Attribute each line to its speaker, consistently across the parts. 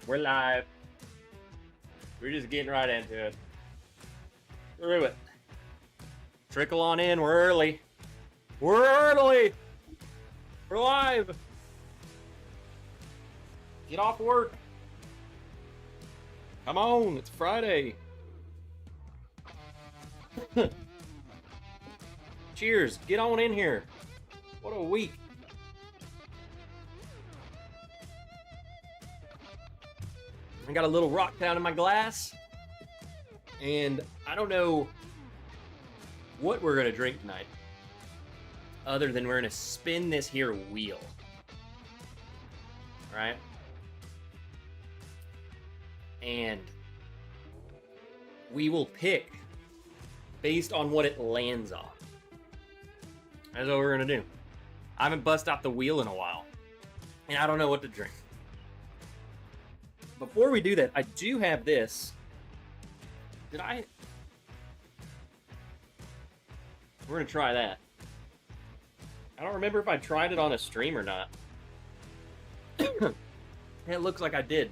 Speaker 1: We're live. We're just getting right into it. Through it. Trickle on in. We're early. We're early. We're live. Get off work. Come on. It's Friday. Cheers. Get on in here. What a week. I got a little rock pound in my glass, and I don't know what we're gonna drink tonight, other than we're gonna spin this here wheel. All right? And we will pick based on what it lands on. That's what we're gonna do. I haven't bust out the wheel in a while, and I don't know what to drink. Before we do that, I do have this. We're gonna try that. I don't remember if I tried it on a stream or not. It looks like I did,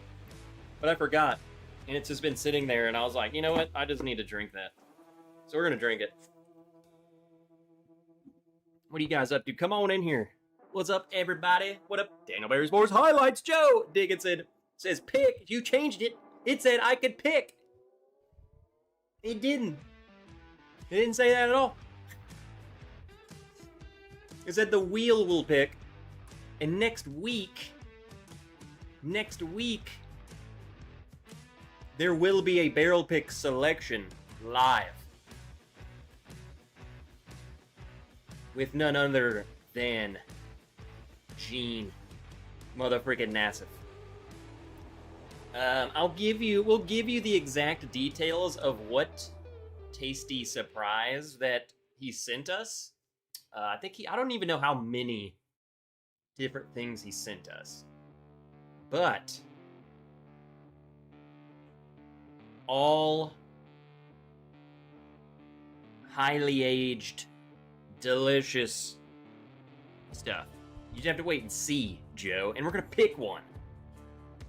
Speaker 1: but I forgot. And it's just been sitting there, and I was like, you know what? I just need to drink that. So we're gonna drink it. What are you guys up to? Come on in here. What's up, everybody? What up? Daniel Barry Sports Highlights. Joe Dickinson says pick. You changed it. It said I could pick. It didn't. It didn't say that at all. It said the wheel will pick. And next week, there will be a barrel pick selection live. With none other than Gene motherfreaking Nassif. We'll give you the exact details of what tasty surprise that he sent us. I don't even know how many different things he sent us. But all highly aged, delicious stuff. You just have to wait and see, Joe, and we're gonna pick one.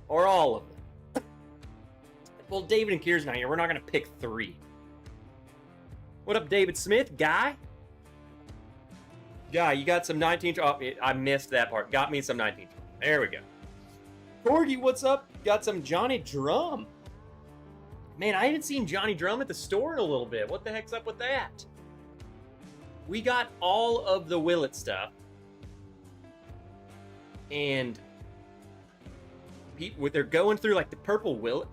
Speaker 1: Or all of them. Well, David and Kier's not here. We're not going to pick three. What up, David Smith? Guy, you got some 19... Oh, I missed that part. Got me some 19. There we go. Corgi, what's up? Got some Johnny Drum. Man, I haven't seen Johnny Drum at the store in a little bit. What the heck's up with that? We got all of the Willet stuff. And... they're going through like the purple Willet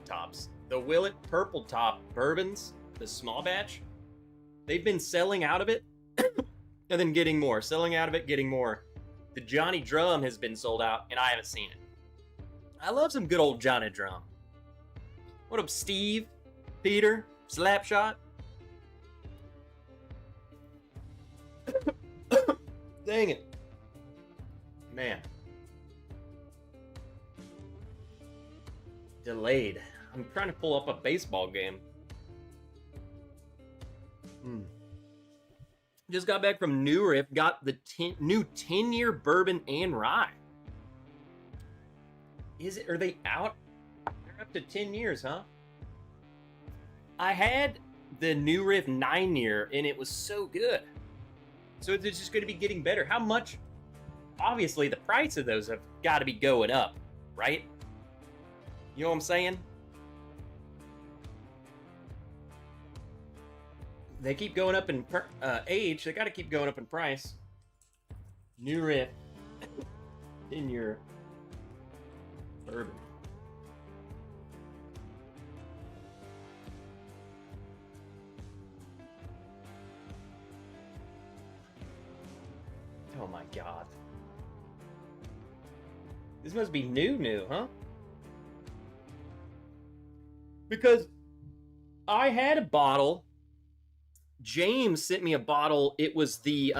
Speaker 1: tops. The Willet purple top bourbons, the small batch. They've been selling out of it and then getting more. Selling out of it, getting more. The Johnny Drum has been sold out and I haven't seen it. I love some good old Johnny Drum. What up, Steve? Peter? Slapshot? Dang it. Man. Delayed. I'm trying to pull up a baseball game. Just got back from New Riff. Got the new 10-year bourbon and rye. Are they out? They're up to 10 years, huh? I had the New Riff 9-year, and it was so good. So it's just going to be getting better. How much? Obviously, the price of those have got to be going up, right? You know what I'm saying? They keep going up in age. They got to keep going up in price. New Riff in your bourbon. Oh my God. This must be new, huh? Because I had a bottle. James sent me a bottle. It was the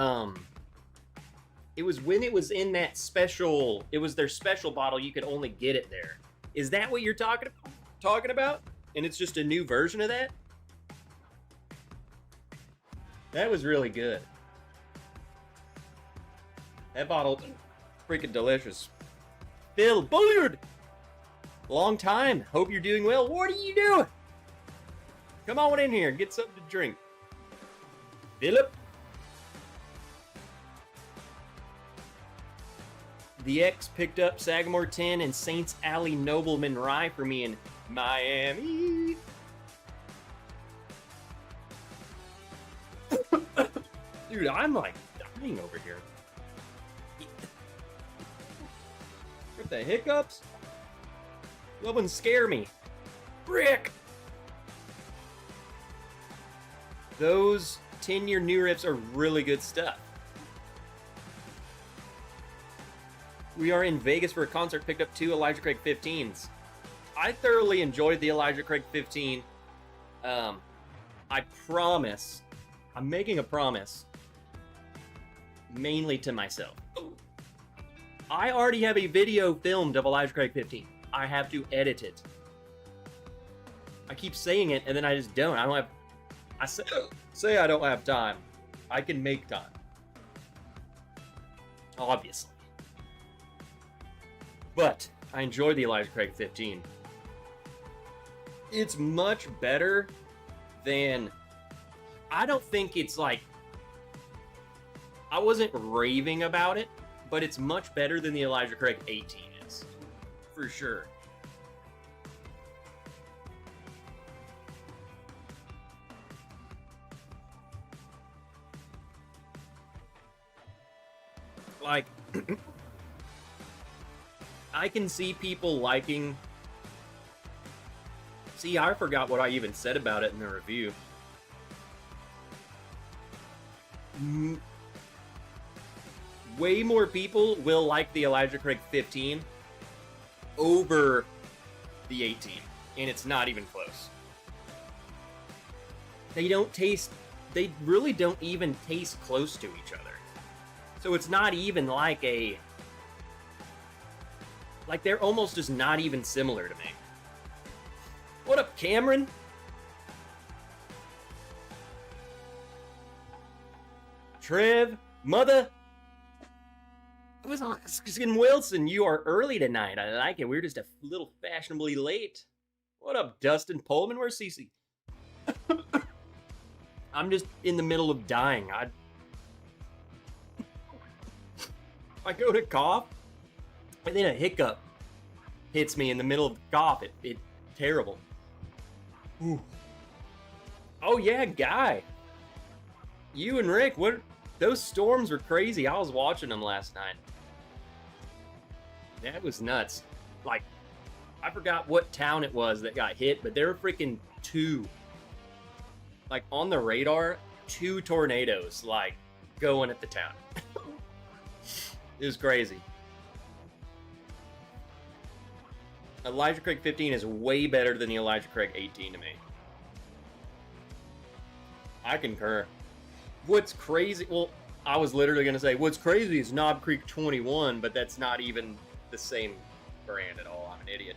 Speaker 1: it was when it was in that special, it was their special bottle. You could only get it there. Is that what you're talking about? And it's just a new version of that? That was really good. That bottle, freaking delicious. Bill Bullard! Long time. Hope you're doing well. What are you doing? Come on in here and get something to drink. Philip? The X picked up Sagamore 10 and Saints Alley Nobleman Rye for me in Miami. Dude, I'm like dying over here. What the hiccups? That wouldn't scare me. Brick! Those 10-year new riffs are really good stuff. We are in Vegas for a concert, picked up 2 Elijah Craig 15s. I thoroughly enjoyed the Elijah Craig 15. I promise, I'm making a promise, mainly to myself. I already have a video filmed of Elijah Craig 15. I have to edit it. I keep saying it, and then I just don't. I don't have... I say I don't have time. I can make time. Obviously. But I enjoy the Elijah Craig 15. It's much better than... I don't think it's like... I wasn't raving about it, but it's much better than the Elijah Craig 18 is. For sure. Like... I can see people liking... See, I forgot what I even said about it in the review. Way more people will like the Elijah Craig 15 over the 18, and it's not even close. They really don't even taste close to each other. So it's not even like a... Like, they're almost just not even similar to me. What up, Cameron? Trev, mother. It was Oscar Wilson. You are early tonight. I like it. We're just a little fashionably late. What up, Dustin Pullman? Where's Cece? I'm just in the middle of dying. I go to cough, and then a hiccup hits me in the middle of the cough. It's terrible. Ooh. Oh yeah, Guy. You and Rick, those storms were crazy. I was watching them last night. That was nuts. Like, I forgot what town it was that got hit, but there were freaking 2. Like, on the radar, 2 tornadoes, like, going at the town. It was crazy. Elijah Craig 15 is way better than the Elijah Craig 18 to me. I concur. What's crazy... Well, I was literally going to say, what's crazy is Knob Creek 21, but that's not even the same brand at all. I'm an idiot.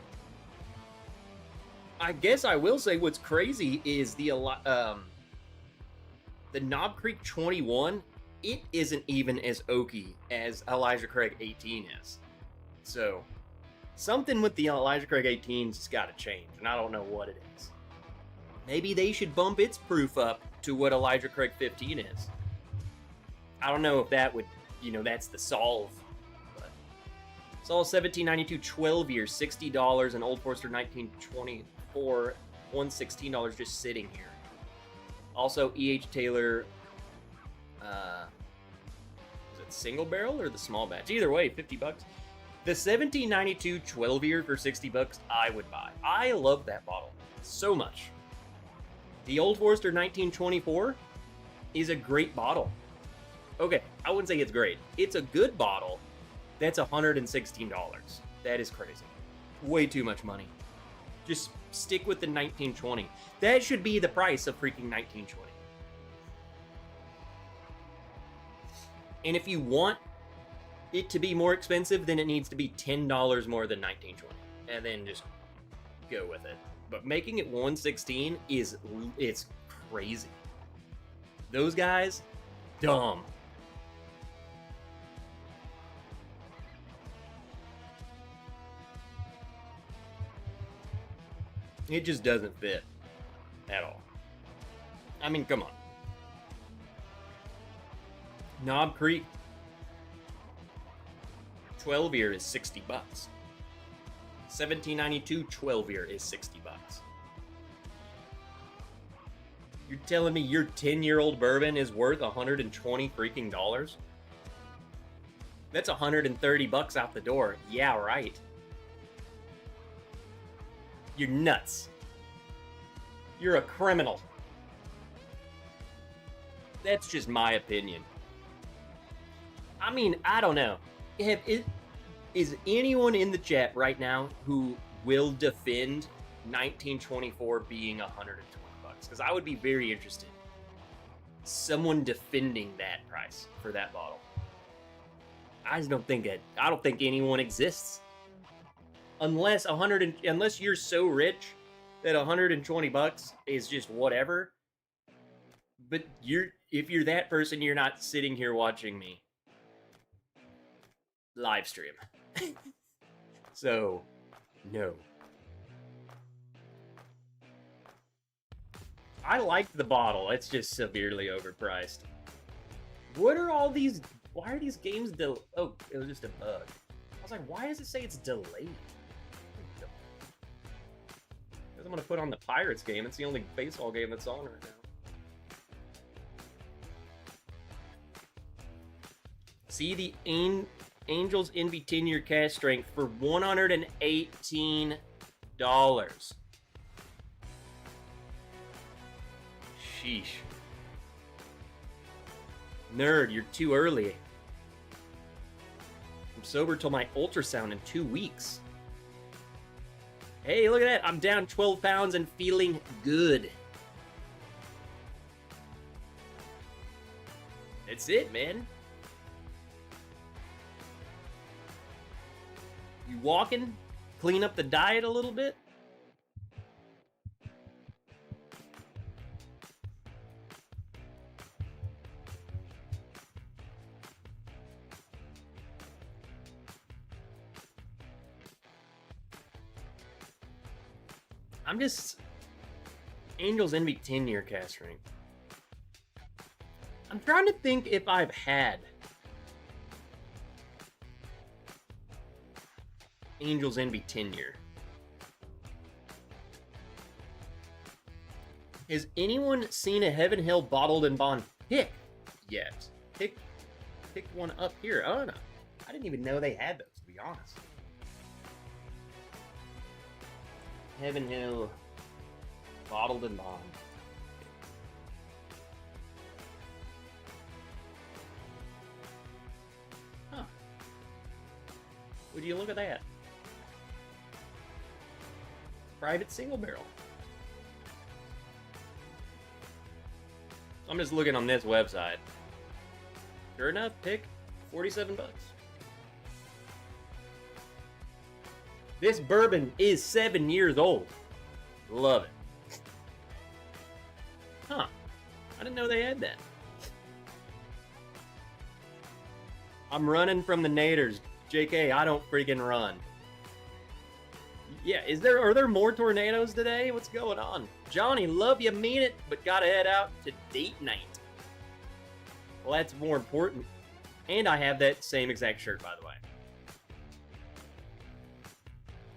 Speaker 1: I guess I will say what's crazy is the Knob Creek 21, it isn't even as oaky as Elijah Craig 18 is. So, something with the Elijah Craig 18's just got to change, and I don't know what it is. Maybe they should bump its proof up to what Elijah Craig 15 is. I don't know if that would, that's the solve. But Sol 1792 12 years, $60, and Old Forester 1924, $116 just sitting here. Also, E.H. Taylor, is it single barrel or the small batch? Either way, $50. The 1792 12 year for $60, I would buy. I love that bottle so much. The Old Forester 1924 is a great bottle. Okay, I wouldn't say it's great. It's a good bottle. That's $116. That is crazy. Way too much money. Just stick with the 1920. That should be the price of freaking 1920. And if you want it to be more expensive, then it needs to be $10 more than 1920. And then just go with it. But making it 116 it's crazy. Those guys, dumb. It just doesn't fit at all. I mean, come on. Knob Creek 12 year is $60. 1792 12 year is $60. You're telling me your 10-year-old bourbon is worth $120 freaking dollars? That's $130 out the door. Yeah, right. You're nuts. You're a criminal. That's just my opinion. I mean, I don't know. Is anyone in the chat right now who will defend 1924 being $120? Because I would be very interested. Someone defending that price for that bottle. I just don't think it. I don't think anyone exists. Unless you're so rich that $120 is just whatever. But if you're that person, you're not sitting here watching me live stream. So, no. I liked the bottle. It's just severely overpriced. What are all these? Why are these games oh, it was just a bug. I was like, why does it say it's delayed? Because I'm gonna put on the Pirates game. It's the only baseball game that's on right now. See the Angels Envy 10-year cash strength for $118. Sheesh. Nerd, you're too early. I'm sober till my ultrasound in 2 weeks. Hey, look at that. I'm down 12 pounds and feeling good. That's it, man. You walking? Clean up the diet a little bit? I'm just... Angels Envy 10-year cast ring. I'm trying to think if I've had Angels Envy 10-year. Has anyone seen a Heaven Hill bottled and bond pick yet? Pick one up here. Oh no, I didn't even know they had those, to be honest. Heaven Hill bottled and bond. Huh. Would you look at that? Private single barrel. I'm just looking on this website. Sure enough, pick $47. This bourbon is 7 years old. Love it. Huh. I didn't know they had that. I'm running from the naders. JK, I don't freaking run. Yeah, are there more tornadoes today? What's going on? Johnny, love you, mean it, but gotta head out to date night. Well, that's more important. And I have that same exact shirt, by the way.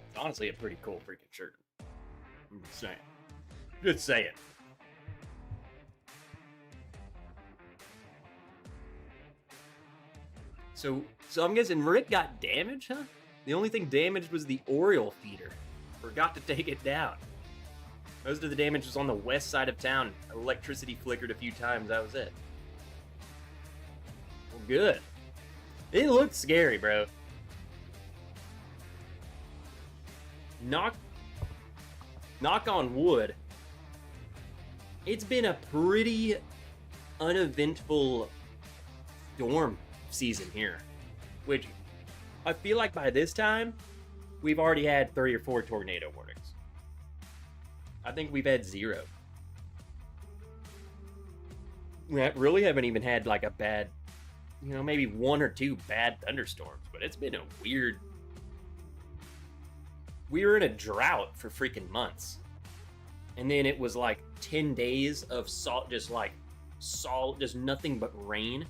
Speaker 1: It's honestly a pretty cool freaking shirt. I'm just saying. Just saying. So I'm guessing Rick got damaged, huh? The only thing damaged was the Oriole feeder. Forgot to take it down. Most of the damage was on the west side of town. Electricity flickered a few times, that was it. Well, good. It looked scary, bro. Knock on wood. It's been a pretty uneventful storm season here. Which, I feel like by this time, we've already had 3 or 4 tornado warnings. I think we've had 0. We really haven't even had like a bad, maybe 1 or 2 bad thunderstorms, but it's been a weird... We were in a drought for freaking months. and then it was like 10 days of salt, just nothing but rain,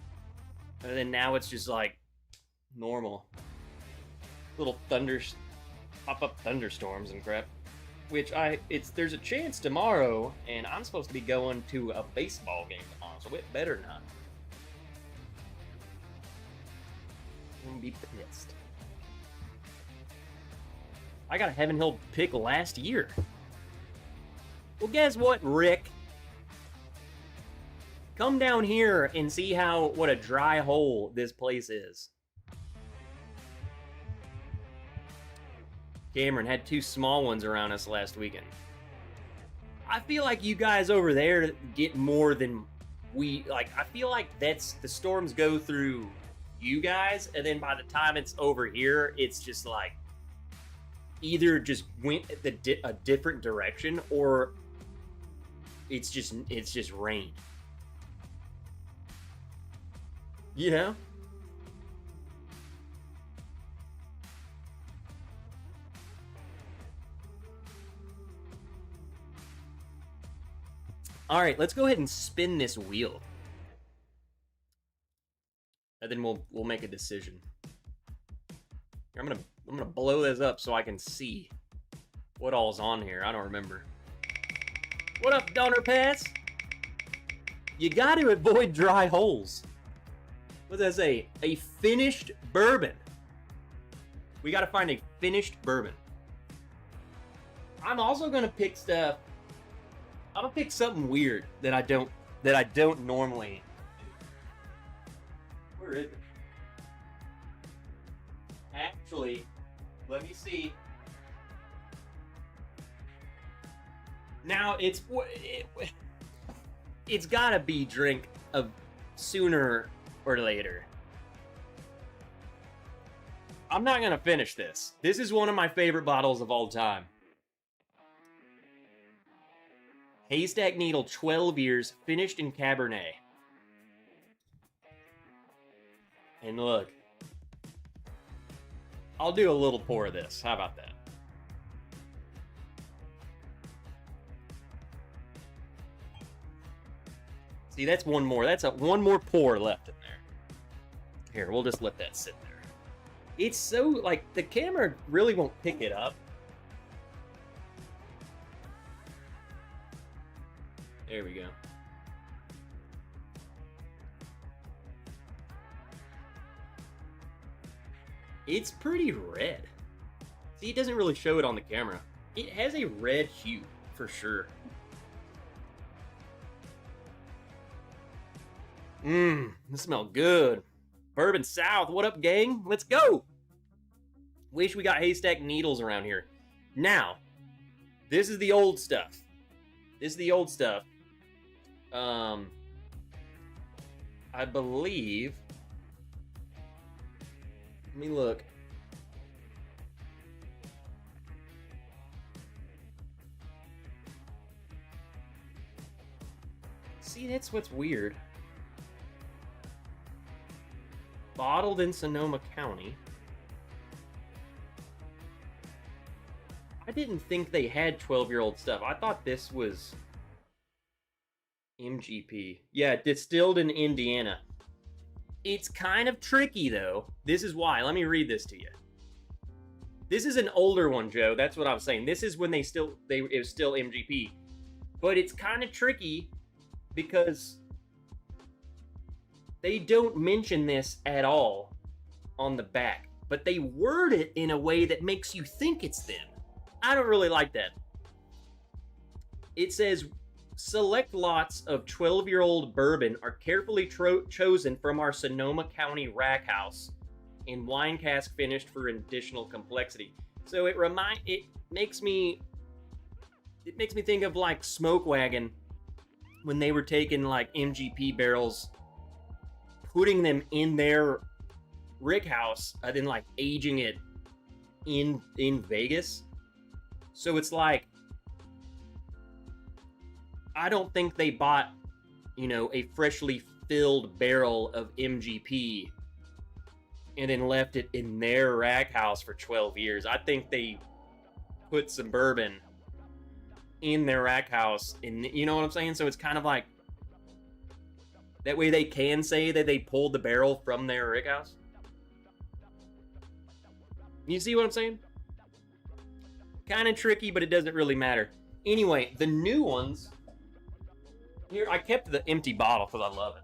Speaker 1: and then now it's just like normal little pop-up thunderstorms and crap. Which there's a chance tomorrow, and I'm supposed to be going to a baseball game tomorrow, so it better not. I'm gonna be pissed. I got a Heaven Hill pick last year. Well, guess what, Rick? Come down here and see what a dry hole this place is. Cameron had 2 small ones around us last weekend. I feel like you guys over there get more than we, like, I feel like the storms go through you guys, and then by the time it's over here, it's just like, either just went a different direction, or it's just rain. You know? All right, let's go ahead and spin this wheel, and then we'll make a decision. I'm gonna blow this up so I can see what all's on here. I don't remember. What up, Donner Pass? You got to avoid dry holes. What does that say? A finished bourbon. We got to find a finished bourbon. I'm also gonna pick stuff. I'm gonna pick something weird that I don't normally. Where is it? Actually, let me see. Now it's gotta be drink of sooner or later. I'm not gonna finish this. This is one of my favorite bottles of all time. Haystack Needle, 12 years, finished in Cabernet. And look, I'll do a little pour of this. How about that? See, that's one more. That's one more pour left in there. Here, we'll just let that sit there. It's so, like, the camera really won't pick it up. There we go. It's pretty red. See, it doesn't really show it on the camera. It has a red hue, for sure. This smells good. Bourbon South, what up, gang? Let's go! Wish we got Haystack Needles around here. Now, this is the old stuff. This is the old stuff. I believe. Let me look. See, that's what's weird. Bottled in Sonoma County. I didn't think they had 12-year-old stuff. I thought this was MGP. Yeah, distilled in Indiana. It's kind of tricky, though. This is why. Let me read this to you. This is an older one, Joe. That's what I was saying. This is when it was still MGP. But it's kind of tricky because they don't mention this at all on the back. But they word it in a way that makes you think it's them. I don't really like that. It says, select lots of 12-year-old bourbon are carefully chosen from our Sonoma County rack house in wine cask finished for additional complexity. So it makes me think of like Smoke Wagon when they were taking like MGP barrels, putting them in their rick house, and then like aging it in Vegas. So it's like, I don't think they bought, a freshly filled barrel of MGP and then left it in their rack house for 12 years. I think they put some bourbon in their rack house. You know what I'm saying? So it's kind of like, that way they can say that they pulled the barrel from their rick house. You see what I'm saying? Kind of tricky, but it doesn't really matter. Anyway, the new ones, here, I kept the empty bottle because I love it.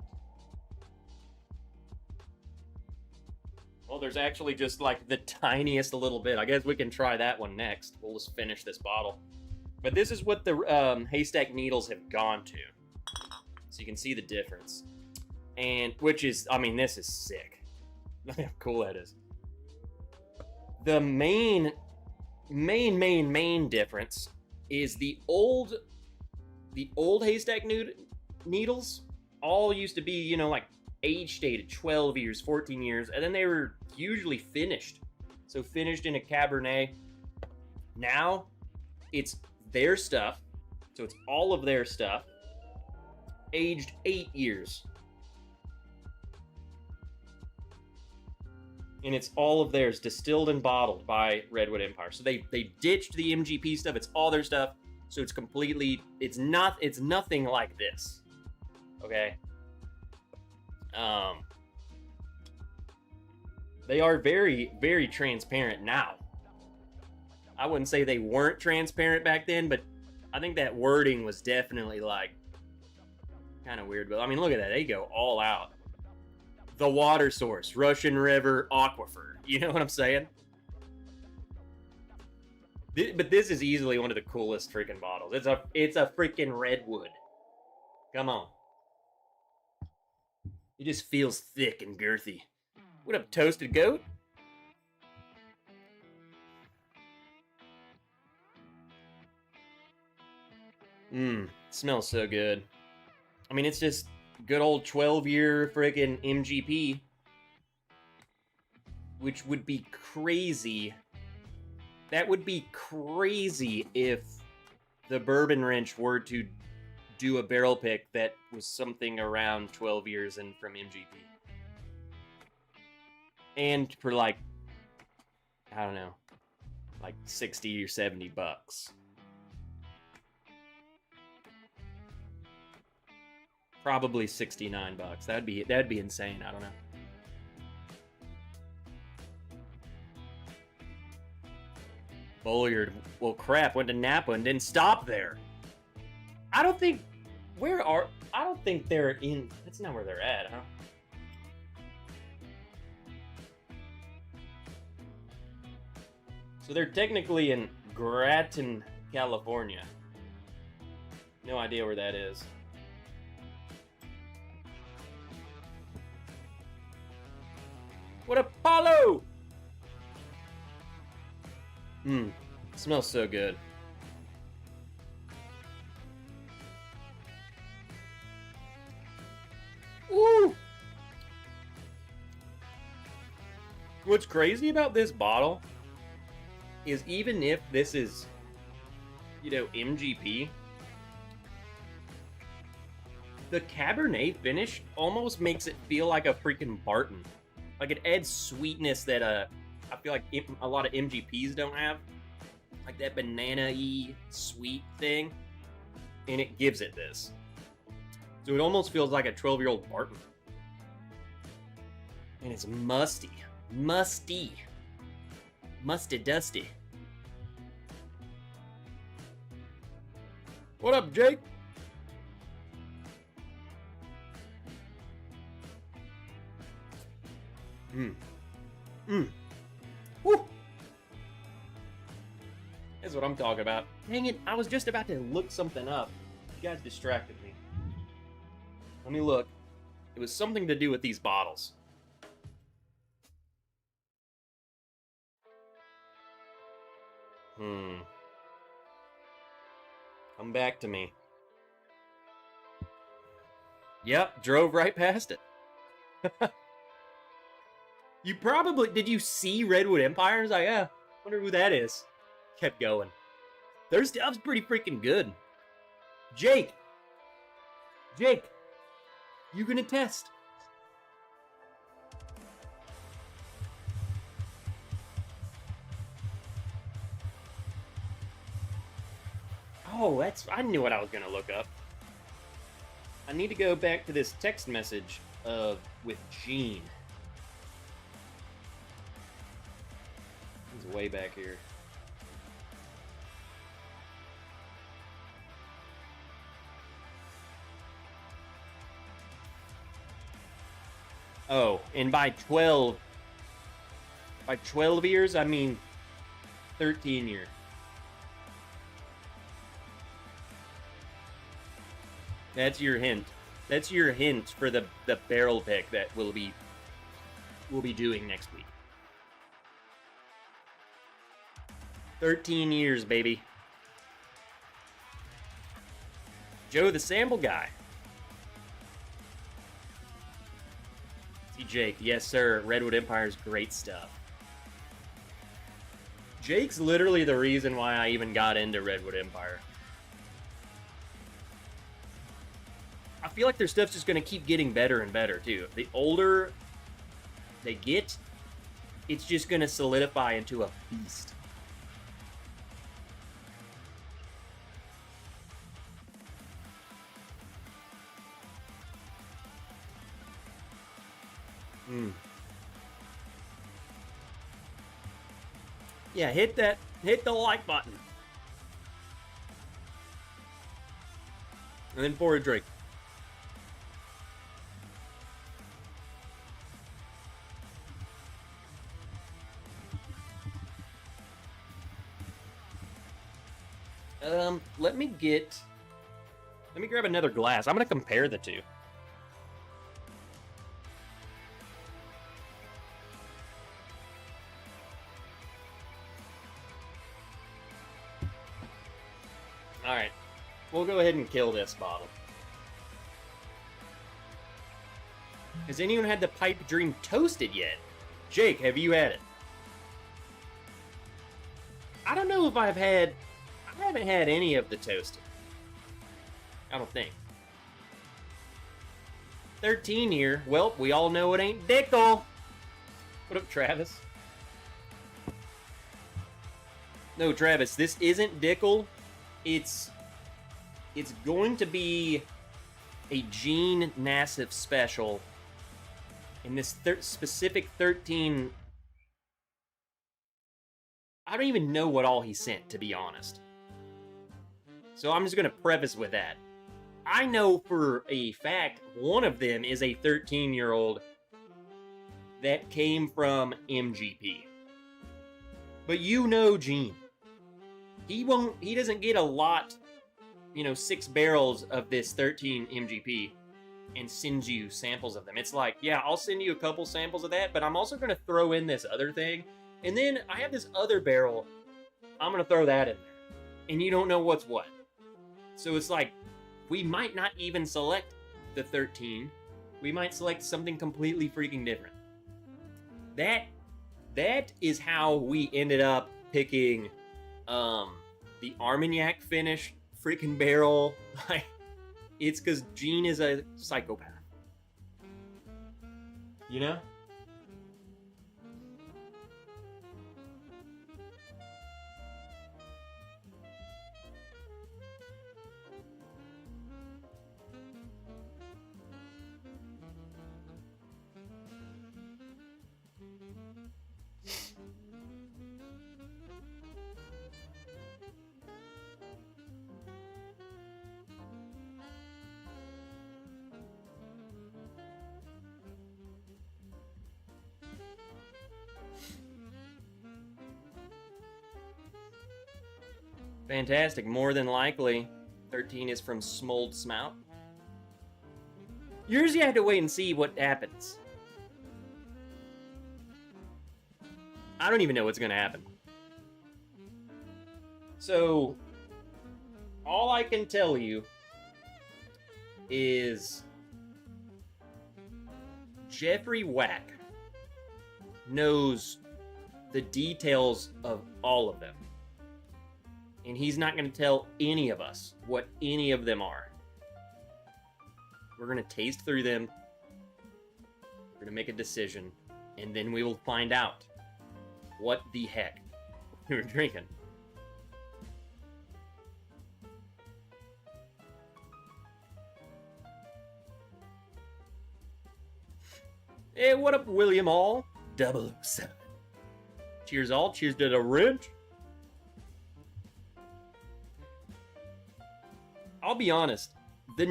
Speaker 1: Well, there's actually just like the tiniest little bit. I guess we can try that one next. We'll just finish this bottle. But this is what the haystack needles have gone to. So you can see the difference. And, which is, I mean, this is sick. Look how cool that is. The main difference is the old haystack needles all used to be, you know, like age stated 12 years, 14 years, and then they were usually finished. So finished in a Cabernet. Now it's their stuff. So it's all of their stuff. Aged 8 years. And it's all of theirs, distilled and bottled by Redwood Empire. So they ditched the MGP stuff. It's all their stuff. So it's completely, it's nothing like this. Okay. They are very, very transparent now. I wouldn't say they weren't transparent back then, but I think that wording was definitely like kind of weird. But I mean, look at that. They go all out. The water source, Russian River Aquifer. You know what I'm saying? But this is easily one of the coolest freaking bottles. It's a freaking Redwood. Come on. It just feels thick and girthy. What up, Toasted Goat? Smells so good. I mean, it's just good old 12-year freaking MGP, which would be crazy. That would be crazy if the Bourbon Wrench were to do a barrel pick that was something around 12 years and from MGP. And for like, I don't know, like 60 or 70 bucks. Probably 69 bucks. That'd be insane. I don't know. Bulliard. Well, crap. Went to Napa and didn't stop there. I don't think they're in. That's not where they're at, huh? So they're technically in Grattan, California. No idea where that is. What up, Paulo? Smells so good. Woo! What's crazy about this bottle is even if this is, you know, MGP, the Cabernet finish almost makes it feel like a freaking Barton. Like, it adds sweetness that I feel like a lot of MGPs don't have. Like that banana-y sweet thing. And it gives it this. So it almost feels like a 12-year-old Barton. And it's musty. Musty. Musty dusty. What up, Jake? Woo! That's what I'm talking about. Dang it, I was just about to look something up. You guys distracted me. Let me look. It was something to do with these bottles. Come back to me. Yep, drove right past it. You probably... Did you see Redwood Empire? I was like, yeah, wonder who that is. Kept going. Their stuff's pretty freaking good. Jake! Jake! You gonna test? Oh, I knew what I was gonna look up. I need to go back to this text message with Gene. He's way back here. Oh, and by 12 years, I mean 13 years. That's your hint. That's your hint for the barrel pick that we'll be doing next week. 13 years, baby. Joe the sample guy. See Jake, yes sir. Redwood Empire's great stuff. Jake's literally the reason why I even got into Redwood Empire. I feel like their stuff's just gonna keep getting better and better too. The older they get, it's just gonna solidify into a beast. Yeah, hit the like button. And then pour a drink. Let me grab another glass. I'm gonna compare the two. Alright. We'll go ahead and kill this bottle. Has anyone had the pipe dream toasted yet? Jake, have you had it? I don't know if I haven't had any of the toasted. I don't think. 13 here. Well, we all know it ain't Dickel. What up, Travis? No, Travis, this isn't Dickel. It's going to be a Gene Nassif special. And this specific 13... I don't even know what all he sent, to be honest. So I'm just going to preface with that. I know for a fact one of them is a 13-year-old that came from MGP. But you know Gene. He doesn't get a lot, 6 barrels of this 13 MGP and sends you samples of them. It's like, yeah, I'll send you a couple samples of that, but I'm also going to throw in this other thing. And then I have this other barrel. I'm going to throw that in there. And you don't know what's what. So it's like, we might not even select the 13. We might select something completely freaking different. That is how we ended up picking the Armagnac finish freaking barrel. Like, it's because Gene is a psychopath. You know? Fantastic. More than likely, 13 is from Smold Smout. Yours, you have to wait and see what happens. I don't even know what's going to happen. So, all I can tell you is Jeffrey Wack knows the details of all of them. And he's not going to tell any of us what any of them are. We're going to taste through them. We're going to make a decision. And then we will find out what the heck we were drinking. Hey, what up, William All? 007. Cheers all. Cheers to the wrench. I'll be honest. The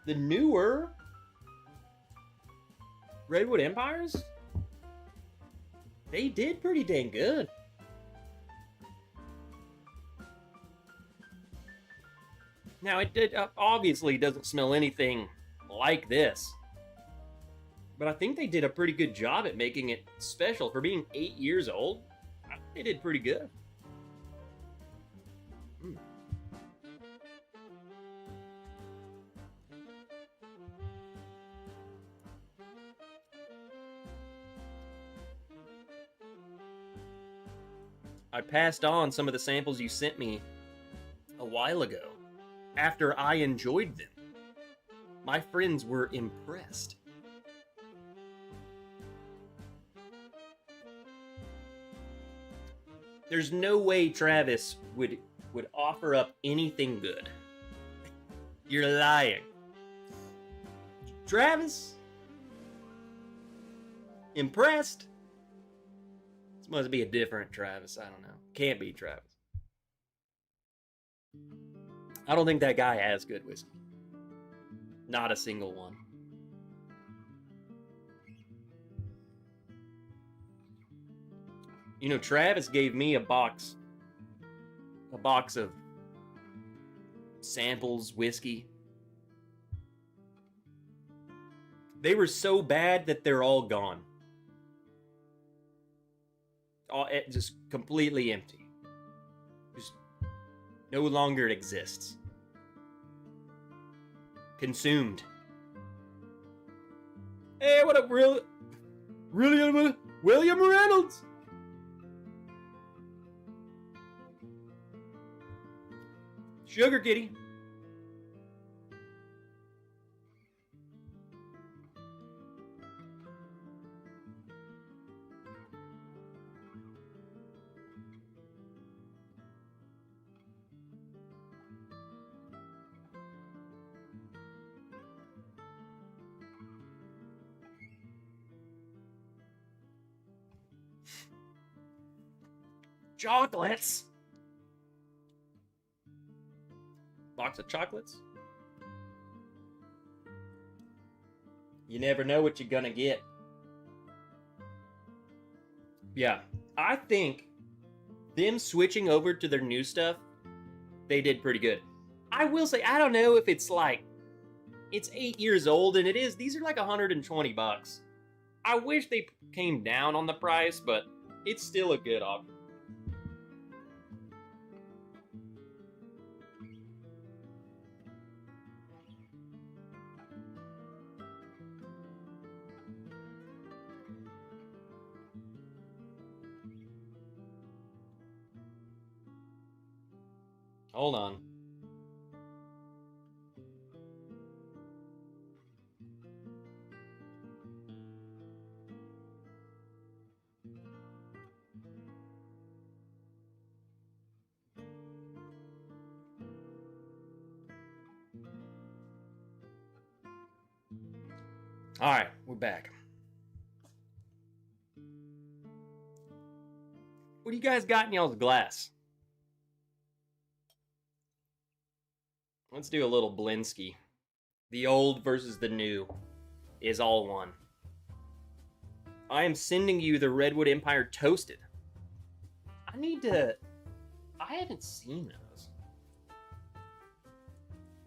Speaker 1: newer Redwood Empires, they did pretty dang good. Now, it obviously doesn't smell anything like this. But I think they did a pretty good job at making it special. For being 8 years old, I think they did pretty good. I passed on some of the samples you sent me a while ago after I enjoyed them. My friends were impressed. There's no way Travis would offer up anything good. You're lying. Travis? Impressed? This must be a different Travis. I don't know. Can't be Travis. I don't think that guy has good whiskey. Not a single one. You know, Travis gave me a box of samples, whiskey. They were so bad that they're all gone. Just completely empty. Just no longer exists. Consumed. Hey, what up, William Reynolds? Sugar Kitty. Chocolates. Box of chocolates. You never know what you're gonna get. Yeah, I think them switching over to their new stuff, they did pretty good. I will say, I don't know if it's like, it's 8 years old, and these are like $120. I wish they came down on the price, but it's still a good option. Hold on. All right, we're back. What do you guys got in y'all's glass? Let's do a little Blinsky. The old versus the new is all one. I am sending you the Redwood Empire Toasted. I haven't seen those.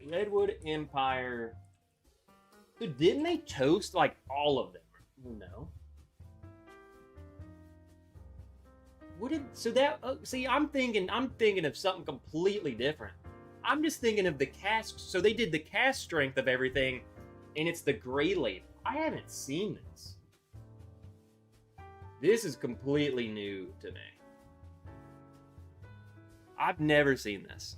Speaker 1: Redwood Empire. Dude, didn't they toast like all of them? No. I'm thinking of something completely different. I'm just thinking of the cask. So they did the cask strength of everything, and it's the gray label. I haven't seen this. This is completely new to me. I've never seen this.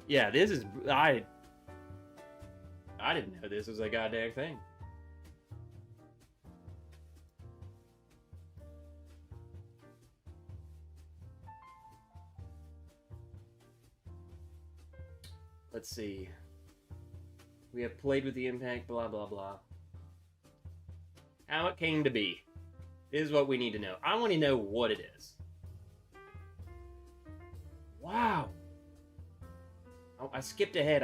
Speaker 1: Yeah, this is... I didn't know this was a goddamn thing. let's see. We have played with the impact, blah, blah, blah. How it came to be is what we need to know. I want to know what it is. Wow. Oh, I skipped ahead.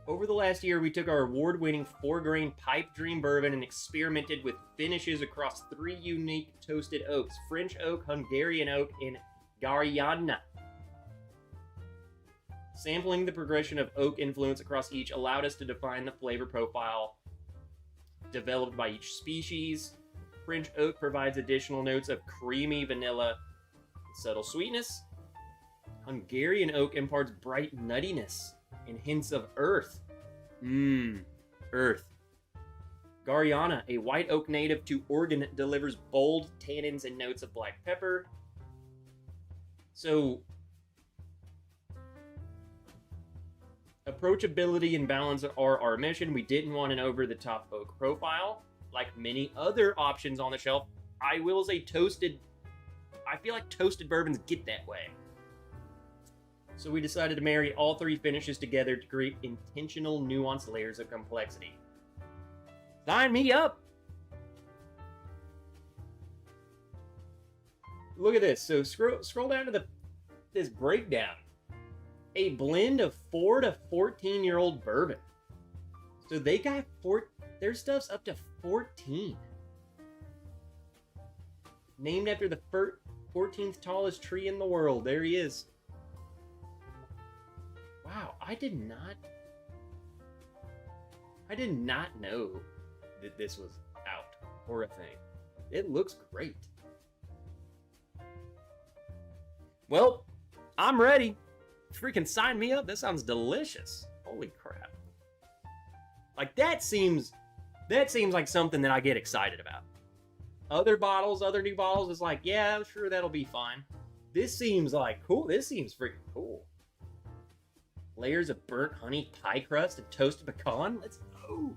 Speaker 1: Over the last year, we took our award-winning 4-grain Pipe Dream Bourbon and experimented with finishes across 3 unique toasted oaks: French oak, Hungarian oak, and Gariana. Sampling the progression of oak influence across each allowed us to define the flavor profile developed by each species. French oak provides additional notes of creamy vanilla and subtle sweetness. Hungarian oak imparts bright nuttiness and hints of earth. Earth. Gariana, a white oak native to Oregon, delivers bold tannins and notes of black pepper. So, approachability and balance are our mission. We didn't want an over-the-top oak profile. Like many other options on the shelf, I will say I feel like toasted bourbons get that way. So we decided to marry all 3 finishes together to create intentional, nuanced layers of complexity. Sign me up! Look at this. So scroll down to this breakdown. A blend of 4 to 14-year-old bourbon. So they got their stuff's up to 14. Named after the 14th tallest tree in the world. There he is. Wow, I did not know that this was out or a thing. It looks great. Well, I'm ready. Freaking sign me up. That sounds delicious. Holy crap. Like that seems like something that I get excited about. Other new bottles is like, yeah, I'm sure that'll be fine. This seems like cool. This seems freaking cool. Layers of burnt honey pie crust and toasted pecan. Let's go.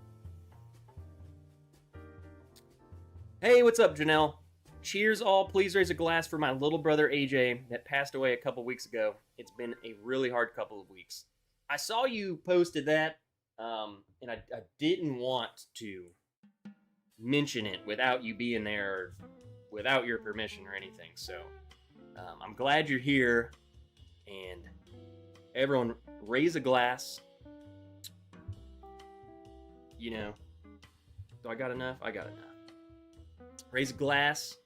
Speaker 1: Hey, what's up, Janelle? Cheers all. Please raise a glass for my little brother AJ that passed away a couple weeks ago. It's been a really hard couple of weeks. I saw you posted that, and I didn't want to mention it without you being there or without your permission or anything. So I'm glad you're here, and everyone raise a glass. You know, do I got enough? I got enough. Raise a glass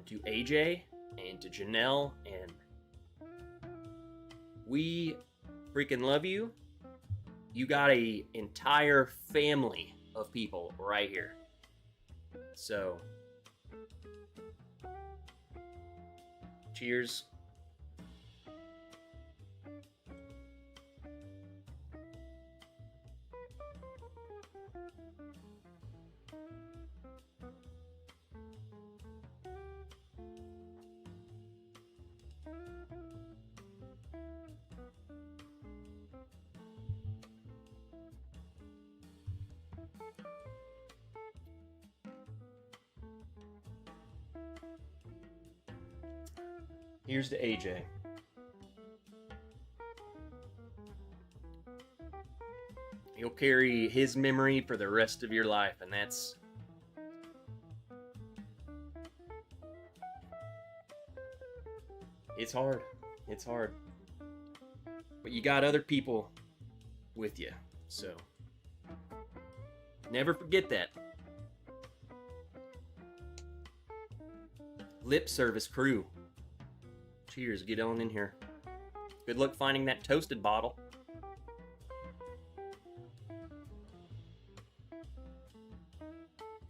Speaker 1: to AJ and to Janelle, and we freaking love you. You got a entire family of people right here. So, cheers. Here's to AJ. You'll carry his memory for the rest of your life, and that's... It's hard. It's hard. But you got other people with you, so... Never forget that. Lip service crew. Cheers, get on in here. Good luck finding that toasted bottle.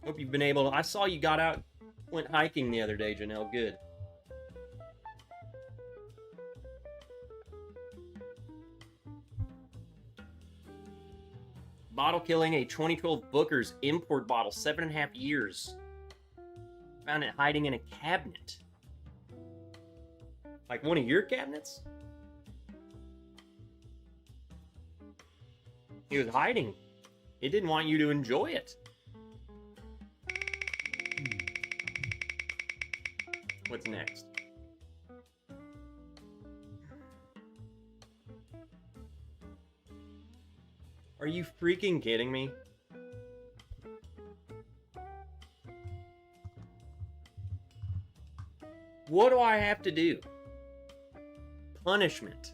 Speaker 1: Hope you've been able to... I saw you got out, went hiking the other day, Janelle. Good. Bottle killing a 2012 Booker's import bottle, 7.5 years. Found it hiding in a cabinet. Like one of your cabinets? He was hiding. It didn't want you to enjoy it. What's next? Are you freaking kidding me? What do I have to do? Punishment.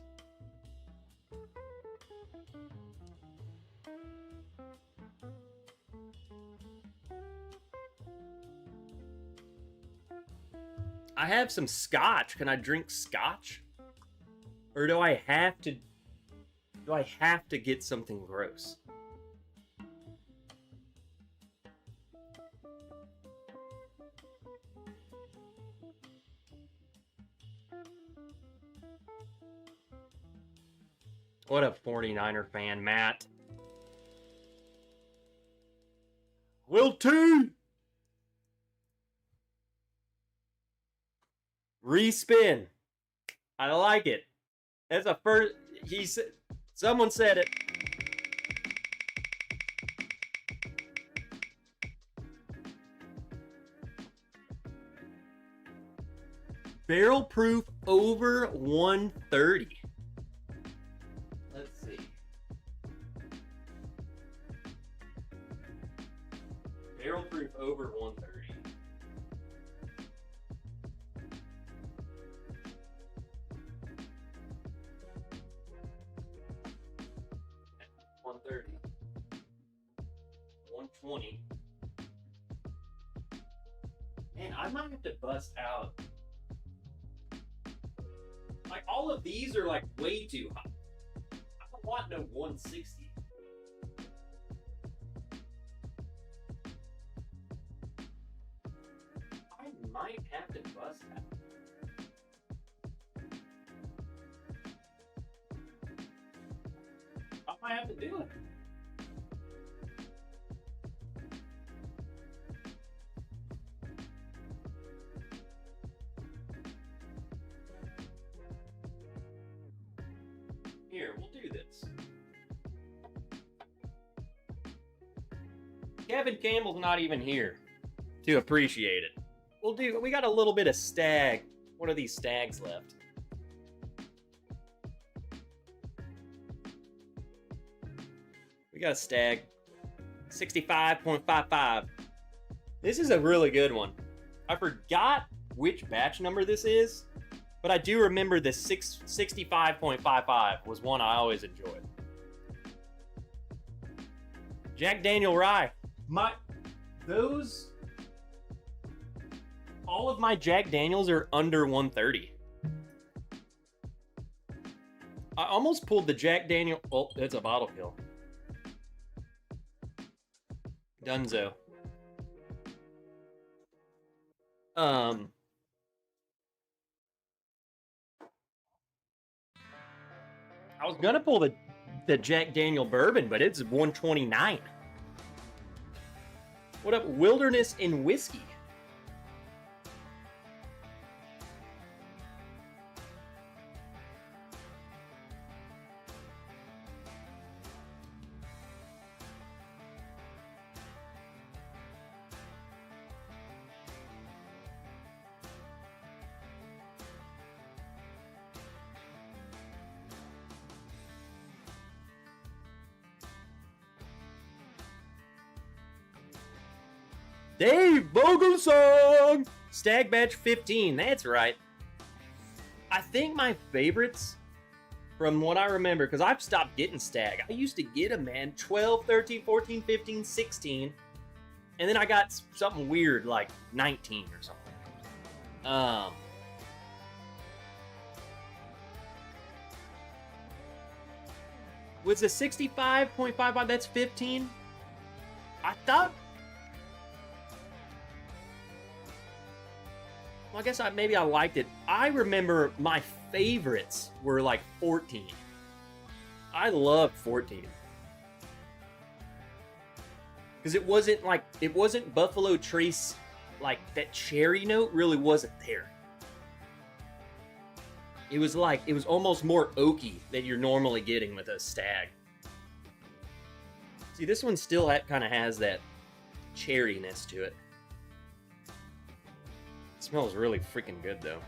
Speaker 1: I have some scotch. Can I drink scotch? Or do I have to get something gross? What a 49er fan, Matt. Will T! Respin. I like it. That's a first. He said. Someone said it. Barrel proof over 130. Let's see. Barrel proof over 130. 130. 120. Man, I might have to bust out. Like, all of these are like way too high. I don't want no 160. I might have to bust that. I might have to do it. Here, we'll do this. Kevin Campbell's not even here to appreciate it. We got a little bit of stag. One of these stags left. We got a stag. 65.55. This is a really good one. I forgot which batch number this is, but I do remember the 65.55 was one I always enjoyed. Jack Daniel Rye. All of my Jack Daniels are under 130. I almost pulled the Jack Daniel. Oh, that's a bottle kill. Dunzo. I was gonna pull the Jack Daniel bourbon, but it's 129. What up, Wilderness in Whiskey? Dave Vogelsong! Stag Batch 15, that's right. I think my favorites, from what I remember, because I've stopped getting Stag. I used to get them, man, 12, 13, 14, 15, 16. And then I got something weird, like 19 or something. Was the 65.55, that's 15? I thought... Well, I guess maybe I liked it. I remember my favorites were like 14. I loved 14. Because it wasn't Buffalo Trace, like that cherry note really wasn't there. It was almost more oaky than you're normally getting with a Stag. See, this one still kind of has that cherryness to it. It smells really freaking good, though.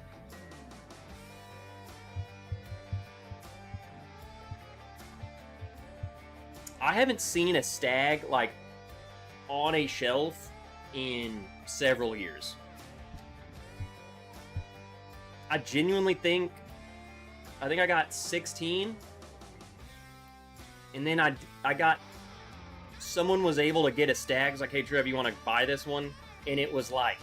Speaker 1: I haven't seen a stag like on a shelf in several years. I genuinely think I got 16, and then I got, someone was able to get a stag. It's like, hey Trev, you want to buy this one? And it was like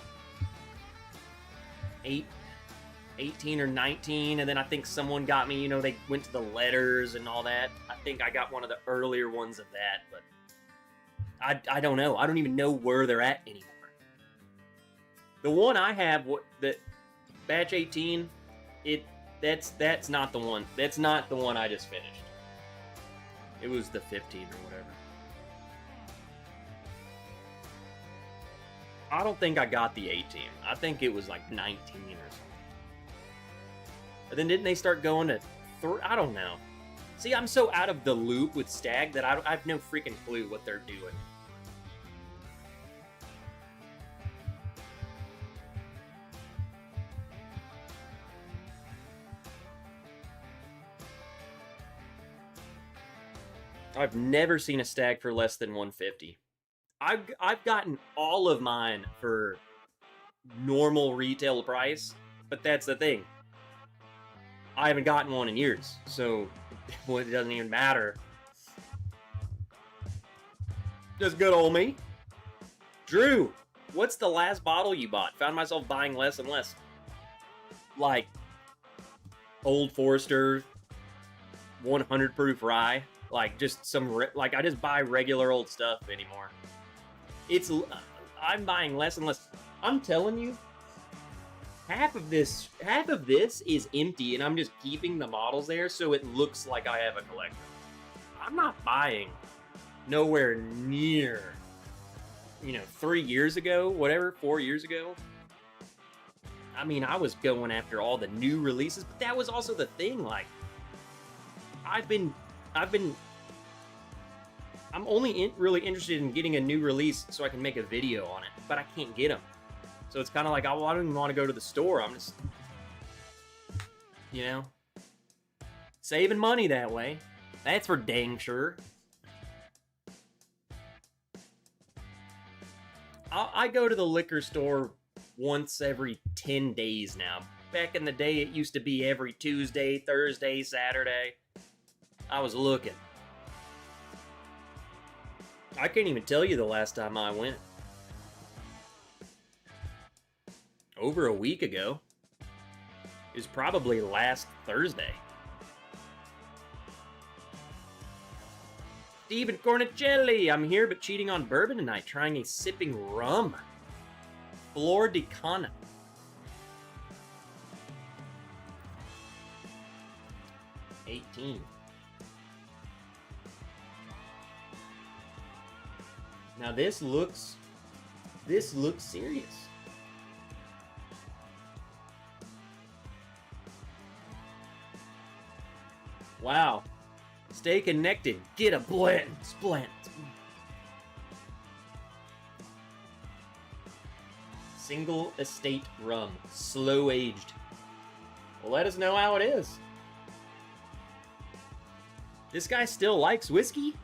Speaker 1: 18 or 19, and then I think someone got me, you know, they went to the letters and all that. I think I got one of the earlier ones of that, but I don't know. I don't even know where they're at anymore. The one I have, the batch 18, that's not the one. That's not the one I just finished. It was the 15 or whatever. I don't think I got the 18. I think it was like 19 or something. And then didn't they start going to I don't know. See, I'm so out of the loop with Stag that I have no freaking clue what they're doing. I've never seen a Stag for less than 150. I've gotten all of mine for normal retail price, but that's the thing. I haven't gotten one in years, so it doesn't even matter. Just good old me. Drew, what's the last bottle you bought? Found myself buying less and less. Like Old Forester 100 proof rye. Like just some, like I just buy regular old stuff anymore. I'm buying less and less. I'm telling you, half of this is empty, and I'm just keeping the models there so it looks like I have a collection. I'm not buying nowhere near, 3 years ago, whatever, 4 years ago. I mean, I was going after all the new releases, but that was also the thing. Like, I'm only really interested in getting a new release so I can make a video on it, but I can't get them. So it's kind of like, I don't even want to go to the store. I'm just, saving money that way. That's for dang sure. I go to the liquor store once every 10 days now. Back in the day, it used to be every Tuesday, Thursday, Saturday. I was looking. I can't even tell you the last time I went. Over a week ago. It was probably last Thursday. Steven Cornicelli, I'm here but cheating on bourbon tonight, trying a sipping rum. Flor de Cana. $18. Now this looks serious. Wow. Stay connected. Get a blend. Splint. Single estate rum. Slow aged. Well, let us know how it is. This guy still likes whiskey?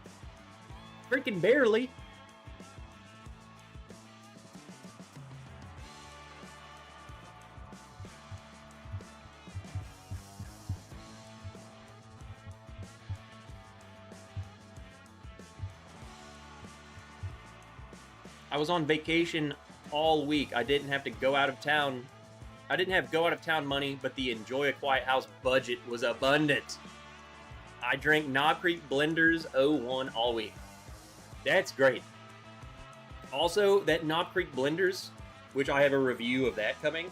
Speaker 1: Freaking barely. I was on vacation all week. I didn't have to go out of town. I didn't have go out of town money, but the Enjoy a Quiet House budget was abundant. I drank Knob Creek Blenders 01 all week. That's great. Also, that Knob Creek Blenders, which I have a review of that coming,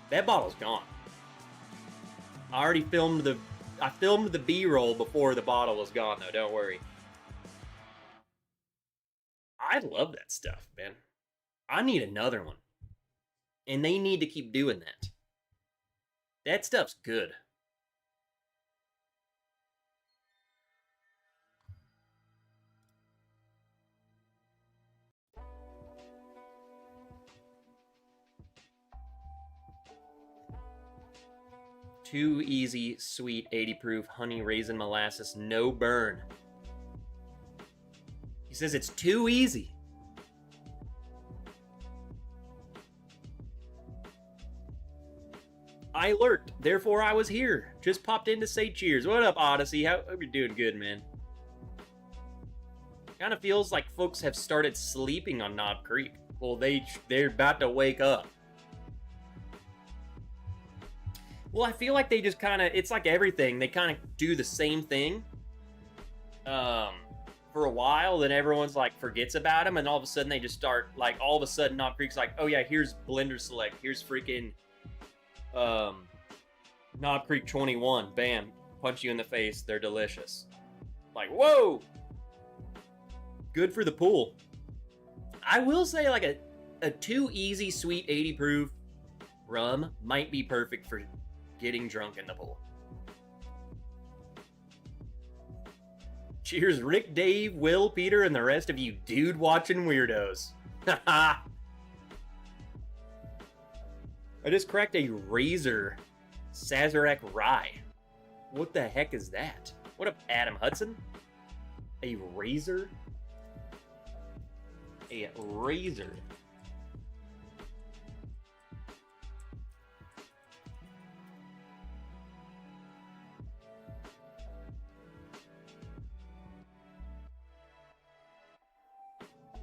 Speaker 1: that bottle's gone. I already filmed the B-roll before the bottle was gone, though. Don't worry. I love that stuff, man. I need another one. And they need to keep doing that. That stuff's good. Too easy, sweet, 80 proof, honey raisin molasses, no burn. He says it's too easy. I lurked, therefore I was here. Just popped in to say cheers. What up, Odyssey? Hope you're doing good, man. Kind of feels like folks have started sleeping on Knob Creek. Well, they're about to wake up. Well, I feel like they just kind of, it's like everything. They kind of do the same thing for a while, then everyone's like forgets about them, and all of a sudden they just start, like, all of a sudden Knob Creek's like, oh yeah, here's Blender Select, here's freaking Knob Creek 21, bam, punch you in the face, they're delicious. Like, whoa! Good for the pool. I will say, like, a too easy sweet 80 proof rum might be perfect for getting drunk in the pool. Cheers, Rick, Dave, Will, Peter, and the rest of you dude watching weirdos. I just cracked a Razor Sazerac Rye. What the heck is that? What up, Adam Hudson? A Razor? A Razor.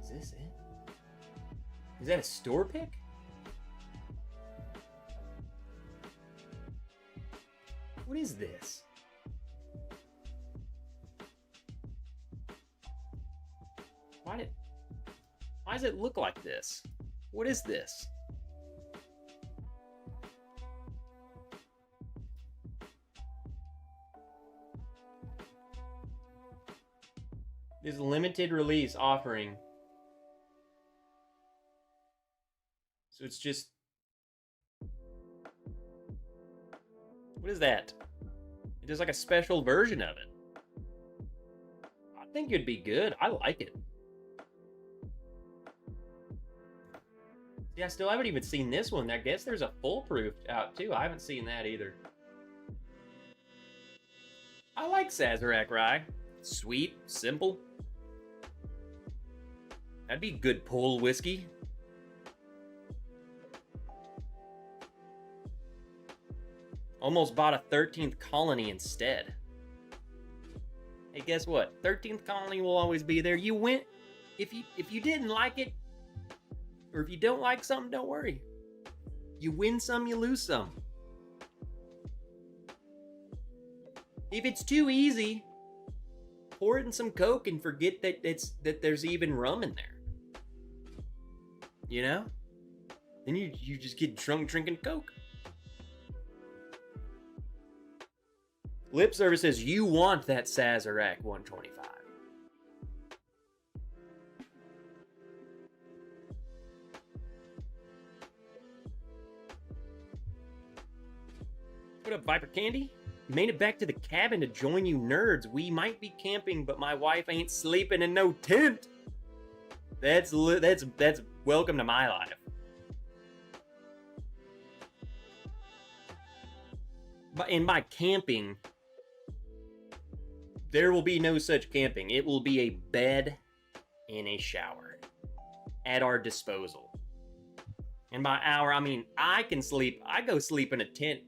Speaker 1: Is this it? Is that a store pick? What is this? Why does it look like this? What is this? This limited release offering. So it's just... What is that? It is like a special version of it. I think it'd be good. I like it. Yeah, I still haven't even seen this one. I guess there's a foolproof out too. I haven't seen that either. I like Sazerac Rye. Sweet, simple. That'd be good pool whiskey. Almost bought a 13th Colony instead. Hey, guess what? 13th Colony will always be there. You went... If you didn't like it, or if you don't like something, don't worry. You win some, you lose some. If it's too easy, pour it in some Coke and forget that there's even rum in there. You know? Then you just get drunk drinking Coke. Lip Service says, you want that Sazerac 125. What up, Viper Candy? Made it back to the cabin to join you nerds. We might be camping, but my wife ain't sleeping in no tent. That's welcome to my life. But in my camping, there will be no such camping. It will be a bed and a shower at our disposal. And by our, I mean, I can sleep. I go sleep in a tent.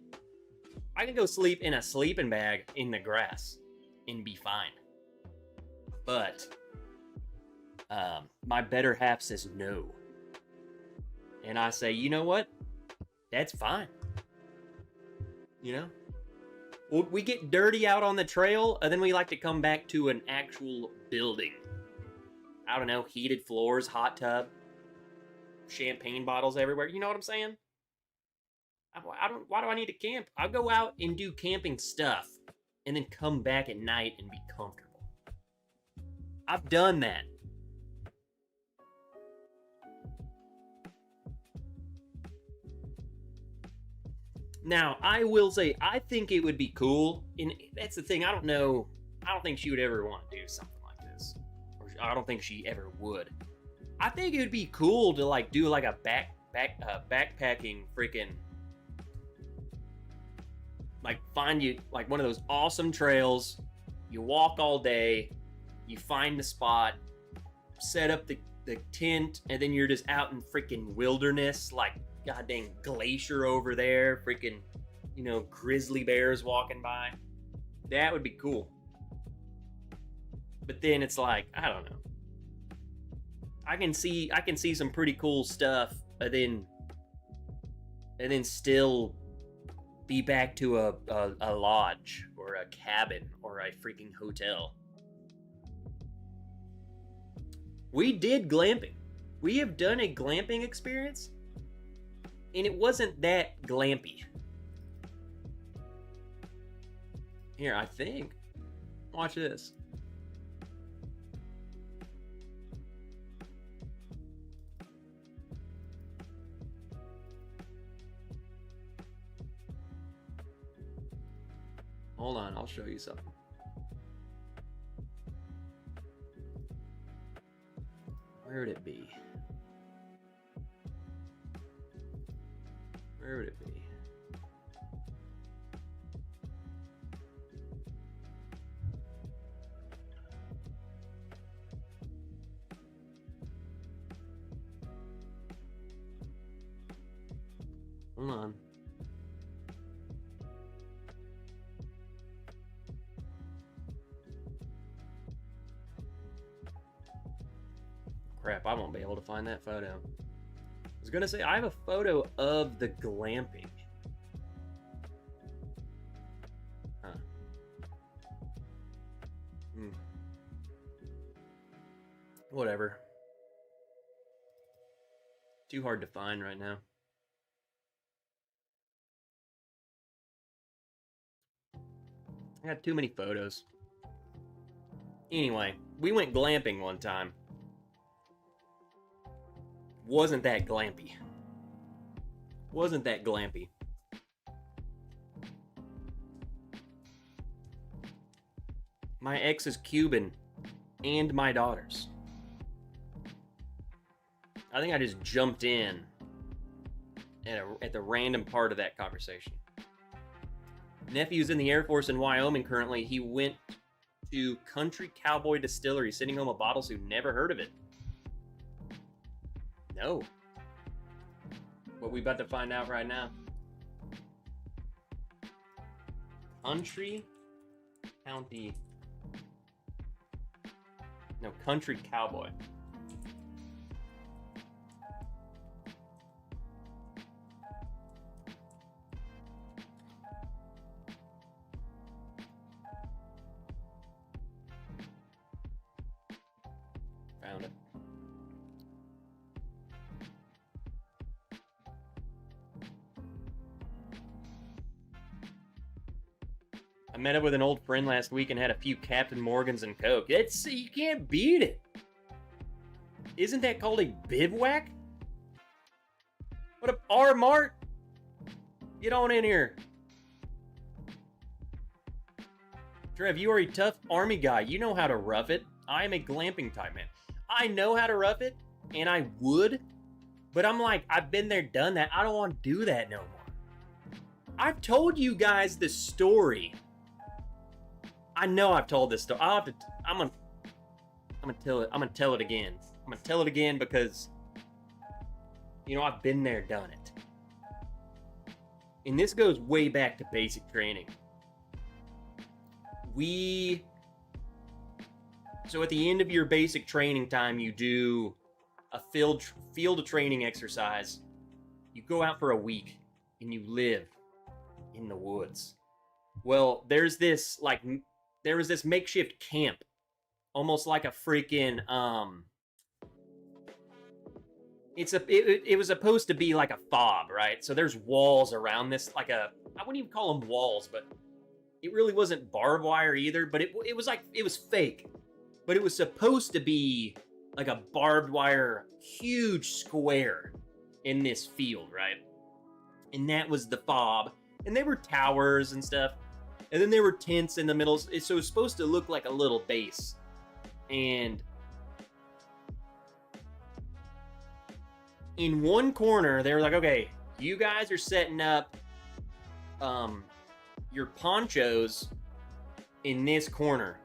Speaker 1: I can go sleep in a sleeping bag in the grass and be fine. But my better half says no. And I say, you know what? That's fine. You know? Well, we get dirty out on the trail, and then we like to come back to an actual building. I don't know, heated floors, hot tub, champagne bottles everywhere. You know what I'm saying? Why do I need to camp? I'll go out and do camping stuff, and then come back at night and be comfortable. I've done that. Now, I will say, I think it would be cool, and that's the thing, I don't know, I don't think she would ever want to do something like this. Or I don't think she ever would. I think it would be cool to, like, do, like, a backpacking freaking, like, find you, like, one of those awesome trails, you walk all day, you find the spot, set up the tent, and then you're just out in freaking wilderness, like goddamn glacier over there, freaking, you know, grizzly bears walking by. That would be cool. But then it's like, I don't know. I can see some pretty cool stuff, and then still be back to a lodge or a cabin or a freaking hotel. We did glamping. We have done a glamping experience, and it wasn't that glampy. Here, I think. Watch this. Hold on, I'll show you something. Where would it be? Where would it be? Hold on. Crap, I won't be able to find that photo. I was gonna say, I have a photo of the glamping. Huh. Whatever. Too hard to find right now. I got too many photos. Anyway, we went glamping one time. Wasn't that glampy. Wasn't that glampy. My ex is Cuban, and my daughter's. I think I just jumped in at the random part of that conversation. Nephew's in the Air Force in Wyoming currently. He went to Country Cowboy Distillery, sending home a bottle suit. Never heard of it. No. What we about to find out right now. Country Cowboy. Found it. I met up with an old friend last week and had a few Captain Morgans and Coke. You can't beat it. Isn't that called a bivouac? What up, R-Mart? Get on in here. Trev, you are a tough army guy. You know how to rough it. I am a glamping type man. I know how to rough it, and I would, but I'm like, I've been there, done that. I don't want to do that no more. I've told you guys the story. I know I've told this story. I'm gonna tell it. I'm gonna tell it again. I'm gonna tell it again because, you know, I've been there, done it. And this goes way back to basic training. So at the end of your basic training time, you do a field of training exercise. You go out for a week and you live in the woods. Well, there was this makeshift camp, almost like a freaking it was supposed to be like a fob, right? So there's walls around this, I wouldn't even call them walls, but it really wasn't barbed wire either, but it was fake. But it was supposed to be like a barbed wire, huge square in this field, right? And that was the fob. And there were towers and stuff. And then there were tents in the middle. So it was supposed to look like a little base. And in one corner, they were like, okay, you guys are setting up your ponchos in this corner.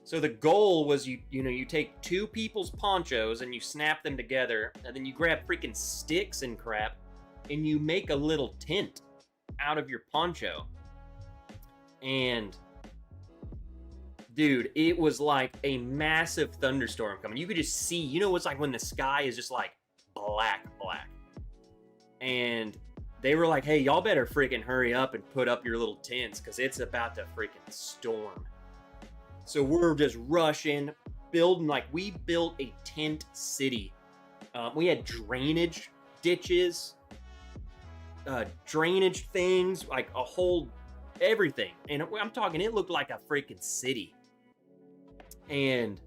Speaker 1: So the goal was you take two people's ponchos and you snap them together, and then you grab freaking sticks and crap, and you make a little tent out of your poncho. And dude, it was like a massive thunderstorm coming. You could just see, it's like when the sky is just like black. And they were like, hey, y'all better freaking hurry up and put up your little tents because it's about to freaking storm. So we're just rushing, building, we built a tent city. We had drainage ditches, drainage things, like a whole everything. And I'm talking, it looked like a freaking city. And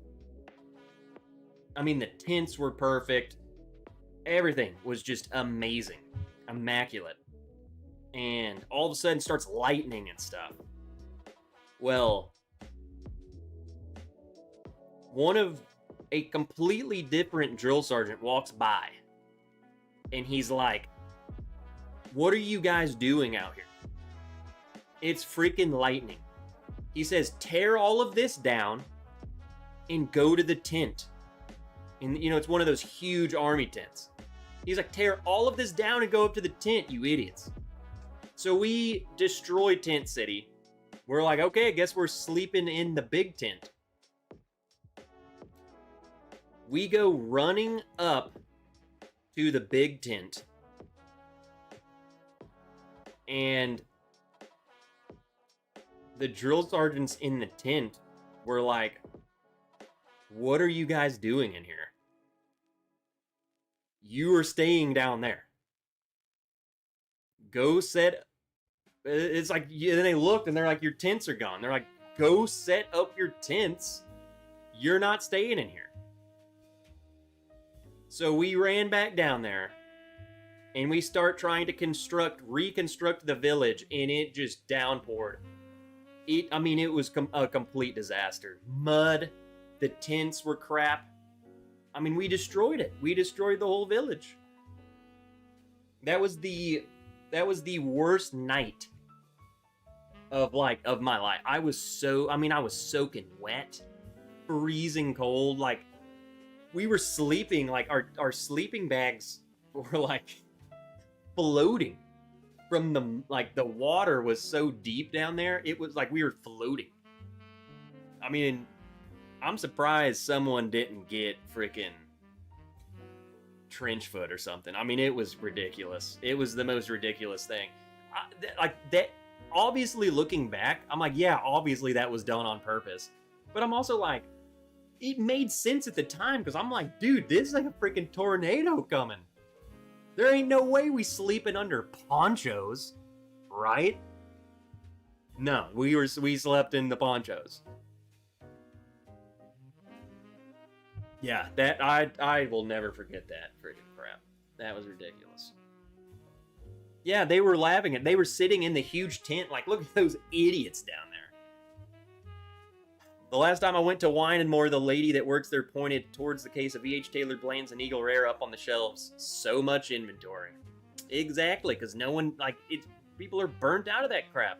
Speaker 1: I mean, the tents were perfect. Everything was just amazing, immaculate. And all of a sudden starts lightning and stuff. Well, one of a completely different drill sergeant walks by and he's like, what are you guys doing out here? It's freaking lightning. He says, tear all of this down and go to the tent. And it's one of those huge army tents. He's like, tear all of this down and go up to the tent, you idiots. So we destroy Tent City. We're like, okay, I guess we're sleeping in the big tent. We go running up to the big tent. And the drill sergeants in the tent were like, what are you guys doing in here? You are staying down there. Go set. It's like, then they looked and they're like, your tents are gone. They're like, go set up your tents. You're not staying in here. So we ran back down there and we start trying to reconstruct the village, and it just downpoured. It was a complete disaster. Mud, the tents were crap. We destroyed it. We destroyed the whole village. That was the worst night of my life. I was soaking wet, freezing cold. We were sleeping, our sleeping bags were floating from the water was so deep down there. It was like we were floating. I'm surprised someone didn't get freaking trench foot or something. It was ridiculous. It was the most ridiculous thing. That. Obviously, looking back, I'm like, yeah, obviously that was done on purpose. But I'm also like, it made sense at the time because I'm like, dude, this is like a freaking tornado coming. There ain't no way we sleeping under ponchos, right? No, we slept in the ponchos. Yeah, that I will never forget that freaking crap. That was ridiculous. Yeah, they were laughing at. They were sitting in the huge tent, look at those idiots down there. The last time I went to Wine and More, the lady that works there pointed towards the case of E.H. Taylor Blaine's and Eagle Rare up on the shelves. So much inventory. Exactly, because no one, people are burnt out of that crap.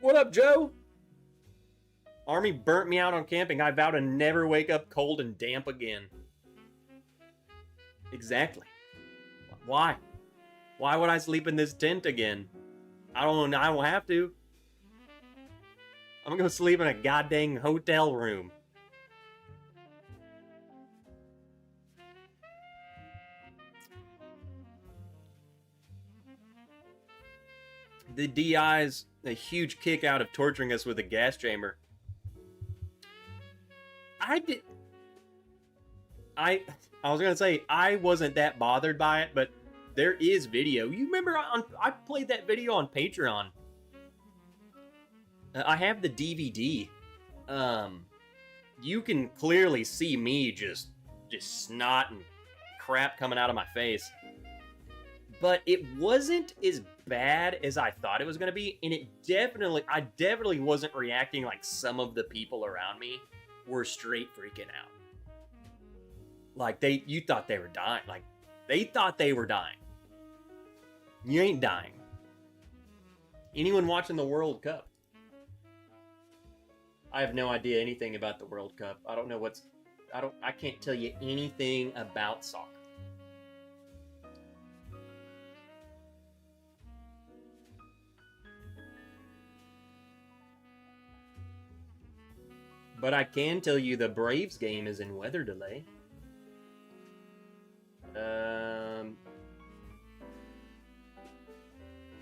Speaker 1: What up, Joe? Army burnt me out on camping. I vow to never wake up cold and damp again. Exactly. Why? Why would I sleep in this tent again? I don't have to. I'm gonna sleep in a goddamn hotel room. The DI's a huge kick out of torturing us with a gas chamber. I was gonna say I wasn't that bothered by it, but there is video. You remember I played that video on Patreon. I have the DVD. You can clearly see me just snot and crap coming out of my face. But it wasn't as bad as I thought it was gonna be, and I definitely wasn't reacting like some of the people around me were straight freaking out. You thought they were dying. They thought they were dying. You ain't dying. Anyone watching the World Cup? I have no idea anything about the World Cup. I don't know what's. I can't tell you anything about soccer. But I can tell you the Braves game is in weather delay.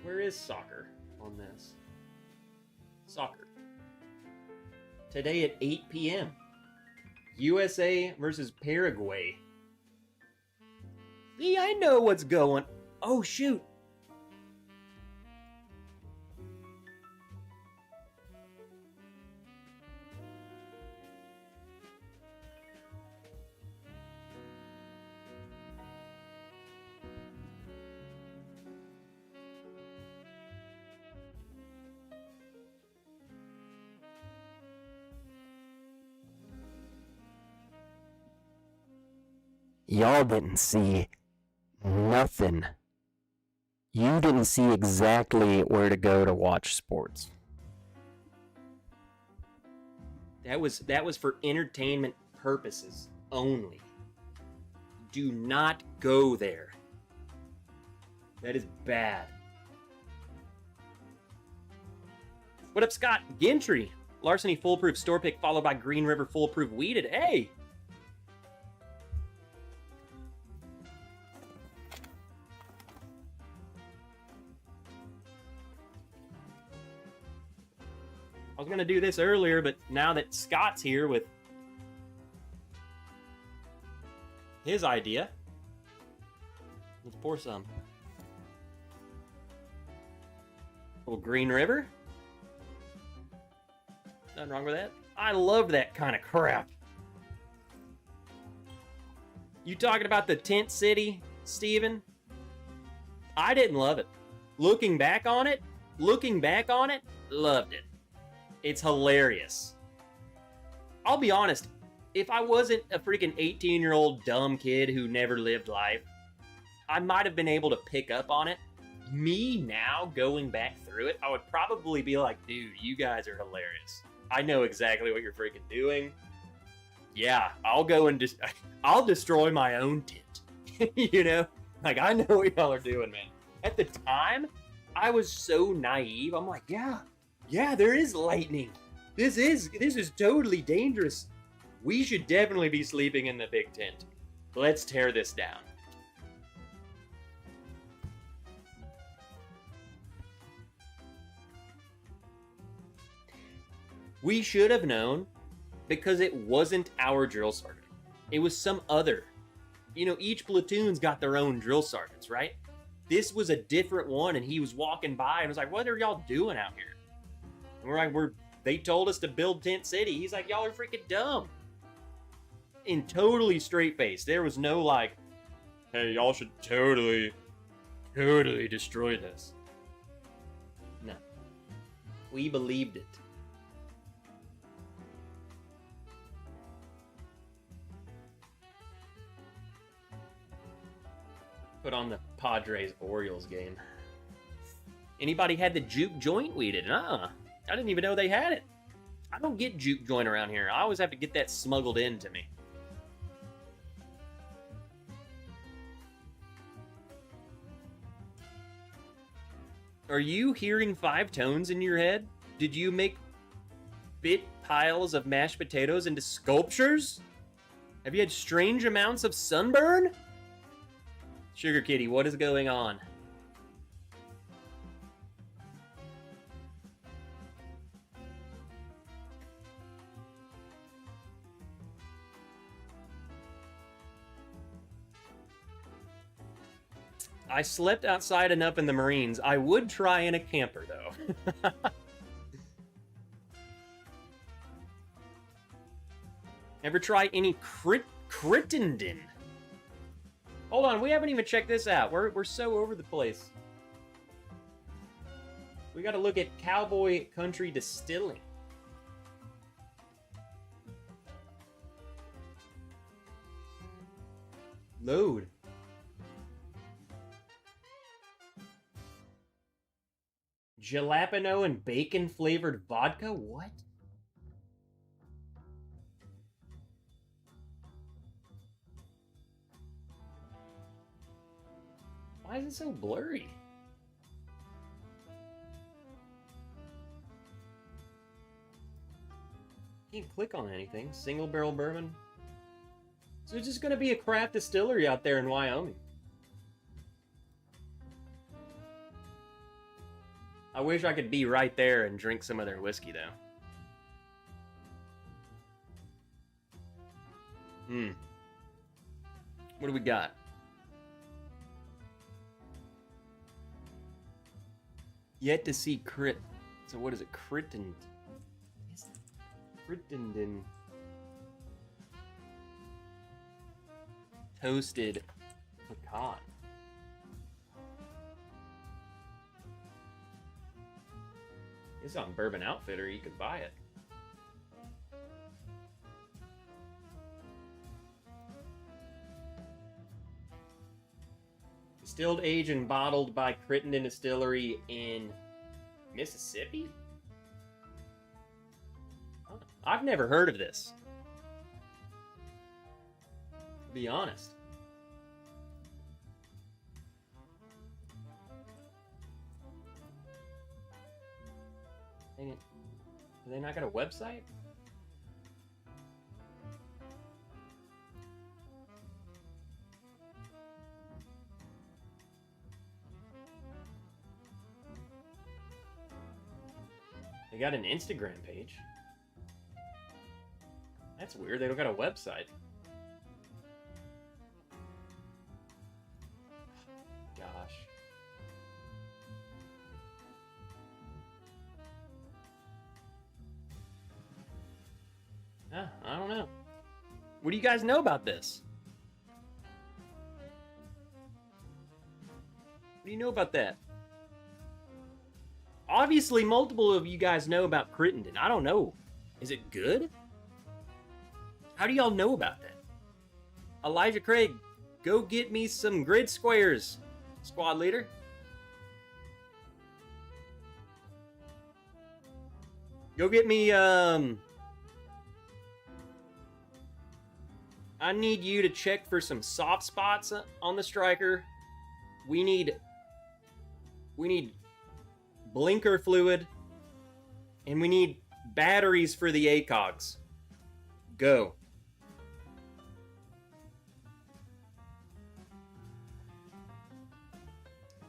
Speaker 1: Where is soccer on this? Soccer. Today at 8 p.m. USA versus Paraguay. See, I know what's going. Oh, shoot.
Speaker 2: Y'all didn't see nothing. You didn't see exactly where to go to watch sports.
Speaker 1: That was for entertainment purposes only. Do not go there. That is bad. What up, Scott? Gentry. Larceny Foolproof Store Pick followed by Green River Foolproof Weeded. Hey! I was going to do this earlier, but now that Scott's here with his idea, let's pour some. Little Green River. Nothing wrong with that. I love that kind of crap. You talking about the tent city, Steven? I didn't love it. Looking back on it, loved it. It's hilarious. I'll be honest, if I wasn't a freaking 18-year-old dumb kid who never lived life, I might have been able to pick up on it. Me now, going back through it, I would probably be like, dude, you guys are hilarious. I know exactly what you're freaking doing. Yeah, I'll go and I'll destroy my own tent. You know? Like, I know what y'all are doing, man. At the time, I was so naive. I'm like, yeah, there is lightning. This is totally dangerous. We should definitely be sleeping in the big tent. Let's tear this down. We should have known because it wasn't our drill sergeant. It was some other. You know, each platoon's got their own drill sergeants, right? This was a different one, and he was walking by and was like, what are y'all doing out here? And we're like, they told us to build Tent City. He's like, y'all are freaking dumb. In totally straight face. There was no like, hey, y'all should totally destroy this. No. We believed it. Put on the Padres-Orioles game. Anybody had the juke joint weeded? I didn't even know they had it. I don't get juke joint around here. I always have to get that smuggled into me. Are you hearing 5 tones in your head? Did you make bit piles of mashed potatoes into sculptures? Have you had strange amounts of sunburn? Sugar Kitty, what is going on? I slept outside enough in the Marines. I would try in a camper, though. Ever try any Crittenden? Hold on, we haven't even checked this out. We're so over the place. We gotta look at Cowboy Country Distilling. Load. Jalapeno and bacon flavored vodka? What? Why is it so blurry? Can't click on anything. Single barrel bourbon. So it's just gonna be a craft distillery out there in Wyoming. I wish I could be right there and drink some of their whiskey though. What do we got? Yet to see crit. So what is it? Crittenden. Crittenden. Toasted pecan. It's on Bourbon Outfitter. You could buy it. Distilled, aged, and bottled by Crittenden Distillery in Mississippi? I've never heard of this. To be honest. Dang it. Have they not got a website? They got an Instagram page. That's weird. They don't got a website. Gosh. I don't know. What do you guys know about this? What do you know about that? Obviously, multiple of you guys know about Crittenden. I don't know. Is it good? How do y'all know about that? Elijah Craig, go get me some grid squares, squad leader. Go get me, I need you to check for some soft spots on the striker. We need blinker fluid, and we need batteries for the ACOGs. Go.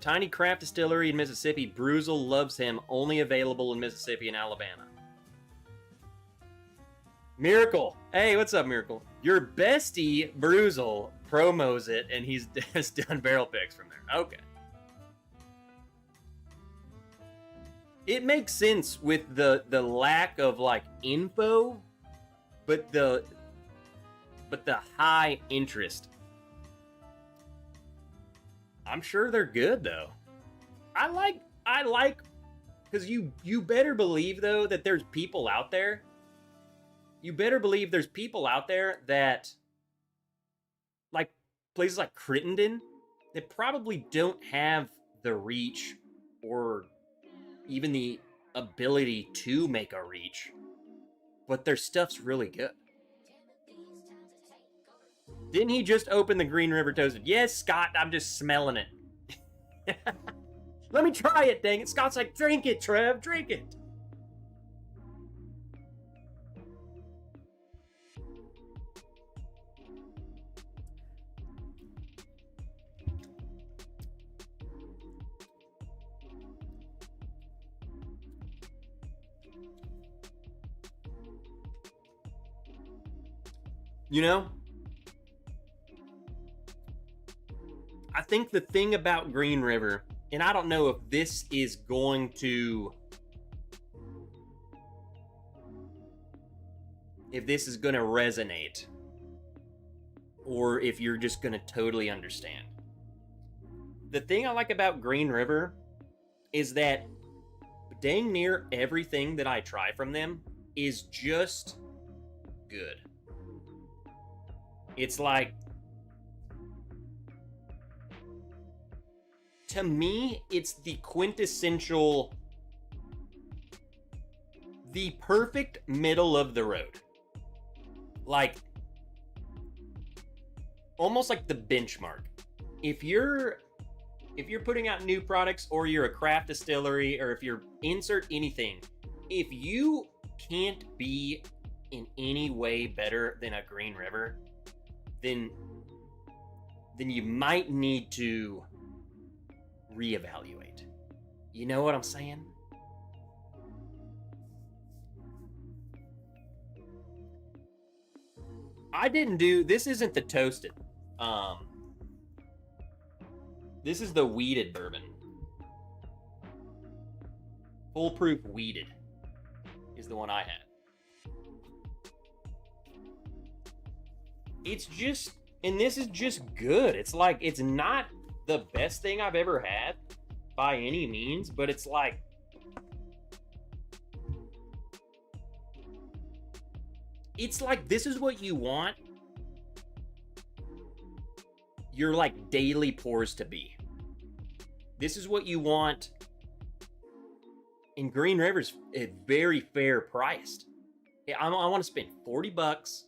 Speaker 1: Tiny craft distillery in Mississippi. Bruzel loves him. Only available in Mississippi and Alabama. Miracle. Hey, what's up, Miracle? Your bestie, Bruzel, promos it, and he's done barrel picks from there. Okay. It makes sense with the lack of, like, info, but the high interest. I'm sure they're good though. I like because you better believe though that there's people out there. You better believe there's people out there that, like places like Crittenden, that probably don't have the reach or even the ability to make a reach, but their stuff's really good. Didn't he just open the Green River Toasted? Yes, Scott, I'm just smelling it. Let me try it, dang it. Scott's like, drink it, Trev, drink it. You know? I think the thing about Green River, and I don't know if this is going to resonate, or if you're just going to totally understand. The thing I like about Green River is that dang near everything that I try from them is just good. It's like, to me, it's the quintessential, the perfect middle of the road. Like, almost like the benchmark. If you're if you're putting out new products or you're a craft distillery or if you're insert anything, if you can't be in any way better than a Green River, then you might need to reevaluate. You know what I'm saying? This isn't the toasted. This is the wheated bourbon. Foolproof wheated is the one I had. It's just, and this is just good. It's like, it's not the best thing I've ever had by any means, but it's like, this is what you want your like daily pours to be. This is what you want. And Green River's very fair priced. I want to spend $40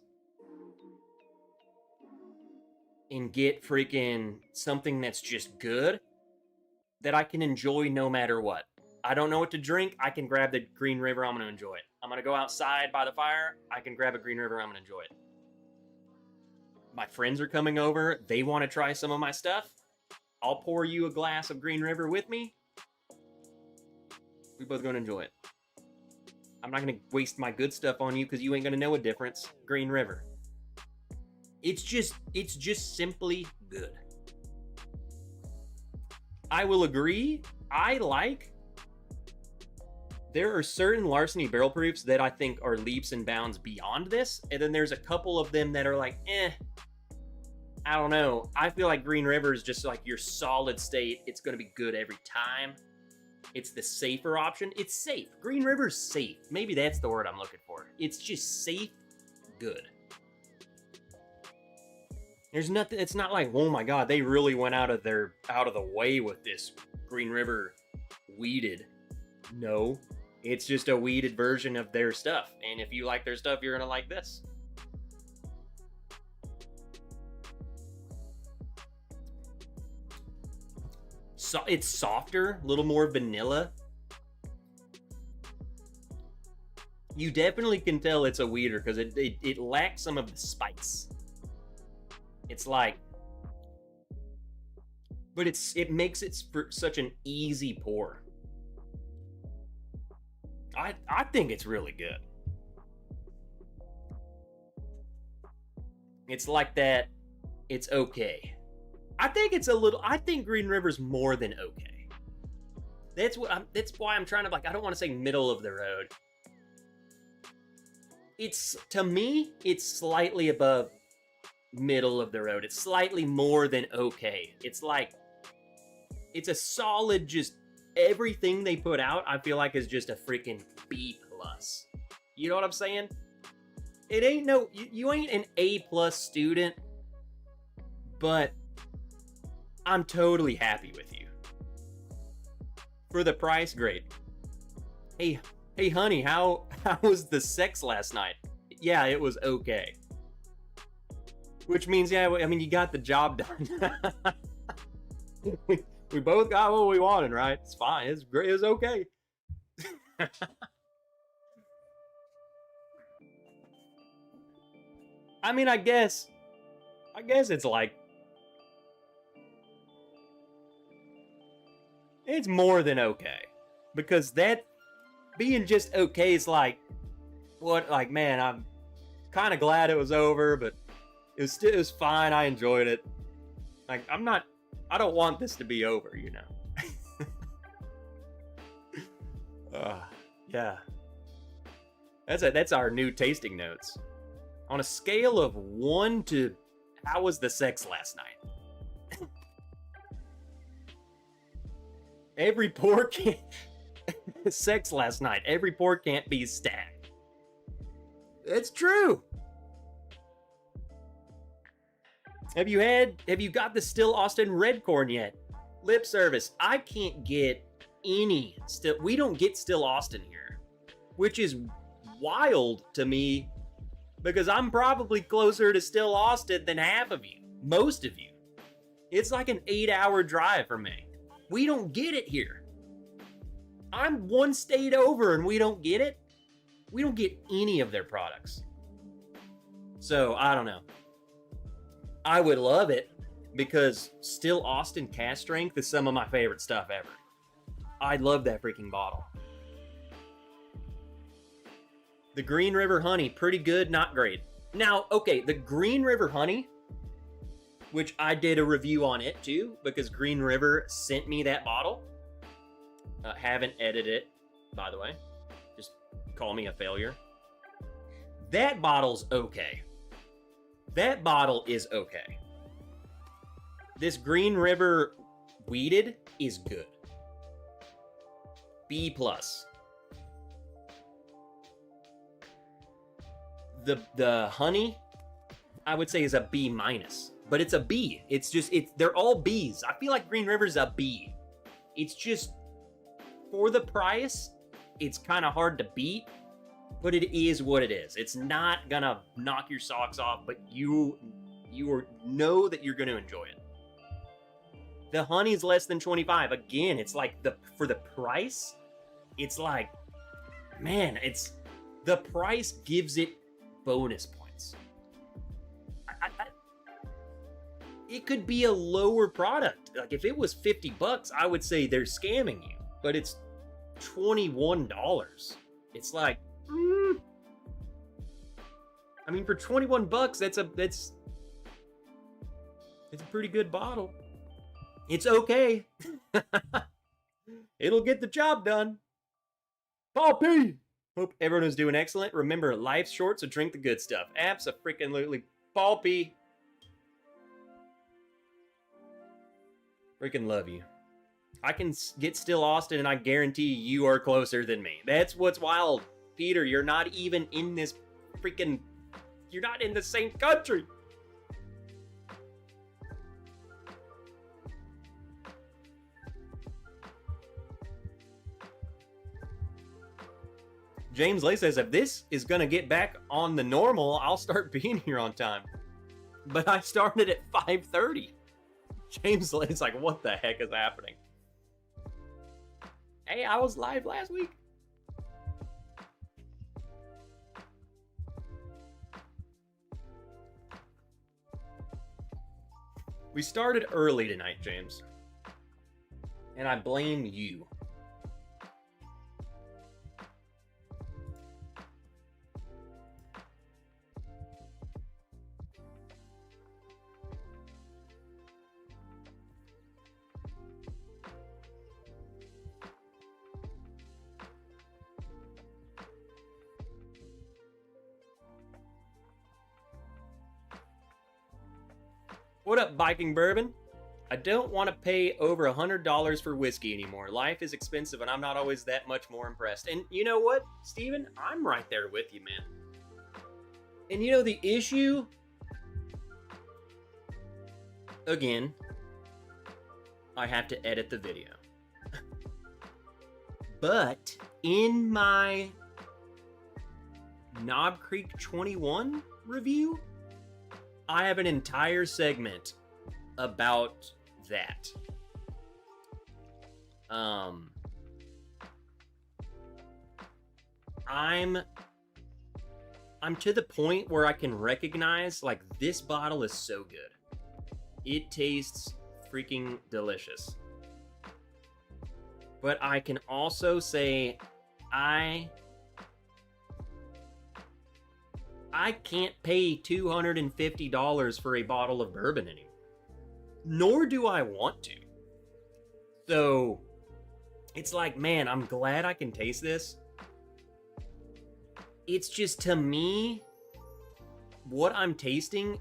Speaker 1: and get freaking something that's just good that I can enjoy no matter what. I don't know what to drink. I can grab the Green River. I'm going to enjoy it. I'm going to go outside by the fire. I can grab a Green River. I'm going to enjoy it. My friends are coming over. They want to try some of my stuff. I'll pour you a glass of Green River with me. We both going to enjoy it. I'm not going to waste my good stuff on you because you ain't going to know a difference. Green River. It's just simply good. I will agree. There are certain Larceny barrel proofs that I think are leaps and bounds beyond this. And then there's a couple of them that are like, I don't know. I feel like Green River is just like your solid state. It's going to be good every time. It's the safer option. It's safe. Green River's safe. Maybe that's the word I'm looking for. It's just safe, good. There's nothing, it's not like, oh my God, they really went out of the way with this Green River wheated. No, it's just a wheated version of their stuff. And if you like their stuff, you're going to like this. So it's softer, a little more vanilla. You definitely can tell it's a wheater because it lacks some of the spice. It's like, but it makes it for such an easy pour. I think it's really good. It's like that. It's okay. I think Green River's more than okay. That's why I'm trying to I don't want to say middle of the road. To me, it's slightly above middle of the road. It's slightly more than okay. It's a solid, just everything they put out, I feel like is just a freaking B+. You know what I'm saying? It ain't you ain't an A+ student, but I'm totally happy with you. For the price, great. Hey honey, how was the sex last night? Yeah, it was okay. Which means, yeah, I mean, you got the job done. we both got what we wanted, right? It's fine. It's great. It's okay. I mean, I guess it's like, it's more than okay. Because that being just okay is like, man, I'm kind of glad it was over, but it was fine. I enjoyed it. Like, I don't want this to be over, you know? Yeah. That's our new tasting notes. On a scale of 1 to how was the sex last night? Every pour can't... sex last night. Every pour can't be stacked. It's true. Have you got the Still Austin Red Corn yet? Lip service. I can't get any we don't get Still Austin here, which is wild to me because I'm probably closer to Still Austin than half of you, most of you. It's like an 8-hour drive for me. We don't get it here. I'm one state over and we don't get it. We don't get any of their products. So, I don't know. I would love it because still Austin cast strength is some of my favorite stuff ever. I love that freaking bottle. The Green River Honey, pretty good, not great. Now, okay, the Green River Honey, which I did a review on it too, because Green River sent me that bottle. Haven't edited it, by the way. Just call me a failure. That bottle's okay. That bottle is okay. This Green River Weeded is good. B+. The honey, I would say, is a B-, but it's a B. They're all B's. I feel like Green River's a B. It's just, for the price, it's kind of hard to beat, but it is what it is. It's not gonna knock your socks off, but you know that you're gonna enjoy it. The honey's less than 25. Again, it's like for the price, it's like, man, the price gives it bonus points. It could be a lower product. Like if it was $50, I would say they're scamming you. But it's $21. It's like, I mean, for $21, that's a pretty good bottle. It's okay. It'll get the job done. Paul P. Hope everyone is doing excellent. Remember, life's short, so drink the good stuff. Abso-freaking-lutely. Paul P. Freaking love you. I can get still Austin, and I guarantee you are closer than me. That's what's wild. Peter, you're not even in this freaking... You're not in the same country. James Lay says, if this is going to get back on the normal, I'll start being here on time. But I started at 5:30. James Lay's like, what the heck is happening? Hey, I was live last week. We started early tonight, James. And I blame you. What up, Biking Bourbon? I don't want to pay over $100 for whiskey anymore. Life is expensive and I'm not always that much more impressed. And you know what, Steven? I'm right there with you, man. And you know the issue? Again, I have to edit the video. But in my Knob Creek 21 review, I have an entire segment about that. I'm to the point where I can recognize, like, this bottle is so good. It tastes freaking delicious. But I can also say I can't pay $250 for a bottle of bourbon anymore. Nor do I want to. So, it's like, man, I'm glad I can taste this. It's just, to me, what I'm tasting,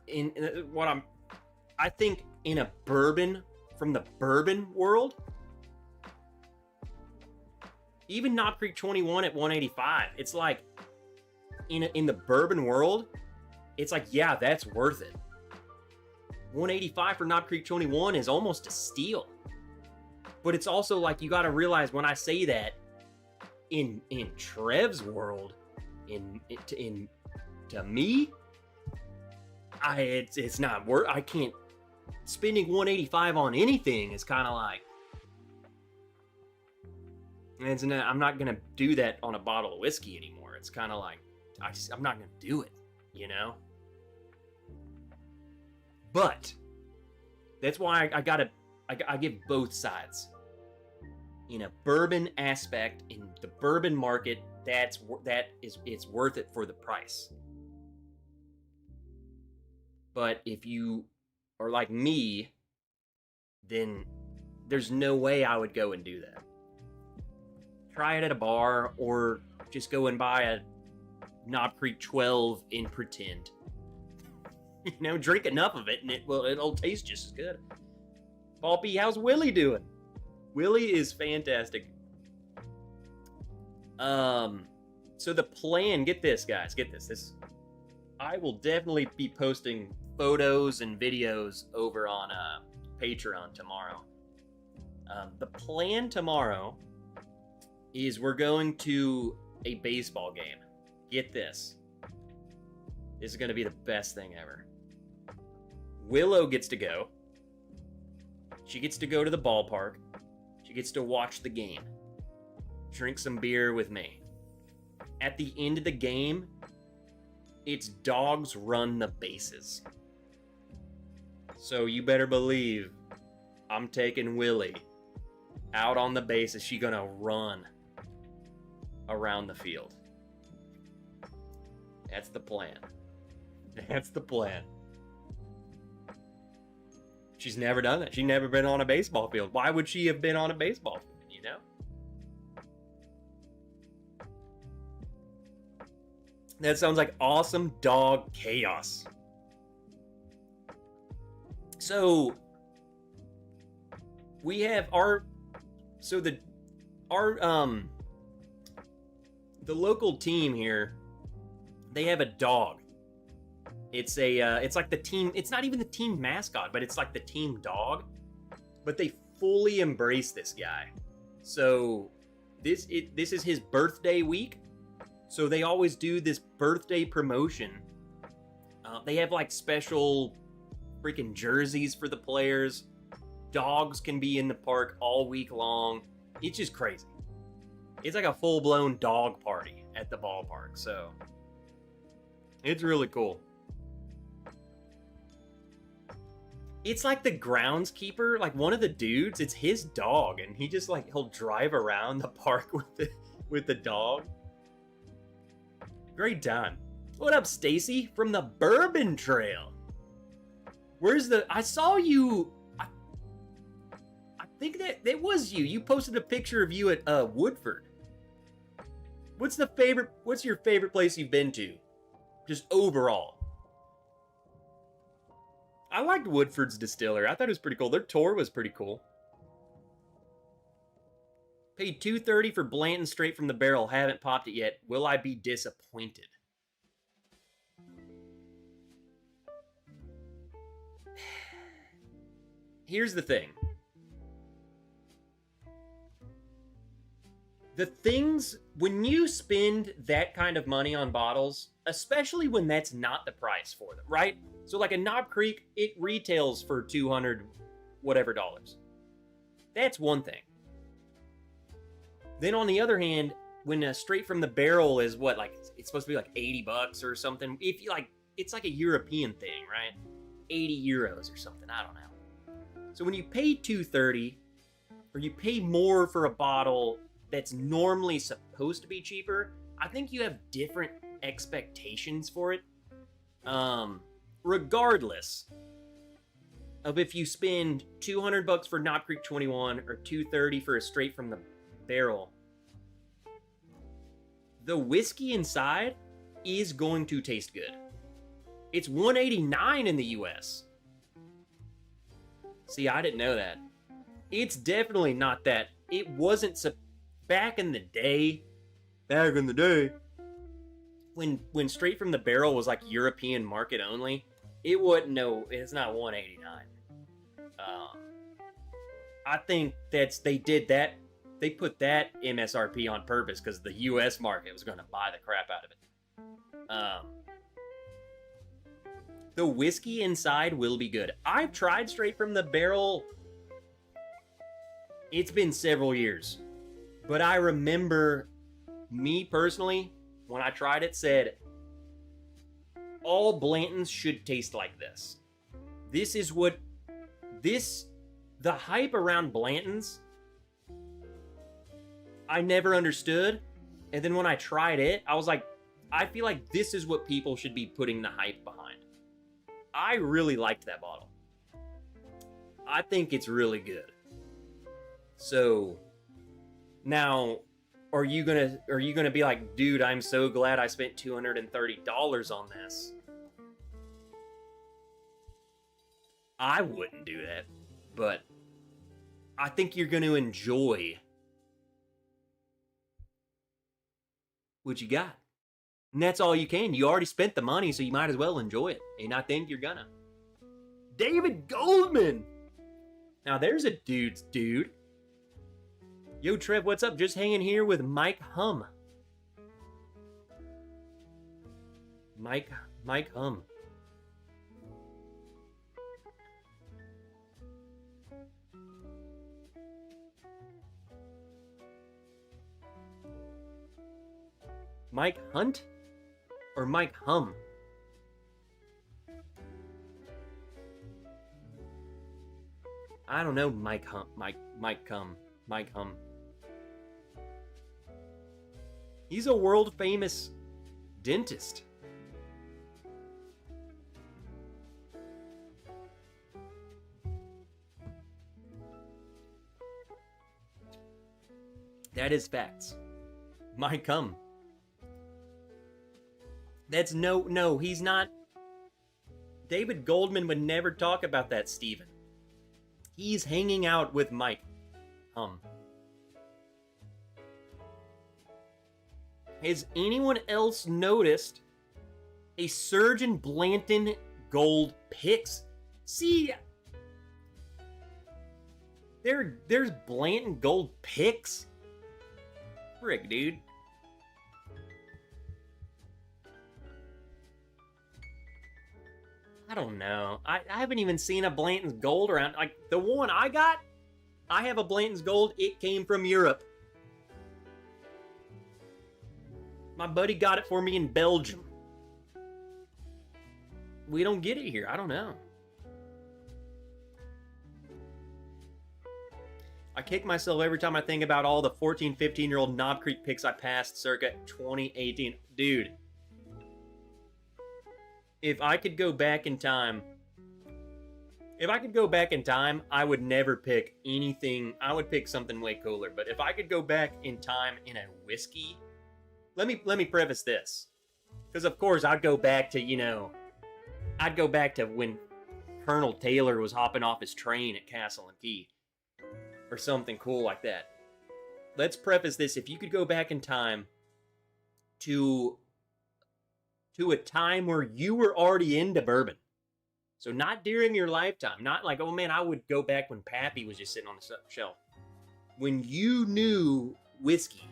Speaker 1: I think in a bourbon, from the bourbon world, even Knob Creek 21 at 185, it's like, in the bourbon world, it's like, yeah, that's worth it. 185 for Knob Creek 21 is almost a steal. But it's also like, you got to realize when I say that, in Trev's world, to me, it's not worth. I can't spending $185 on anything is kind of like, and I'm not gonna do that on a bottle of whiskey anymore. It's kind of like I'm not gonna do it, you know. But that's why I give both sides. In a bourbon aspect, in the bourbon market, it's worth it for the price. But if you are like me, then there's no way I would go and do that. Try it at a bar, or just go and buy a Knob Creek 12 and pretend. You know, drink enough of it and it'll taste just as good. Paul how's Willie doing? Willie is fantastic. So the plan, get this, guys, get this. I will definitely be posting photos and videos over on Patreon tomorrow. The plan tomorrow is we're going to a baseball game. Get this. This is going to be the best thing ever. Willow gets to go. She gets to go to the ballpark. She gets to watch the game. Drink some beer with me. At the end of the game, it's dogs run the bases. So you better believe I'm taking Willie out on the bases. She's gonna run around the field. That's the plan. That's the plan. She's never done that. She's never been on a baseball field. Why would she have been on a baseball field, you know? That sounds like awesome dog chaos. So we have the local team here, they have a dog. It's like the team, it's not even the team mascot, but it's like the team dog. But they fully embrace this guy. So this is his birthday week. So they always do this birthday promotion. They have like special freaking jerseys for the players. Dogs can be in the park all week long. It's just crazy. It's like a full-blown dog party at the ballpark. So it's really cool. It's like the groundskeeper, like one of the dudes, it's his dog, and he just like, he'll drive around the park with the dog. Great time. What up, Stacy? From the Bourbon Trail. I saw you, I think that was you. You posted a picture of you at Woodford. What's your favorite place you've been to? Just overall. I liked Woodford's Distillery. I thought it was pretty cool. Their tour was pretty cool. Paid $2.30 for Blanton straight from the barrel. Haven't popped it yet. Will I be disappointed? Here's the thing. The things, when you spend that kind of money on bottles, especially when that's not the price for them, right? So like a Knob Creek, it retails for $200 whatever dollars. That's one thing. Then on the other hand, when straight from the barrel is what, like, it's supposed to be like $80 or something. If you like, it's like a European thing, right? 80 euros or something, I don't know. So when you pay $2.30, or you pay more for a bottle that's normally supposed to be cheaper, I think you have different expectations for it. Regardless of if you spend $200 for Knob Creek 21 or $2.30 for a straight from the barrel, the whiskey inside is going to taste good. It's $189 in the US. See, I didn't know that. It's definitely not that. It wasn't back in the day. When straight from the barrel was like European market only, it wasn't. No, it's not $189. I think they did that. They put that MSRP on purpose because the U.S. market was going to buy the crap out of it. The whiskey inside will be good. I've tried straight from the barrel. It's been several years. But I remember me personally, when I tried it, said, all Blantons should taste like this. This is what... The hype around Blantons, I never understood. And then when I tried it, I was like, I feel like this is what people should be putting the hype behind. I really liked that bottle. I think it's really good. So now, are you gonna be like, dude, I'm so glad I spent $230 on this? I wouldn't do that, but I think you're gonna enjoy what you got. And that's all you can. You already spent the money, so you might as well enjoy it. And I think you're gonna. David Goldman! Now there's a dude's dude. Yo, Trev, what's up? Just hanging here with Mike Hum. Mike Hum. Mike Hunt? Or Mike Hum? I don't know, Mike Hum. Mike Hum. He's a world famous dentist. That is facts. Mike Hum. That's no, he's not. David Goldman would never talk about that, Steven. He's hanging out with Mike Hum. Has anyone else noticed a surge in Blanton gold picks? See, there's Blanton gold picks? Frick, dude. I don't know. I haven't even seen a Blanton's Gold around. Like, the one I got, I have a Blanton's Gold. It came from Europe. My buddy got it for me in Belgium. We don't get it here. I don't know. I kick myself every time I think about all the 14, 15-year-old Knob Creek picks I passed circa 2018. Dude. If I could go back in time, I would never pick anything. I would pick something way cooler. But if I could go back in time in a whiskey, let me preface this, because of course I'd go back to when Colonel Taylor was hopping off his train at Castle and Key, or something cool like that. Let's preface this: if you could go back in time to a time where you were already into bourbon. So not during your lifetime. Not like, oh man, I would go back when Pappy was just sitting on the shelf. When you knew whiskey,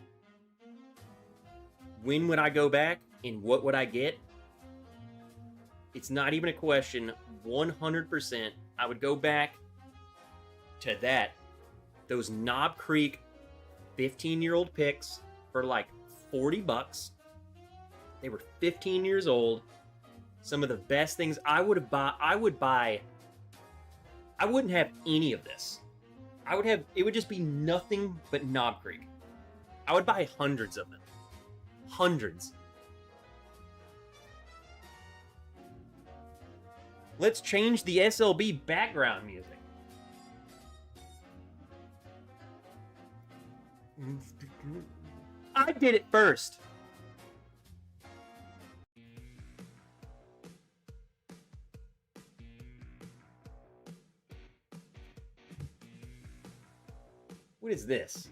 Speaker 1: when would I go back and what would I get? It's not even a question. 100%. I would go back to that. Those Knob Creek 15-year-old picks for like $40. They were 15 years old. Some of the best things I would buy. I wouldn't have any of this. It would just be nothing but Knob Creek. I would buy hundreds of them. Hundreds. Let's change the SLB background music. I did it first. What is this?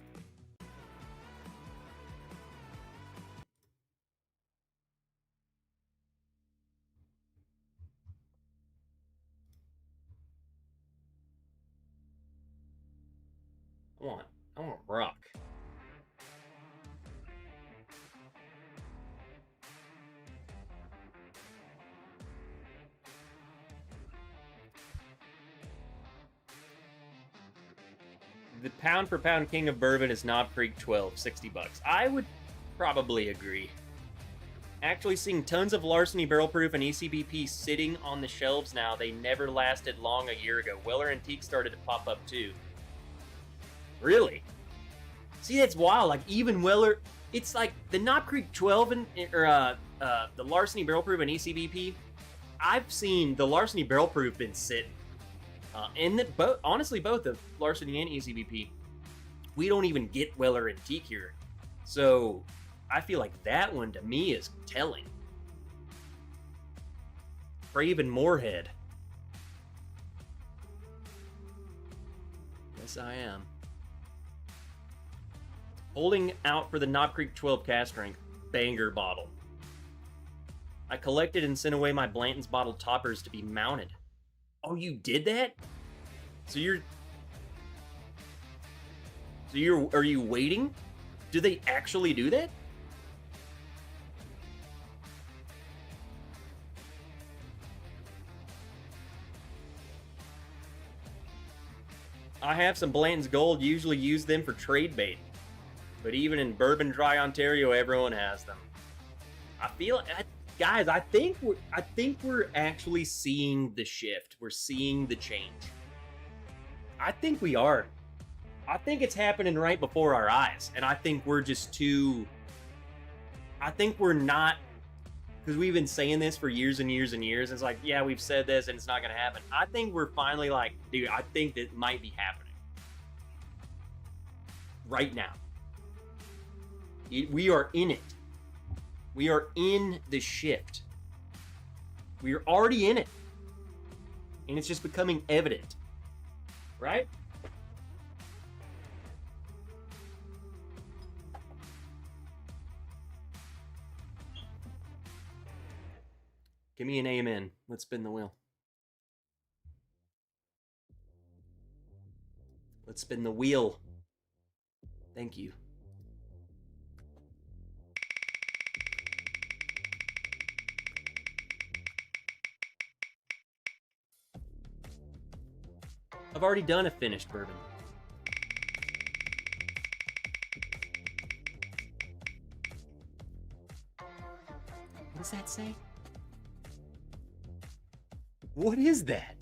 Speaker 1: I want rock. the pound for pound king of bourbon is Knob Creek 12, $60. I would probably agree. Actually seeing tons of Larceny Barrel Proof and ECBP sitting on the shelves now. They never lasted long a year ago. Weller Antique started to pop up too. Really? See, that's wild. Like, even Weller, it's like the Knob Creek 12 the Larceny Barrel Proof and ECBP. I've seen the Larceny Barrel Proof been sitting. Honestly, both of Larceny and ECBP. We don't even get Weller Antique here. So I feel like that one to me is telling. Craven Moorhead. Yes, I am. Holding out for the Knob Creek 12 cast strength banger bottle. I collected and sent away my Blanton's bottle toppers to be mounted. Oh, you did that? Are you waiting? Do they actually do that? I have some Blanton's Gold, usually use them for trade bait. But even in Bourbon Dry Ontario, everyone has them. Guys, I think we're actually seeing the shift. We're seeing the change. I think we are. I think it's happening right before our eyes, and I think we're just too. I think we're not, because we've been saying this for years and years and years. It's like, yeah, we've said this, and it's not gonna happen. I think we're finally like, dude, I think that might be happening right now. We are in it. We are in the shift. We are already in it. And it's just becoming evident. Right? Give me an amen. Let's spin the wheel. Let's spin the wheel. Thank you. I've already done a finished bourbon. What does that say? What is that?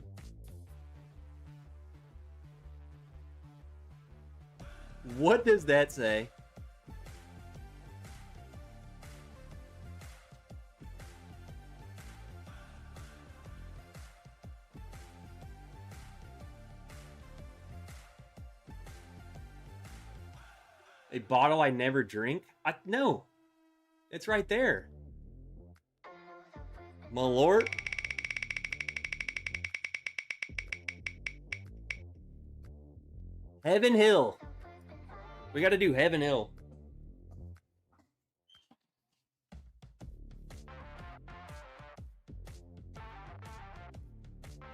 Speaker 1: What does that say? A bottle I never drink? No. It's right there. Malort? Heaven Hill. We got to do Heaven Hill.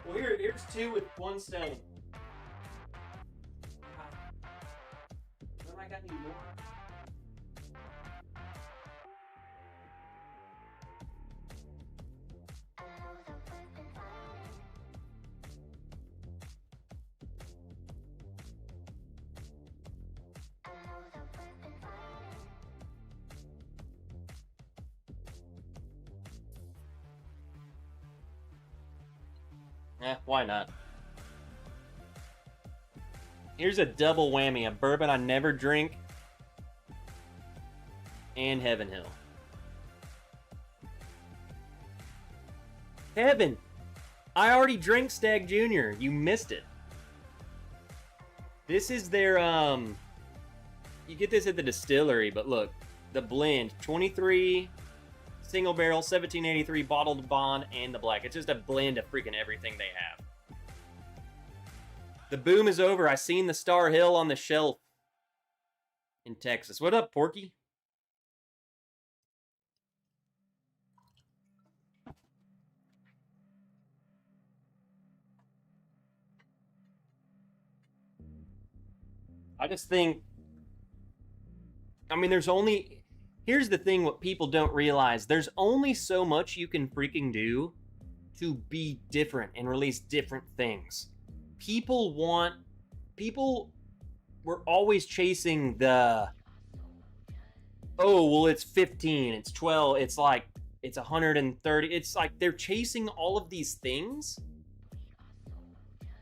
Speaker 1: Well, here's two with one stone. What am I got any more? Why not? Here's a double whammy. A bourbon I never drink. And Heaven Hill. Kevin! I already drank Stag Jr. You missed it. This is their, you get this at the distillery, but look. The blend. 23... single barrel, 1783, bottled bond, and the black. It's just a blend of freaking everything they have. The boom is over. I seen the Star Hill on the shelf in Texas. What up, Porky? I just think, I mean, here's the thing, what people don't realize. There's only so much you can freaking do to be different and release different things. People we're always chasing the, oh, well, it's 15, it's 12, it's like, it's 130. It's like they're chasing all of these things,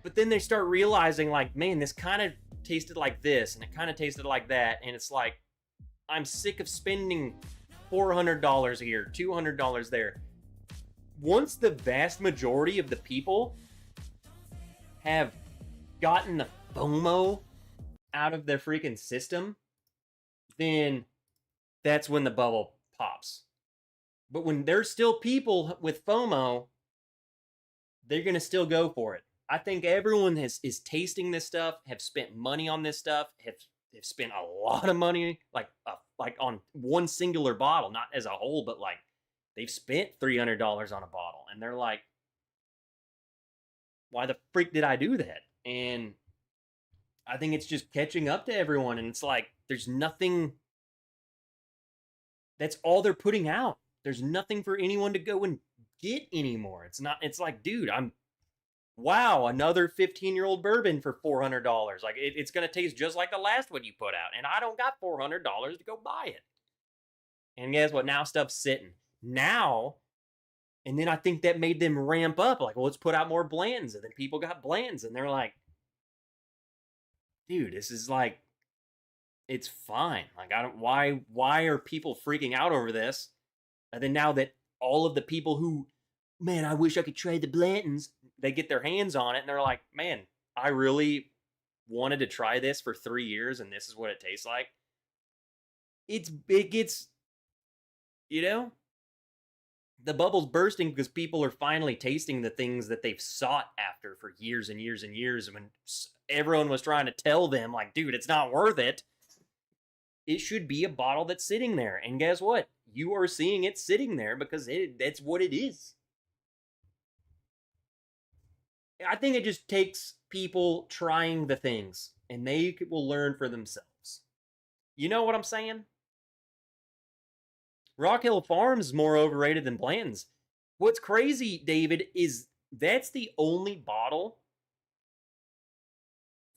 Speaker 1: but then they start realizing, like, man, this kind of tasted like this, and it kind of tasted like that, and it's like, I'm sick of spending $400 here, $200 there. Once the vast majority of the people have gotten the FOMO out of their freaking system, then that's when the bubble pops. But when there's still people with FOMO, they're going to still go for it. I think everyone is tasting this stuff, have spent money on this stuff, have spent a lot of money, like on one singular bottle, not as a whole, but like they've spent $300 on a bottle, and they're like, why the freak did I do that? And I think it's just catching up to everyone, and it's like there's nothing. That's all they're putting out. There's nothing for anyone to go and get anymore. It's not. It's like, dude, wow, another 15-year-old bourbon for $400. Like it's gonna taste just like the last one you put out, and I don't got $400 to go buy it. And guess what? Now stuff's sitting now, and then I think that made them ramp up. Like, well, let's put out more blends, and then people got blends, and they're like, dude, this is like, it's fine. Like, I don't. Why are people freaking out over this? And then now that all of the people who, man, I wish I could try the Blantons, they get their hands on it, and they're like, man, I really wanted to try this for 3 years, and this is what it tastes like. It gets, the bubble's bursting because people are finally tasting the things that they've sought after for years and years and years. When everyone was trying to tell them, like, dude, it's not worth it. It should be a bottle that's sitting there. And guess what? You are seeing it sitting there because that's what it is. I think it just takes people trying the things, and they will learn for themselves. You know what I'm saying? Rock Hill Farms is more overrated than Blanton's. What's crazy, David, is that's the only bottle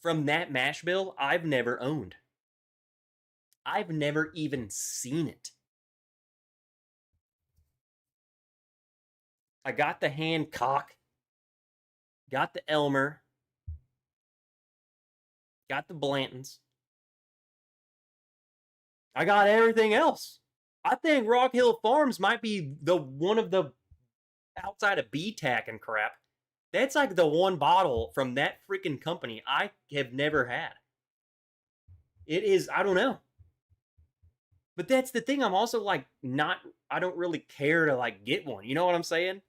Speaker 1: from that mash bill I've never owned. I've never even seen it. I got the Hancock, got the Elmer, got the Blantons. I got everything else. I think Rock Hill Farms might be the one of the, outside of B-Tac and crap, that's like the one bottle from that freaking company I have never had. It is, I don't know. But that's the thing, I'm also like I don't really care to like get one. You know what I'm saying?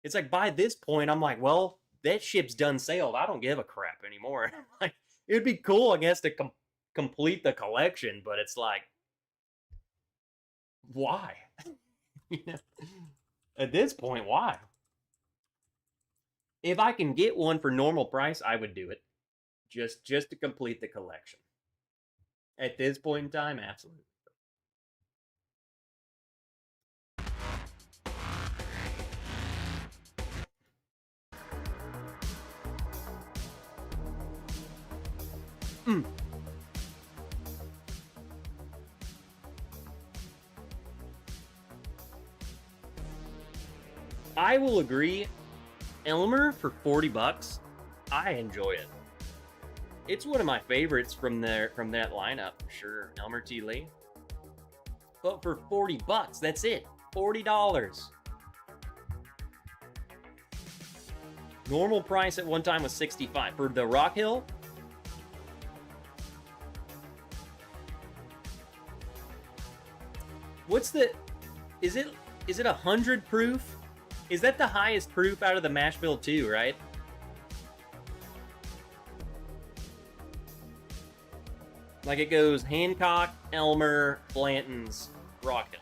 Speaker 1: It's like by this point, I'm like, well, that ship's done sailed. I don't give a crap anymore. Like, it would be cool, I guess, to complete the collection, but it's like, why? At this point, why? If I can get one for normal price, I would do it. Just to complete the collection. At this point in time, absolutely. I will agree. Elmer for $40, I enjoy it. It's one of my favorites from that lineup, for sure. Elmer T. Lee. But for $40, that's it. $40. Normal price at one time was $65. For the Rock Hill, is it 100 proof? Is that the highest proof out of the mash bill too, right? Like it goes Hancock, Elmer, Blanton's, Rock Hill.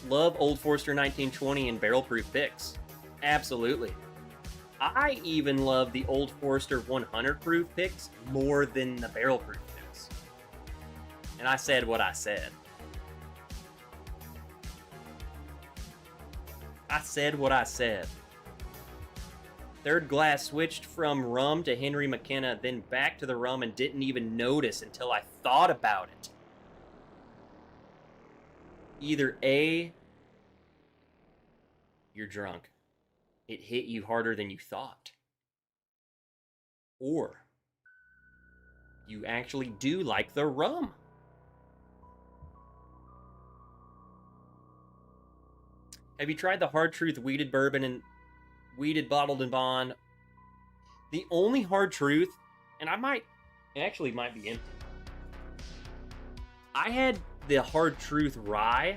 Speaker 1: Love Old Forester 1920 and barrel proof picks. Absolutely. I even love the Old Forester 100 proof picks more than the barrel proof picks. And I said what I said. I said what I said. Third glass switched from rum to Henry McKenna, then back to the rum and didn't even notice until I thought about it. Either A, you're drunk. It hit you harder than you thought. Or you actually do like the rum. Have you tried the Hard Truth weeded bourbon and weeded bottled and bond? The only Hard Truth, and it actually might be empty. I had the Hard Truth rye,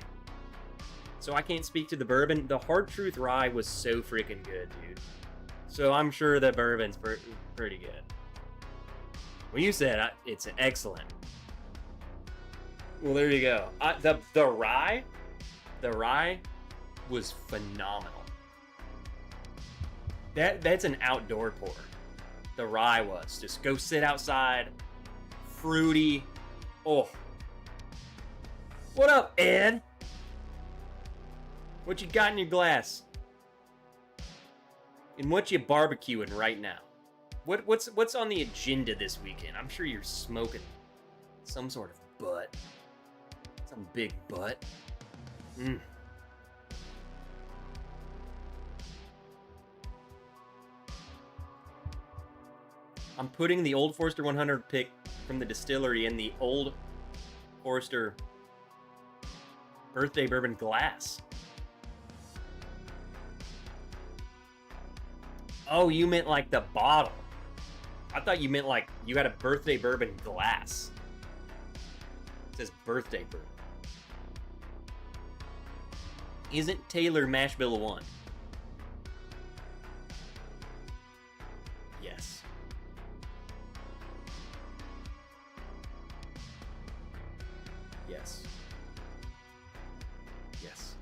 Speaker 1: so I can't speak to the bourbon. The Hard Truth rye was so freaking good, dude. So I'm sure the bourbon's pretty good. Well, you said it's excellent. Well, there you go. The rye was phenomenal. That's an outdoor pour. The rye was. Just go sit outside. Fruity. Oh. What up, Ed? What you got in your glass? And what you barbecuing right now? What's on the agenda this weekend? I'm sure you're smoking some sort of butt. Some big butt. I'm putting the Old Forester 100 pick from the distillery in the Old Forester birthday bourbon glass. Oh, you meant like the bottle. I thought you meant like you had a birthday bourbon glass. It says birthday bourbon. Isn't Taylor Mash Bill 1? Yes. Yes. Yes.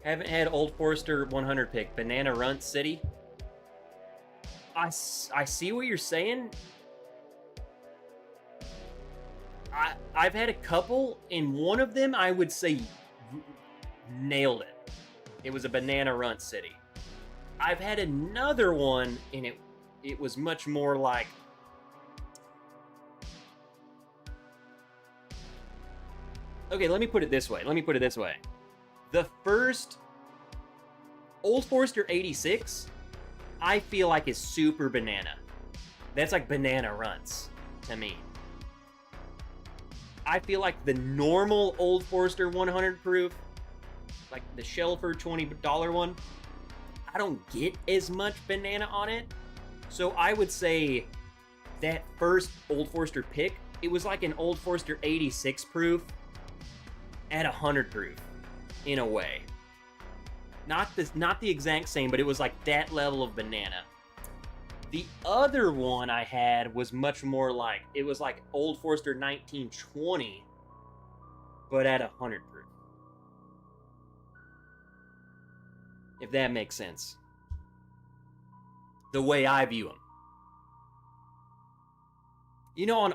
Speaker 1: Haven't had Old Forester 100 pick. Banana Runt City. I see what you're saying. I've had a couple, and one of them I would say nailed it. It was a Banana Runt City. I've had another one, and it was much more like... Okay, let me put it this way. The first Old Forester 86, I feel like is super banana. That's like banana runts to me. I feel like the normal Old Forester 100 proof, like the Shelfer $20 one, I don't get as much banana on it. So I would say that first Old Forester pick, it was like an Old Forester 86 proof at 100 proof, in a way. Not the exact same, but it was like that level of banana. The other one I had was much more like, it was like Old Forester 1920, but at 100 proof. If that makes sense. The way I view them. You know,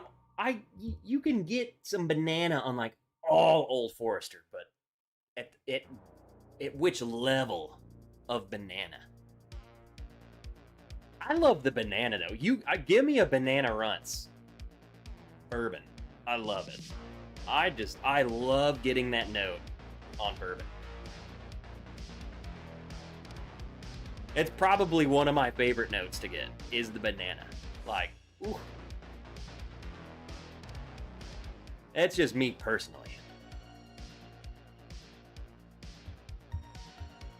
Speaker 1: you can get some banana on like all Old Forester, but at which level of banana? I love the banana though. Give me a Banana Runts bourbon. I love it. I love getting that note on bourbon. It's probably one of my favorite notes to get is the banana. Like, ooh. That's just me personally.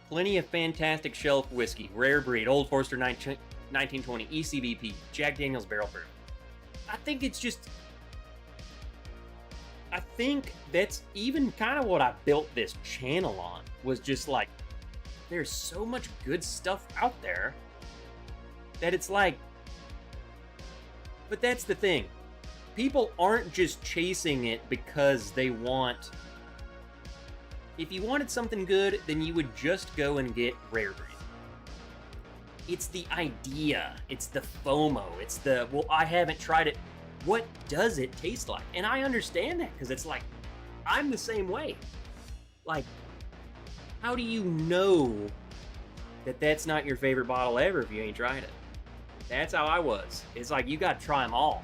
Speaker 1: Plenty of fantastic shelf whiskey, rare breed, Old Forester 1920, ECVP, Jack Daniel's Barrel Proof. I think that's even kind of what I built this channel on, was just like, there's so much good stuff out there that it's like, but that's the thing. People aren't just chasing it because they want... If you wanted something good, then you would just go and get rare breed. It's the idea. It's the FOMO. It's the, well, I haven't tried it. What does it taste like? And I understand that, because it's like, I'm the same way. Like, how do you know that that's not your favorite bottle ever if you ain't tried it? That's how I was. It's like, you got to try them all.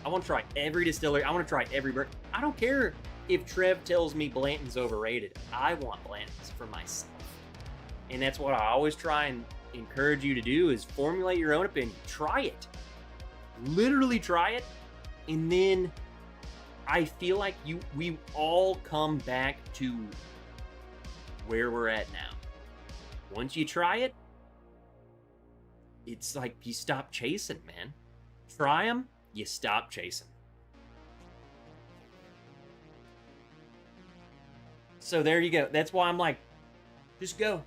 Speaker 1: I want to try every distillery. I want to try every brand. I don't care if Trev tells me Blanton's overrated. I want Blanton's for myself. And that's what I always try and encourage you to do, is formulate your own opinion. Try it. Literally try it. And then I feel like we all come back to where we're at now. Once you try it, it's like you stop chasing, man. Try them, you stop chasing. So there you go. That's why I'm like, just go.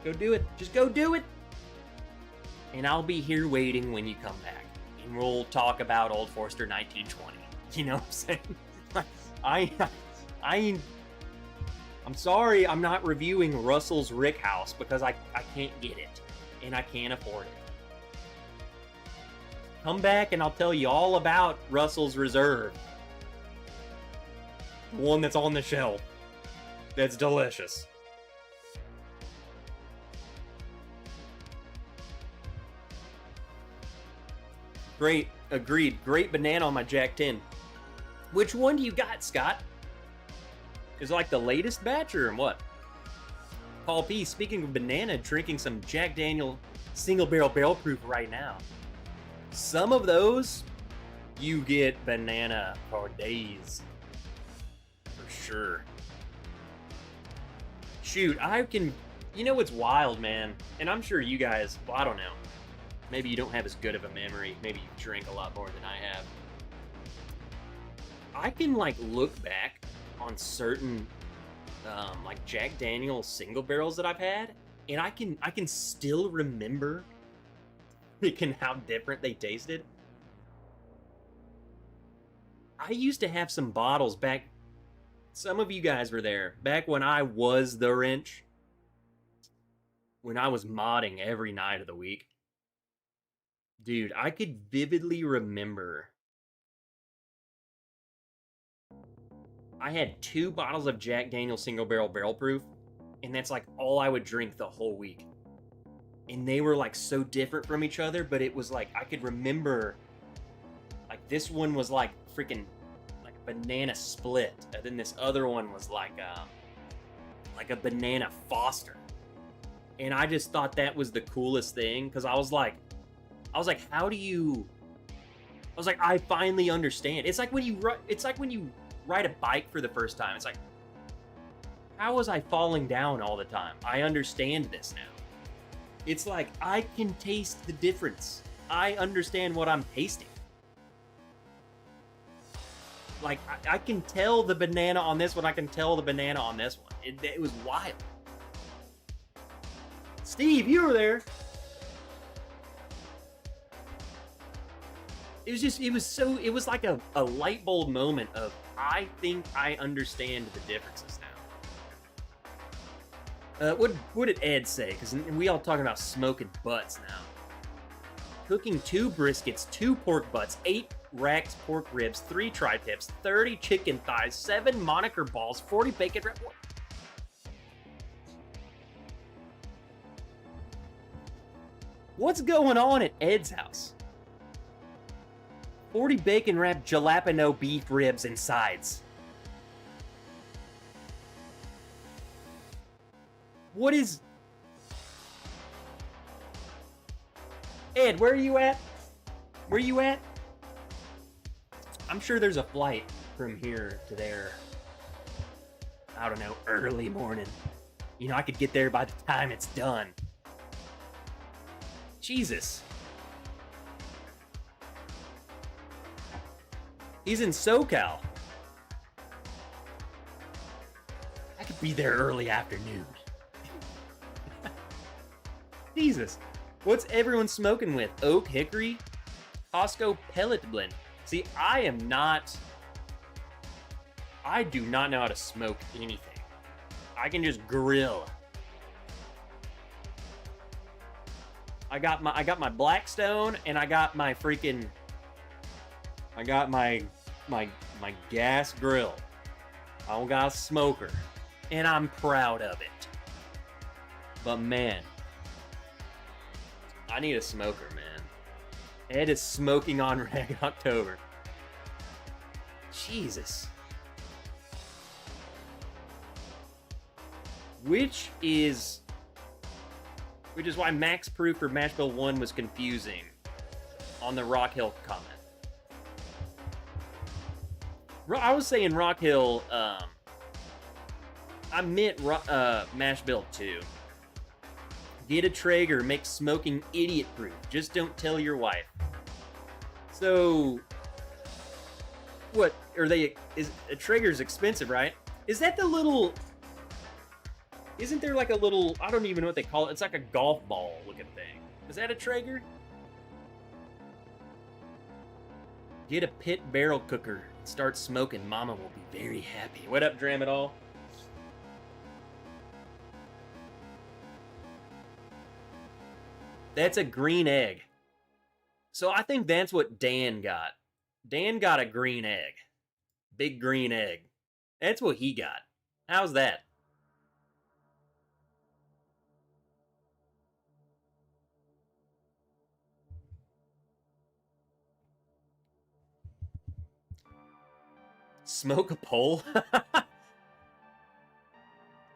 Speaker 1: Go do it. Just go do it. And I'll be here waiting when you come back. And we'll talk about Old Forester 1920. You know what I'm saying? I'm sorry I'm not reviewing Russell's Rick House because I can't get it. And I can't afford it. Come back and I'll tell you all about Russell's Reserve. The one that's on the shelf. That's delicious. Great, agreed. Great banana on my Jack 10. Which one do you got, Scott? Is it like the latest batch or what? Paul P, speaking of banana, drinking some Jack Daniel single barrel proof right now. Some of those, you get banana for days. For sure. Shoot, you know what's wild, man? And I'm sure you guys, well, I don't know. Maybe you don't have as good of a memory. Maybe you drink a lot more than I have. I can, like, look back on certain like Jack Daniel's single barrels that I've had, and I can still remember how different they tasted. I used to have some bottles back, some of you guys were there, back when I was the wrench, when I was modding every night of the week. Dude, I could vividly remember I had 2 bottles of Jack Daniel's single barrel proof, and that's like all I would drink the whole week. And they were like so different from each other, but it was like I could remember, like, this one was like freaking like a banana split, and then this other one was like a banana Foster. And I just thought that was the coolest thing, because I was like, how do you? I was like, I finally understand. It's like when you ride a bike for the first time. It's like, how was I falling down all the time? I understand this now. It's like, I can taste the difference. I understand what I'm tasting. Like, I can tell the banana on this one. I can tell the banana on this one. It was wild. Steve, you were there. It was like a light bulb moment of, I think I understand the differences now. What did Ed say? Because we all talking about smoking butts now. Cooking 2 briskets, 2 pork butts, 8 racked pork ribs, 3 tri-tips, 30 chicken thighs, 7 moniker balls, 40 bacon wrapped. What's going on at Ed's house? 40 bacon wrapped jalapeno beef ribs and sides. What is... Ed, where are you at? Where you at? I'm sure there's a flight from here to there. I don't know, early morning. You know, I could get there by the time it's done. Jesus. He's in SoCal. I could be there early afternoon. Jesus. What's everyone smoking with? Oak, hickory, Costco pellet blend. See, I do not know how to smoke anything. I can just grill. I got my Blackstone, and I got my freaking... I got my gas grill. I don't got a smoker. And I'm proud of it. But man, I need a smoker, man. Ed is smoking on Reg October. Jesus. Which is why Max Proof for Match Bill 1 was confusing on the Rock Hill comment. I was saying Rock Hill, I meant Mash Bill 2. Get a Traeger, make smoking idiot proof. Just don't tell your wife. So, what are they? Is a Traeger's expensive, right? Is that the little? Isn't there like a little? I don't even know what they call it. It's like a golf ball looking thing. Is that a Traeger? Get a pit barrel cooker. Start smoking. Mama will be very happy. What up, Dram It All? That's a green egg. So I think that's what Dan got. Dan got a green egg. Big green egg. That's what he got. How's that? Smoke a pole?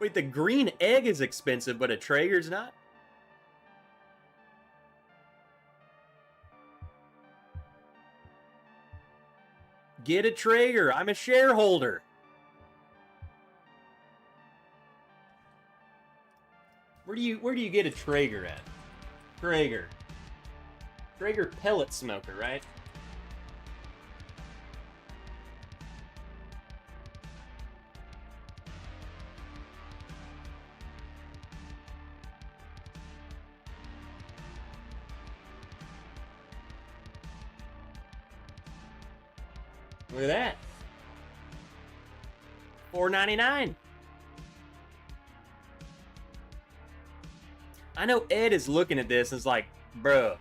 Speaker 1: Wait, the green egg is expensive, but a Traeger's not? Get a Traeger. I'm a shareholder. Where do you get a Traeger at? Traeger pellet smoker, right? Look at that. $4.99. I know Ed is looking at this and is like, bro,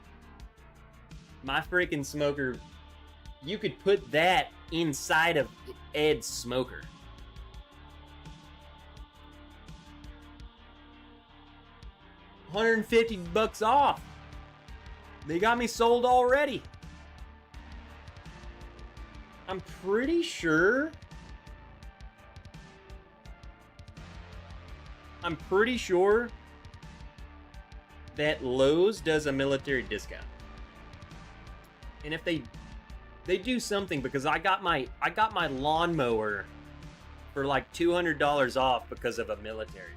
Speaker 1: my freaking smoker, you could put that inside of Ed's smoker. $150 off. They got me sold already. I'm pretty sure that Lowe's does a military discount. And if they do something, because I got my lawnmower for like $200 off because of a military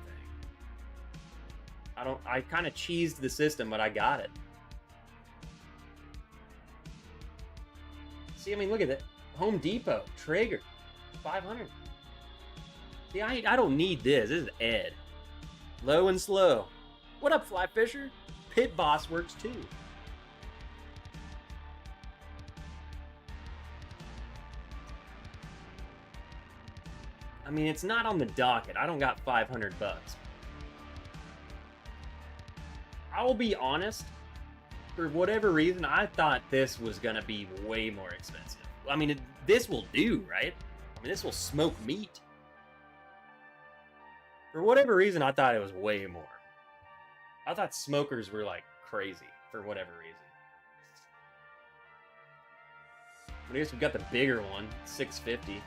Speaker 1: thing. I kind of cheesed the system, but I got it. See, I mean, look at that. Home Depot, Traeger, $500. See, I don't need this. This is Ed. Low and slow. What up, Fly Fisher? Pit Boss works too. I mean, it's not on the docket. I don't got $500. I will be honest. For whatever reason, I thought this was gonna be way more expensive. I mean, this will do, right? I mean, this will smoke meat. For whatever reason, I thought it was way more. I thought smokers were, like, crazy for whatever reason. But I guess we got the bigger one, $650.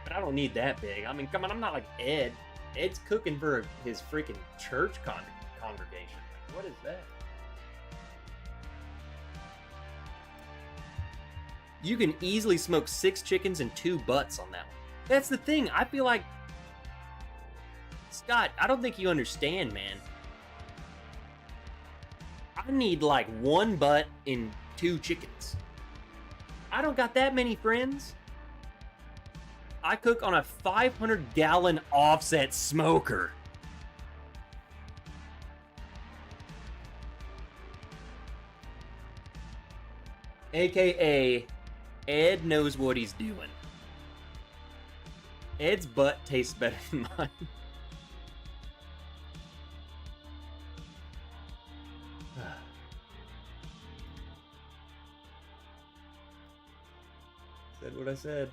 Speaker 1: But I don't need that big. I mean, come on, I'm not like Ed. Ed's cooking for his freaking church congregation. What is that? You can easily smoke 6 chickens and 2 butts on that one. That's the thing. I feel like... Scott, I don't think you understand, man. I need like 1 butt and 2 chickens. I don't got that many friends. I cook on a 500-gallon offset smoker. AKA... Ed knows what he's doing. Ed's butt tastes better than mine. Said what I said.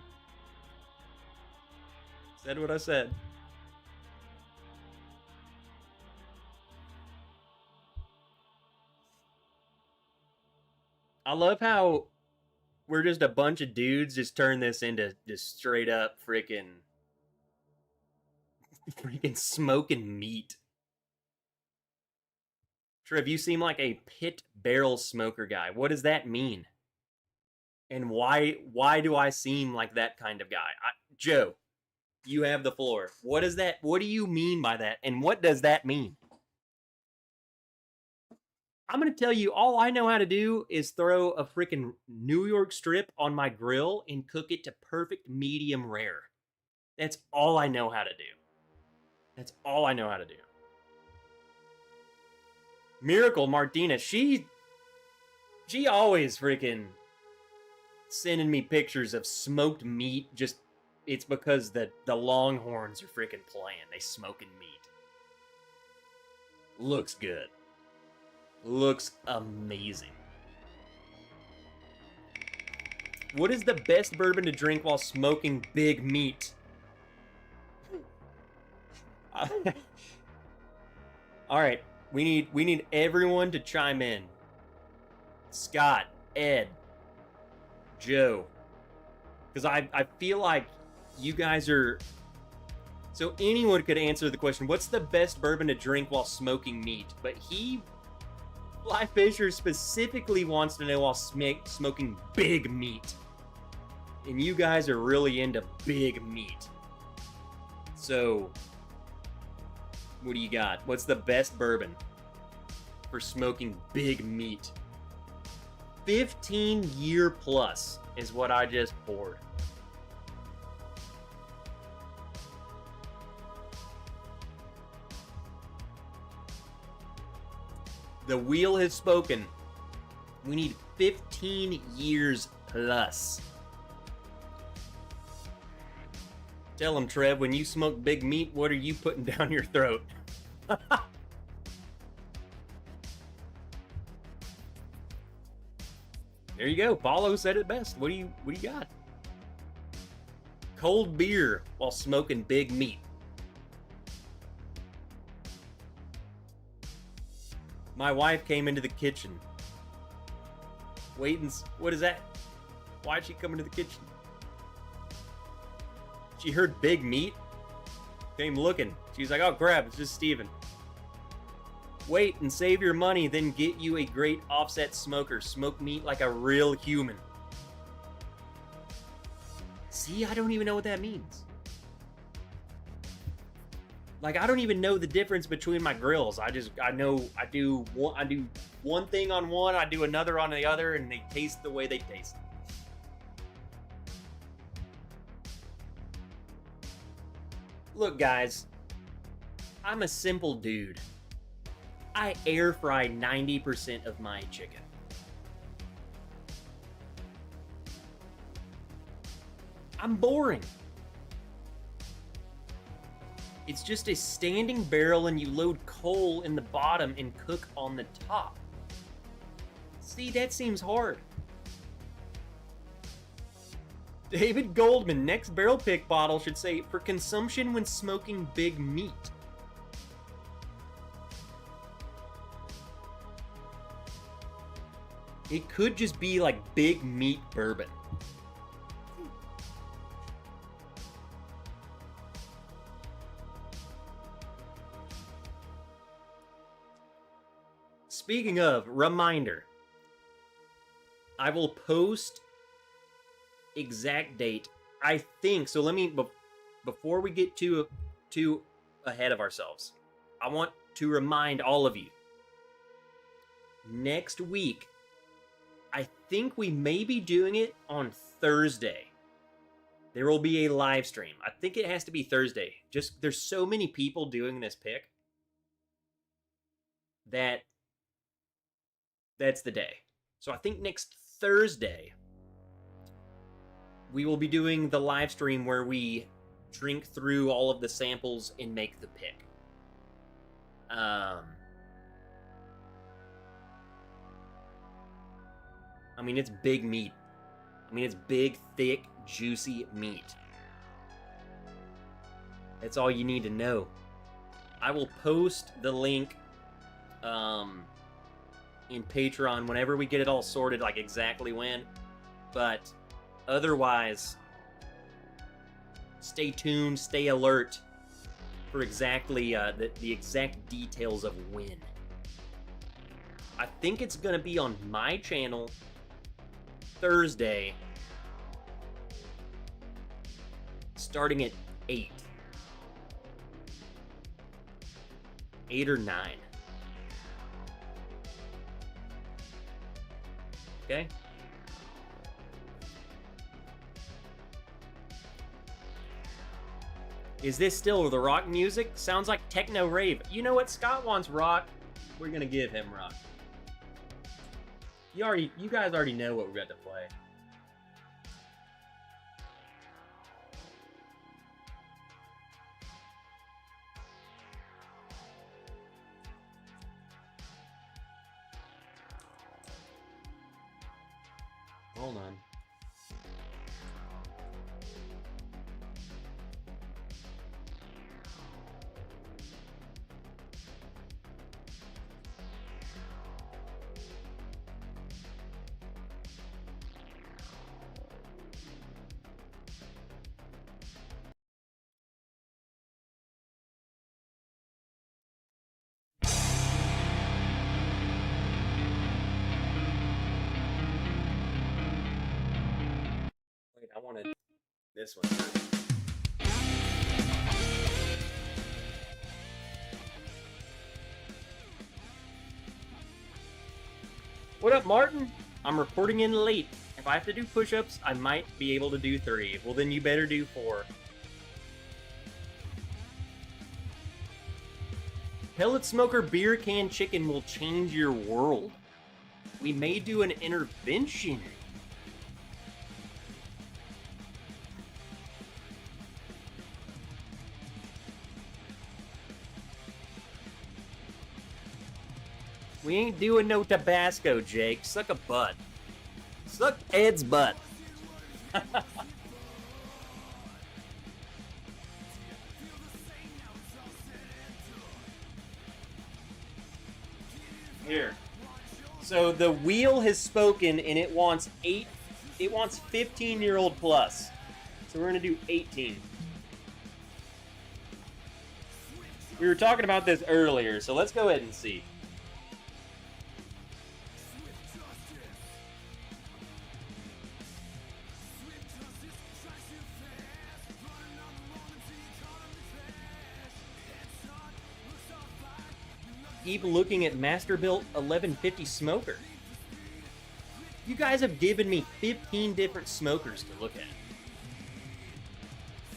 Speaker 1: Said what I said. I love how we're just a bunch of dudes just turn this into just straight up freaking smoking meat. Trev, you seem like a pit barrel smoker guy. What does that mean? And why do I seem like that kind of guy? Joe, you have the floor. What do you mean by that? And what does that mean? I'm going to tell you, all I know how to do is throw a freaking New York strip on my grill and cook it to perfect medium rare. That's all I know how to do. That's all I know how to do. Miracle Martina, she always freaking sending me pictures of smoked meat. Just, it's because the Longhorns are freaking playing. They smoking meat. Looks good. Looks amazing. What is the best bourbon to drink while smoking big meat? All right, we need everyone to chime in. Scott, Ed, Joe, because I feel like you guys are. So anyone could answer the question, what's the best bourbon to drink while smoking meat? But Fly Fisher specifically wants to know while smoking big meat. And you guys are really into big meat. So, what do you got? What's the best bourbon for smoking big meat? 15-year plus is what I just poured. The wheel has spoken. We need 15 years plus. Tell him, Trev, when you smoke big meat, what are you putting down your throat? There you go. Paulo said it best. What do you got? Cold beer while smoking big meat. My wife came into the kitchen. What is that? Why'd she come into the kitchen? She heard big meat. Came looking. She's like, oh crap, it's just Steven. Wait and save your money, then get you a great offset smoker. Smoke meat like a real human. See, I don't even know what that means. Like, I don't even know the difference between my grills. I know I do one thing on one, I do another on the other, and they taste the way they taste. Look, guys, I'm a simple dude. I air fry 90% of my chicken. I'm boring. It's just a standing barrel and you load coal in the bottom and cook on the top. See, that seems hard. David Goldman, next barrel pick bottle should say, for consumption when smoking big meat. It could just be like big meat bourbon. Speaking of, reminder. I will post exact date. I think, so let me, before we get too ahead of ourselves, I want to remind all of you. Next week, I think we may be doing it on Thursday. There will be a live stream. I think it has to be Thursday. Just, there's so many people doing this pick that that's the day. So I think next Thursday, we will be doing the live stream where we drink through all of the samples and make the pick. I mean, it's big meat. I mean, it's big, thick, juicy meat. That's all you need to know. I will post the link in Patreon whenever we get it all sorted, like exactly when. But otherwise, stay tuned, stay alert for exactly the exact details of when. I think it's going to be on my channel Thursday, starting at 8. 8 or 9. Okay? Is this still the rock music? Sounds like techno rave. You know what? Scott wants rock. We're gonna give him rock. You guys already know what we're about to play. Hold on. Wait, I wanted this one first. What up, Martin? I'm reporting in late. If I have to do push-ups, I might be able to do 3. Well, then you better do 4. Pellet smoker beer can chicken will change your world. We may do an intervention. We ain't doing no Tabasco, Jake. Suck a butt. Suck Ed's butt. Here. So the wheel has spoken and it wants 15-year-old plus. So we're gonna do 18. We were talking about this earlier, so let's go ahead and see. Keep looking at Masterbuilt 1150 smoker. You guys have given me 15 different smokers to look at.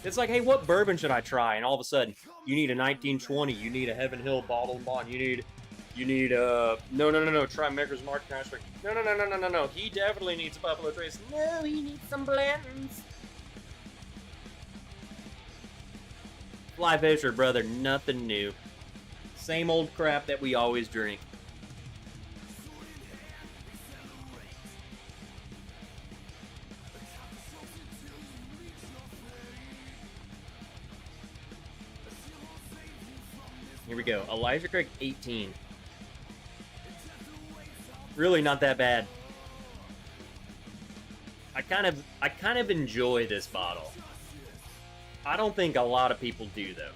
Speaker 1: It's like, hey, what bourbon should I try? And all of a sudden, you need a 1920, you need a Heaven Hill bottled bond, you need no, try Maker's Mark Cashback. No, he definitely needs a Buffalo Trace. No, he needs some Blantons. Fly Fisher, brother, nothing new. Same old crap that we always drink. Here we go. Elijah Craig 18. Really not that bad. I kind of enjoy this bottle. I don't think a lot of people do though.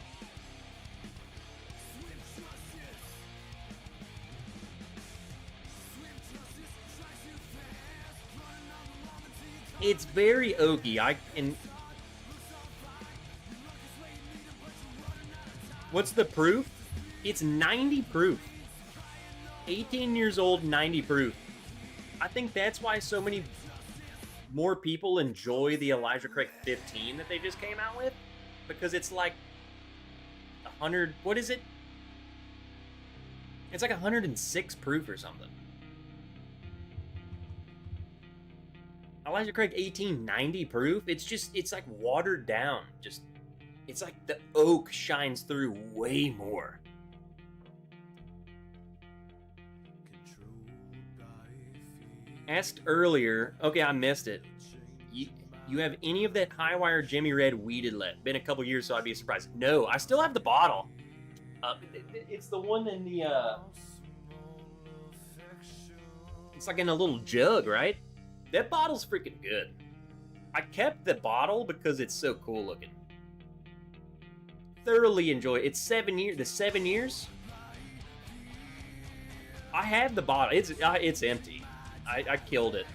Speaker 1: It's very oaky. What's the proof? It's 90 proof. 18 years old, 90 proof. I think that's why so many more people enjoy the Elijah Craig 15 that they just came out with. Because it's like 100, what is it? It's like 106 proof or something. Elijah Craig 1890 proof. It's like watered down. It's like the oak shines through way more. Asked earlier. Okay, I missed it. You have any of that high wire Jimmy Red weeded left? Been a couple years, so I'd be surprised. No, I still have the bottle. It's the one in the it's like in a little jug, right? That bottle's freaking good. I kept the bottle because it's so cool looking. Thoroughly enjoy it. It's 7 years. The 7 years. I have the bottle. It's empty. I killed it.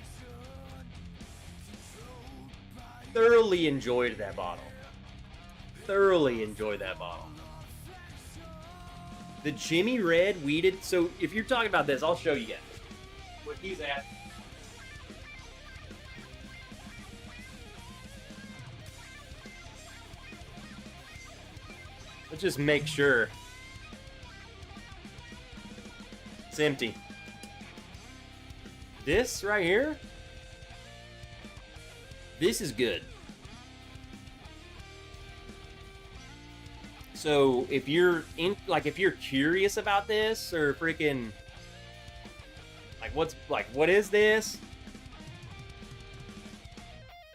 Speaker 1: Thoroughly enjoyed that bottle. Thoroughly enjoyed that bottle. The Jimmy Red weeded. So if you're talking about this, I'll show you guys what he's at. Let's just make sure it's empty. This right here, this is good. So if you're if you're curious about this or freaking what is this?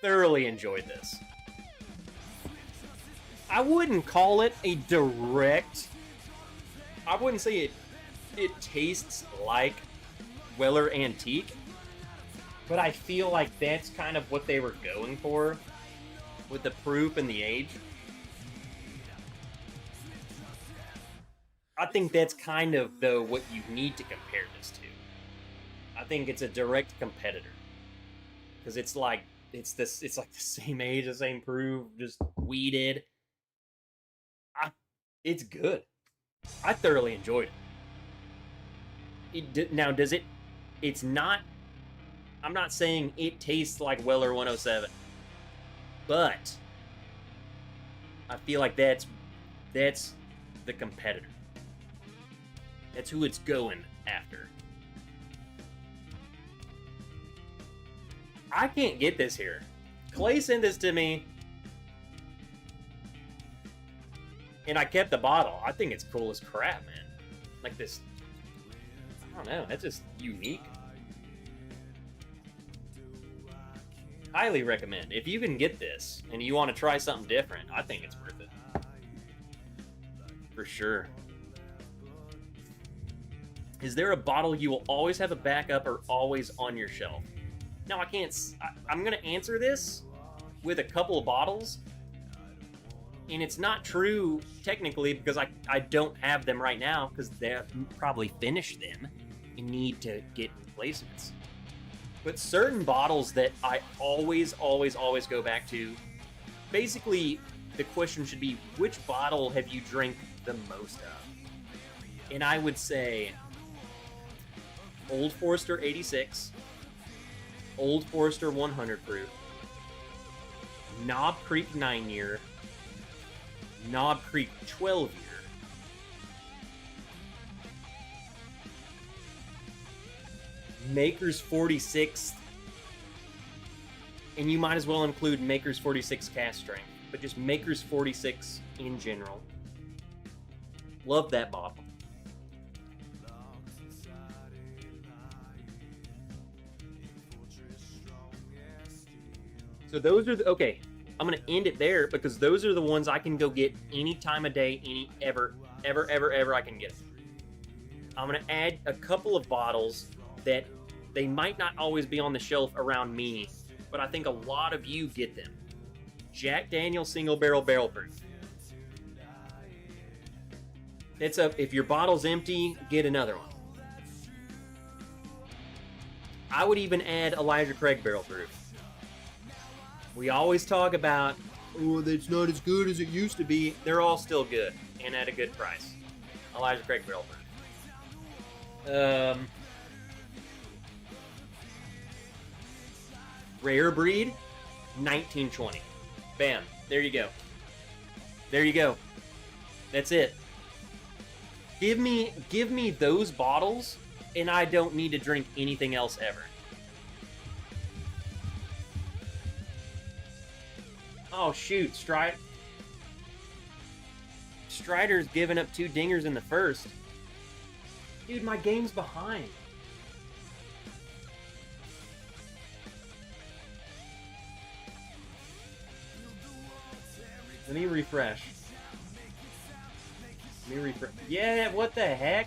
Speaker 1: Thoroughly enjoyed this. I wouldn't call it a direct. I wouldn't say it tastes like Weller Antique, but I feel like that's kind of what they were going for with the proof and the age. I think that's kind of, though, what you need to compare this to. I think it's a direct competitor. Because it's like the same age, the same proof, just weeded. It's good. I thoroughly enjoyed it. Now, does it... It's not... I'm not saying it tastes like Weller 107. But I feel like that's the competitor. That's who it's going after. I can't get this here. Clay sent this to me, and I kept the bottle. I think it's cool as crap, man. Like this, I don't know, that's just unique. Highly recommend. If you can get this, and you want to try something different, I think it's worth it. For sure. Is there a bottle you will always have a backup or always on your shelf? Now, I'm going to answer this with a couple of bottles. And it's not true, technically, because I don't have them right now, because they're probably finished them and need to get replacements. But certain bottles that I always go back to, basically, the question should be, which bottle have you drank the most of? And I would say Old Forester 86, Old Forester 100 proof, Knob Creek 9-year, Knob Creek 12-year, Maker's 46, and you might as well include Maker's 46 cast strength, but just Maker's 46 in general. Love that bottle. So those are okay. I'm gonna end it there because those are the ones I can go get any time of day, ever I can get. I'm gonna add a couple of bottles that they might not always be on the shelf around me, but I think a lot of you get them. Jack Daniel's Single Barrel Proof. If your bottle's empty, get another one. I would even add Elijah Craig Barrel Proof. We always talk about, oh, that's not as good as it used to be. They're all still good and at a good price. Elijah Craig Barrel Proof. Rare Breed, 1920. Bam. There you go. There you go. That's it. Give me those bottles, and I don't need to drink anything else ever. Oh, shoot. Strider's giving up 2 dingers in the first. Dude, my game's behind. Let me refresh. Yeah, what the heck?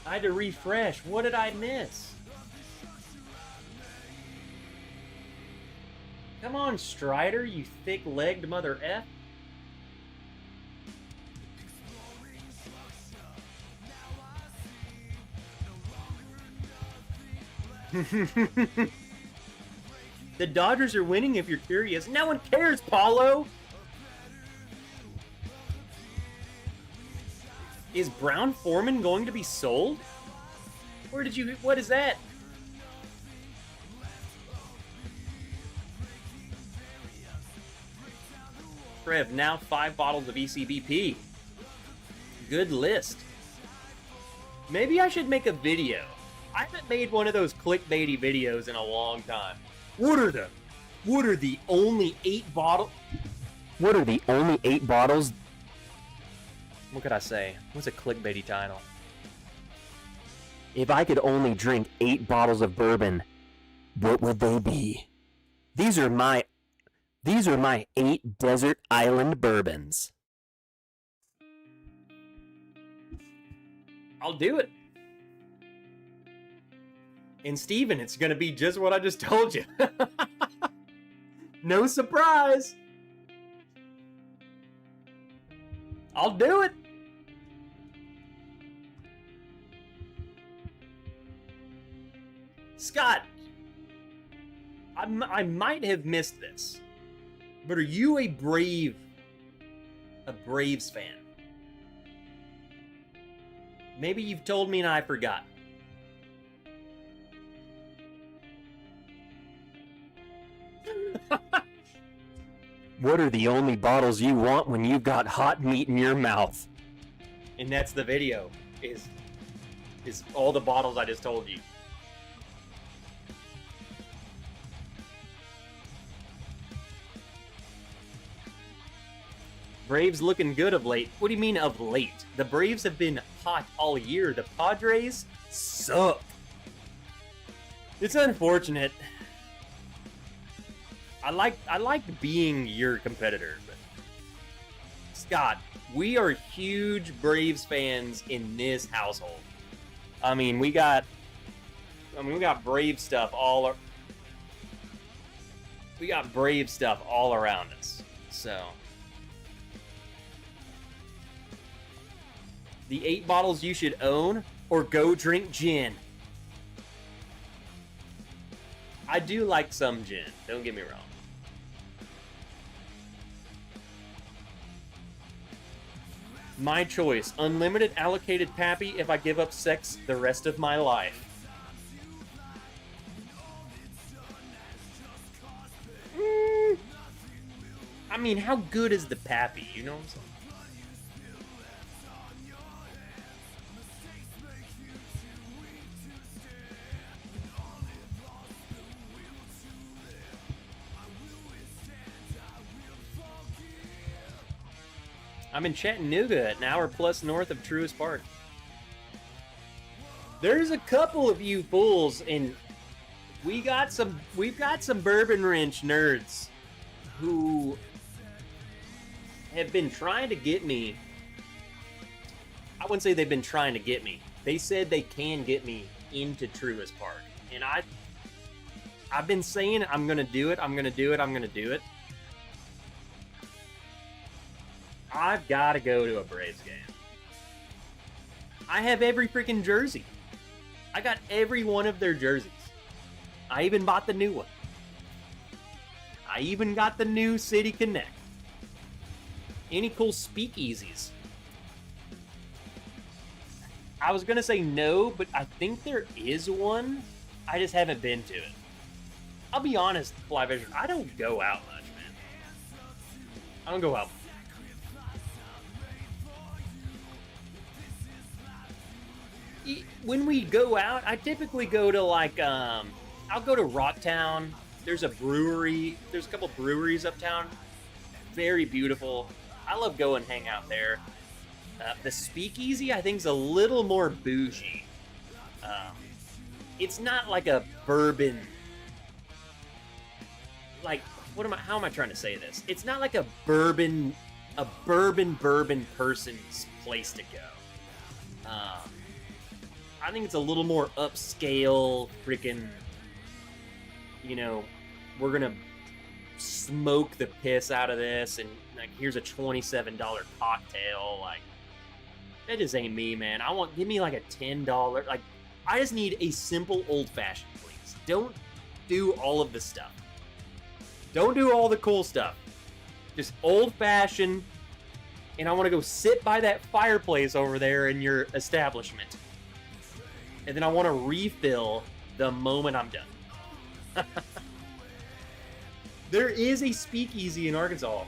Speaker 1: I had to refresh. What did I miss? Come on, Strider, you thick-legged mother F. The Dodgers are winning if you're curious. No one cares, Paulo! Is Brown Foreman going to be sold? What is that? Trev, now 5 bottles of ECBP. Good list. Maybe I should make a video. I haven't made one of those clickbaity videos in a long time. What are the only 8 bottles?
Speaker 2: What are the only 8 bottles?
Speaker 1: What could I say? What's a clickbaity title?
Speaker 2: If I could only drink 8 bottles of bourbon, what would they be? These are my 8 desert island bourbons.
Speaker 1: I'll do it. And Steven, it's gonna be just what I just told you. No surprise. I'll do it. Scott, I might have missed this, but are you a Braves fan? Maybe you've told me and I forgot.
Speaker 2: What are the only bottles you want when you've got hot meat in your mouth?
Speaker 1: And that's the video, is all the bottles I just told you. Braves looking good of late. What do you mean of late? The Braves have been hot all year. The Padres suck. It's unfortunate. I like being your competitor, but Scott, we are huge Braves fans in this household. We got Brave stuff we got Brave stuff all around us. So the 8 bottles you should own or go drink gin. I do like some gin, don't get me wrong. My choice. Unlimited allocated pappy if I give up sex the rest of my life. How good is the pappy? You know what I'm saying? I'm in Chattanooga, an hour plus north of Truist Park. There's a couple of you fools, and we've got some Bourbon Wrench nerds who have been trying to get me. I wouldn't say they've been trying to get me. They said they can get me into Truist Park, and I've been saying I'm gonna do it. I'm gonna do it. I'm gonna do it. I've got to go to a Braves game. I have every freaking jersey. I got every one of their jerseys. I even bought the new one. I even got the new City Connect. Any cool speakeasies? I was going to say no, but I think there is one. I just haven't been to it. I'll be honest, Fly Fisher, I don't go out much, man. I don't go out much. When we go out, I typically go to I'll go to Rocktown. There's a brewery. There's a couple breweries uptown. Very beautiful. I love going and hang out there. The speakeasy, I think, is a little more bougie. It's not like a bourbon like, how am I trying to say this? It's not like a bourbon person's place to go. I think it's a little more upscale, freaking, you know, we're gonna smoke the piss out of this, and like, here's a $27 cocktail. Like, that just ain't me, man. Give me like a $10, like, I just need a simple old fashioned, please. Don't do all of the stuff. Don't do all the cool stuff. Just old fashioned, and I want to go sit by that fireplace over there in your establishment. And then I want to refill the moment I'm done. There is a speakeasy in Arkansas,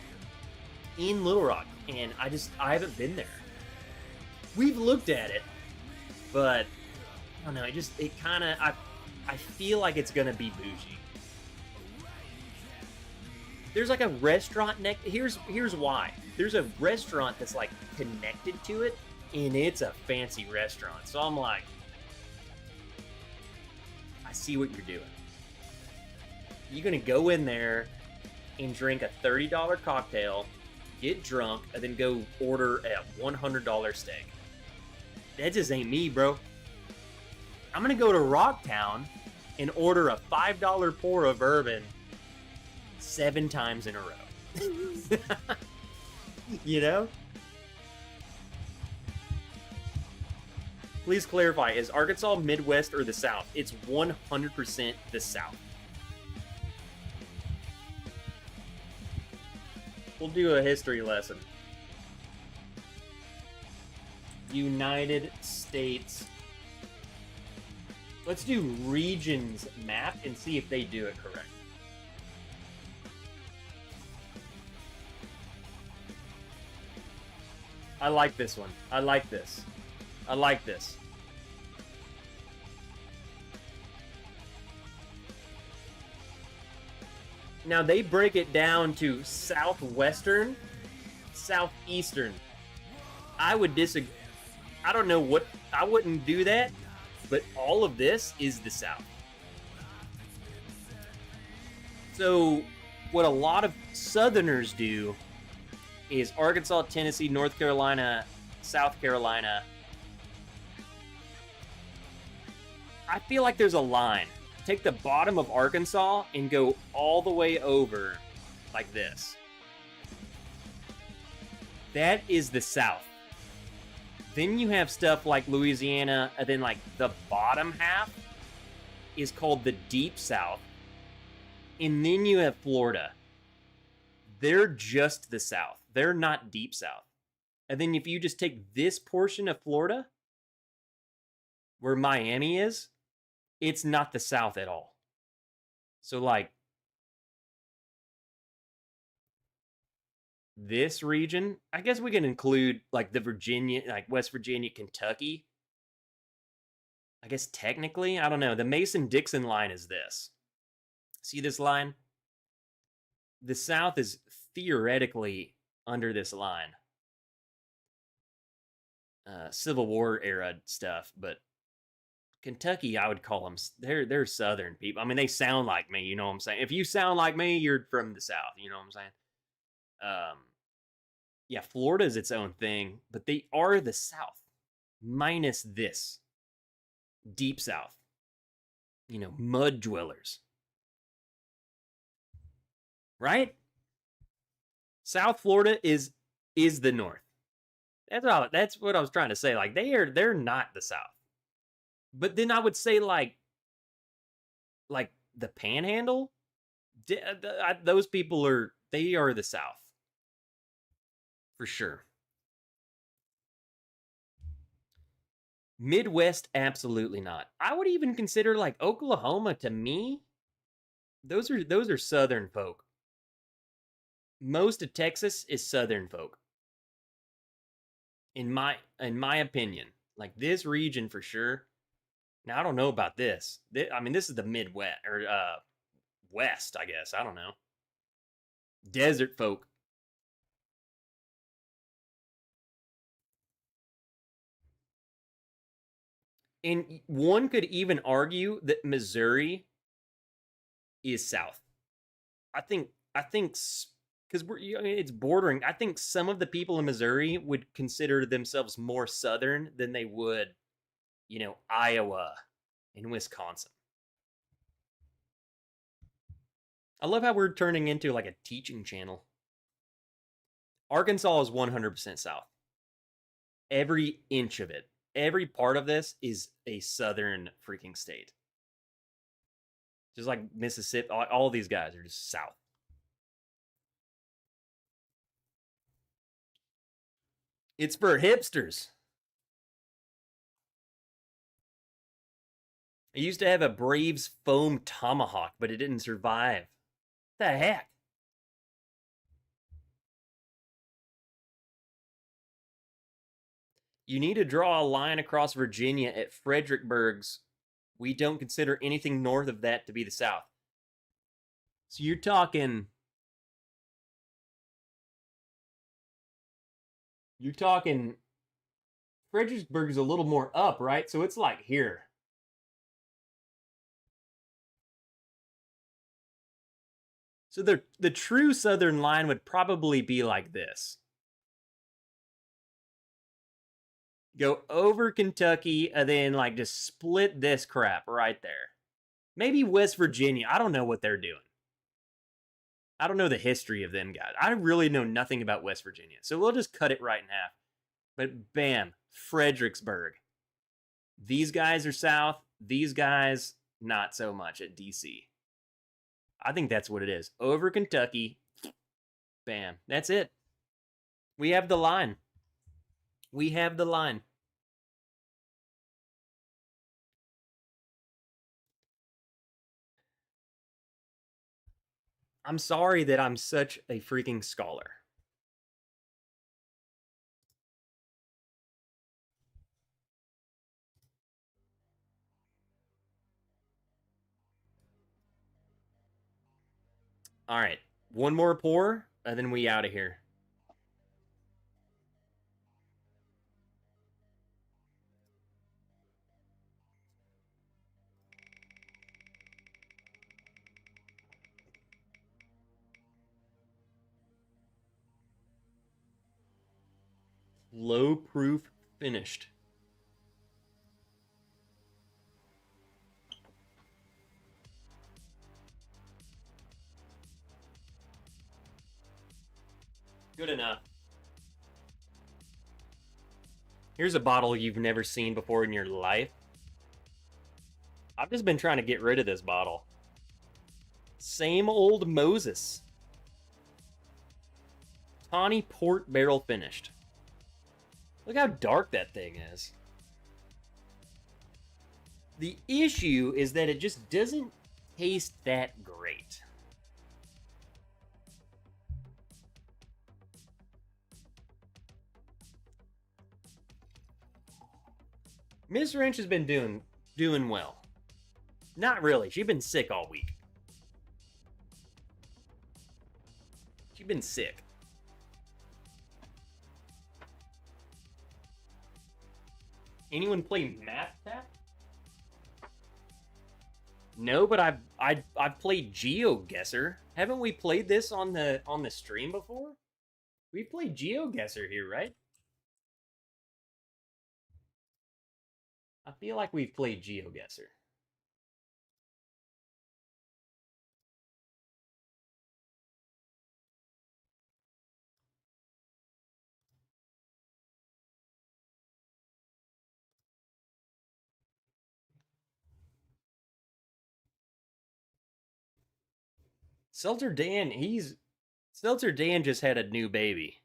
Speaker 1: in Little Rock, and I haven't been there. We've looked at it, but I don't know. I feel like it's gonna be bougie. There's like a restaurant here's why. There's a restaurant that's like connected to it, and it's a fancy restaurant. So I'm like, I see what you're doing. You're gonna go in there and drink a $30 cocktail, get drunk, and then go order a $100 steak. That just ain't me, bro. I'm gonna go to Rocktown and order a $5 pour of bourbon 7 times in a row. You know? Please clarify, is Arkansas Midwest or the South? It's 100% the South. We'll do a history lesson. United States. Let's do regions map and see if they do it correct. I like this one. I like this. I like this. Now they break it down to southwestern, southeastern. I would disagree. I don't know what, I wouldn't do that, but all of this is the South. So what a lot of Southerners do is Arkansas, Tennessee, North Carolina, South Carolina. I feel like there's a line. Take the bottom of Arkansas and go all the way over like this. That is the South. Then you have stuff like Louisiana, and then like the bottom half is called the Deep South. And then you have Florida. They're just the South. They're not Deep South. And then if you just take this portion of Florida, where Miami is, it's not the South at all. So like, this region, I guess we can include like the Virginia, like West Virginia, Kentucky. I guess technically, I don't know. The Mason-Dixon line is this. See this line? The South is theoretically under this line. Civil War era stuff, but Kentucky, I would call them, they're Southern people. I mean, they sound like me, you know what I'm saying? If you sound like me, you're from the South, you know what I'm saying? Yeah, Florida is its own thing, but they are the South, minus this. Deep South. You know, mud dwellers. Right? South Florida is the North. That's what I was trying to say. Like, they're not the South. But then I would say like the Panhandle, those people they are the South. For sure. Midwest, absolutely not. I would even consider like Oklahoma, to me, those are Southern folk. Most of Texas is Southern folk. In my opinion, like this region for sure. Now I don't know about this. I mean, this is the Midwest or West, I guess. I don't know. Desert folk. And one could even argue that Missouri is South. I think because it's bordering. I think some of the people in Missouri would consider themselves more Southern than they would, Iowa and Wisconsin. I love how we're turning into like a teaching channel. Arkansas is 100% South. Every inch of it, every part of this is a Southern freaking state. Just like Mississippi, all these guys are just South. It's for hipsters. I used to have a Braves foam tomahawk, but it didn't survive. What the heck? You need to draw a line across Virginia at Fredericksburg's. We don't consider anything north of that to be the South. So you're talking. Fredericksburg's a little more up, right? So it's like here. So the true southern line would probably be like this. Go over Kentucky and then like just split this crap right there. Maybe West Virginia. I don't know what they're doing. I don't know the history of them guys. I really know nothing about West Virginia. So we'll just cut it right in half. But bam, Fredericksburg. These guys are south. These guys, not so much at DC. I think that's what it is. Over Kentucky. Bam. That's it. We have the line. We have the line. I'm sorry that I'm such a freaking scholar. All right. One more pour, and then we out of here. Low proof finished. Good enough. Here's a bottle you've never seen before in your life. I've just been trying to get rid of this bottle. Same old Moses. Tawny port barrel finished. Look how dark that thing is. The issue is that it just doesn't taste that great. Miss Wrench has been doing well. Not really. She's been sick all week. She's been sick. Anyone play Math Tap? No, but I've played GeoGuessr. Haven't we played this on the stream before? We've played GeoGuessr here, right? I feel like we've played GeoGuessr. Seltzer Dan just had a new baby.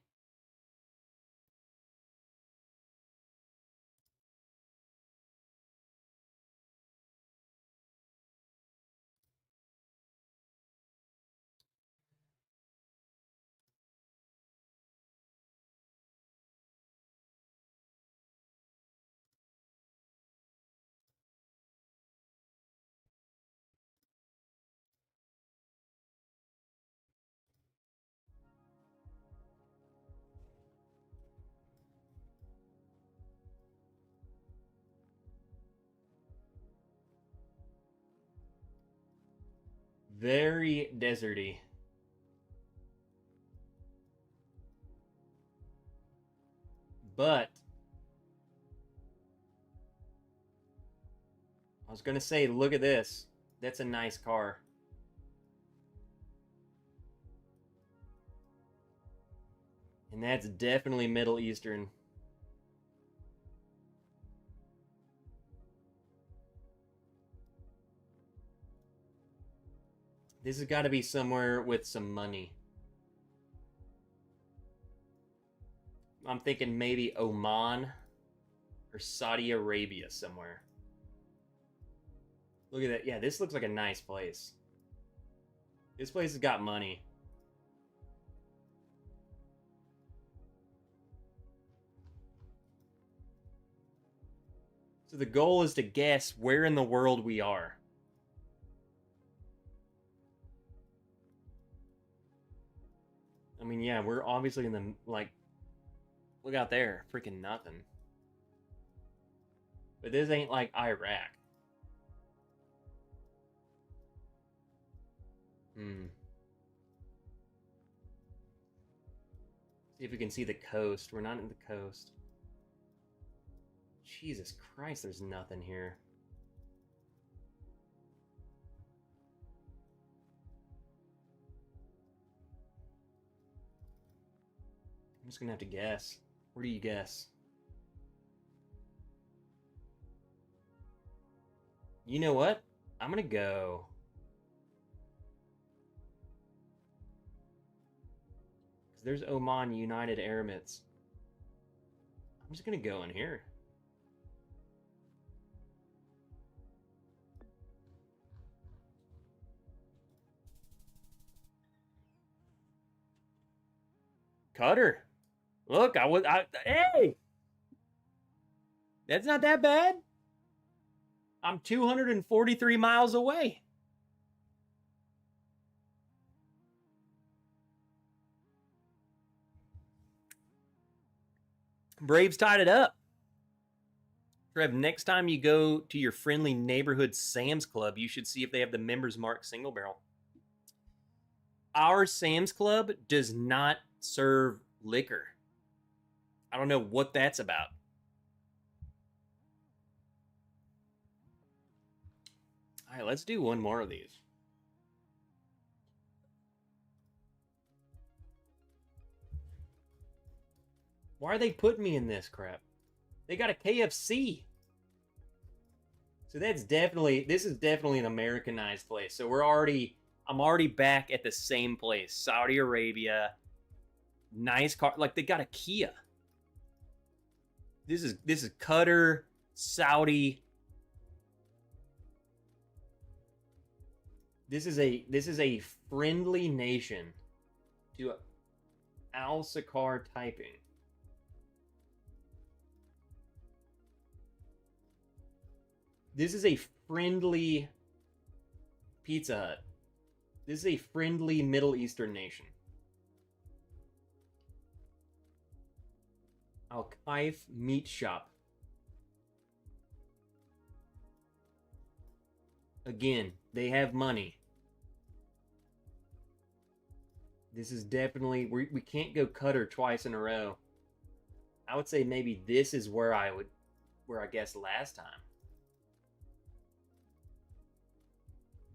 Speaker 1: Very deserty. But I was gonna say, look at this. That's a nice car. And that's definitely Middle Eastern. This has got to be somewhere with some money. I'm thinking maybe Oman or Saudi Arabia somewhere. Look at that. Yeah, this looks like a nice place. This place has got money. So the goal is to guess where in the world we are. I mean, yeah, we're obviously in the, like, look out there. Freaking nothing. But this ain't like Iraq. See if we can see the coast. We're not in the coast. Jesus Christ, there's nothing here. I'm just gonna have to guess. Where do you guess? You know what? I'm gonna go. Because there's Oman United Emirates. I'm just gonna go in here. Qatar. Look, hey! That's not that bad. I'm 243 miles away. Braves tied it up. Trev, next time you go to your friendly neighborhood Sam's Club, you should see if they have the Members Mark single barrel. Our Sam's Club does not serve liquor. I don't know what that's about. All right, let's do one more of these. Why are they putting me in this crap? They got a KFC. So this is definitely an Americanized place. So I'm already back at the same place. Saudi Arabia. Nice car. Like, they got a Kia. This is Qatar, Saudi. This is a friendly nation to Al-Sakar typing. This is a friendly Pizza Hut. This is a friendly Middle Eastern nation. Al-Kaif Meat Shop. Again, they have money. This is definitely... We can't go Qatar twice in a row. I would say maybe this is where I guessed last time.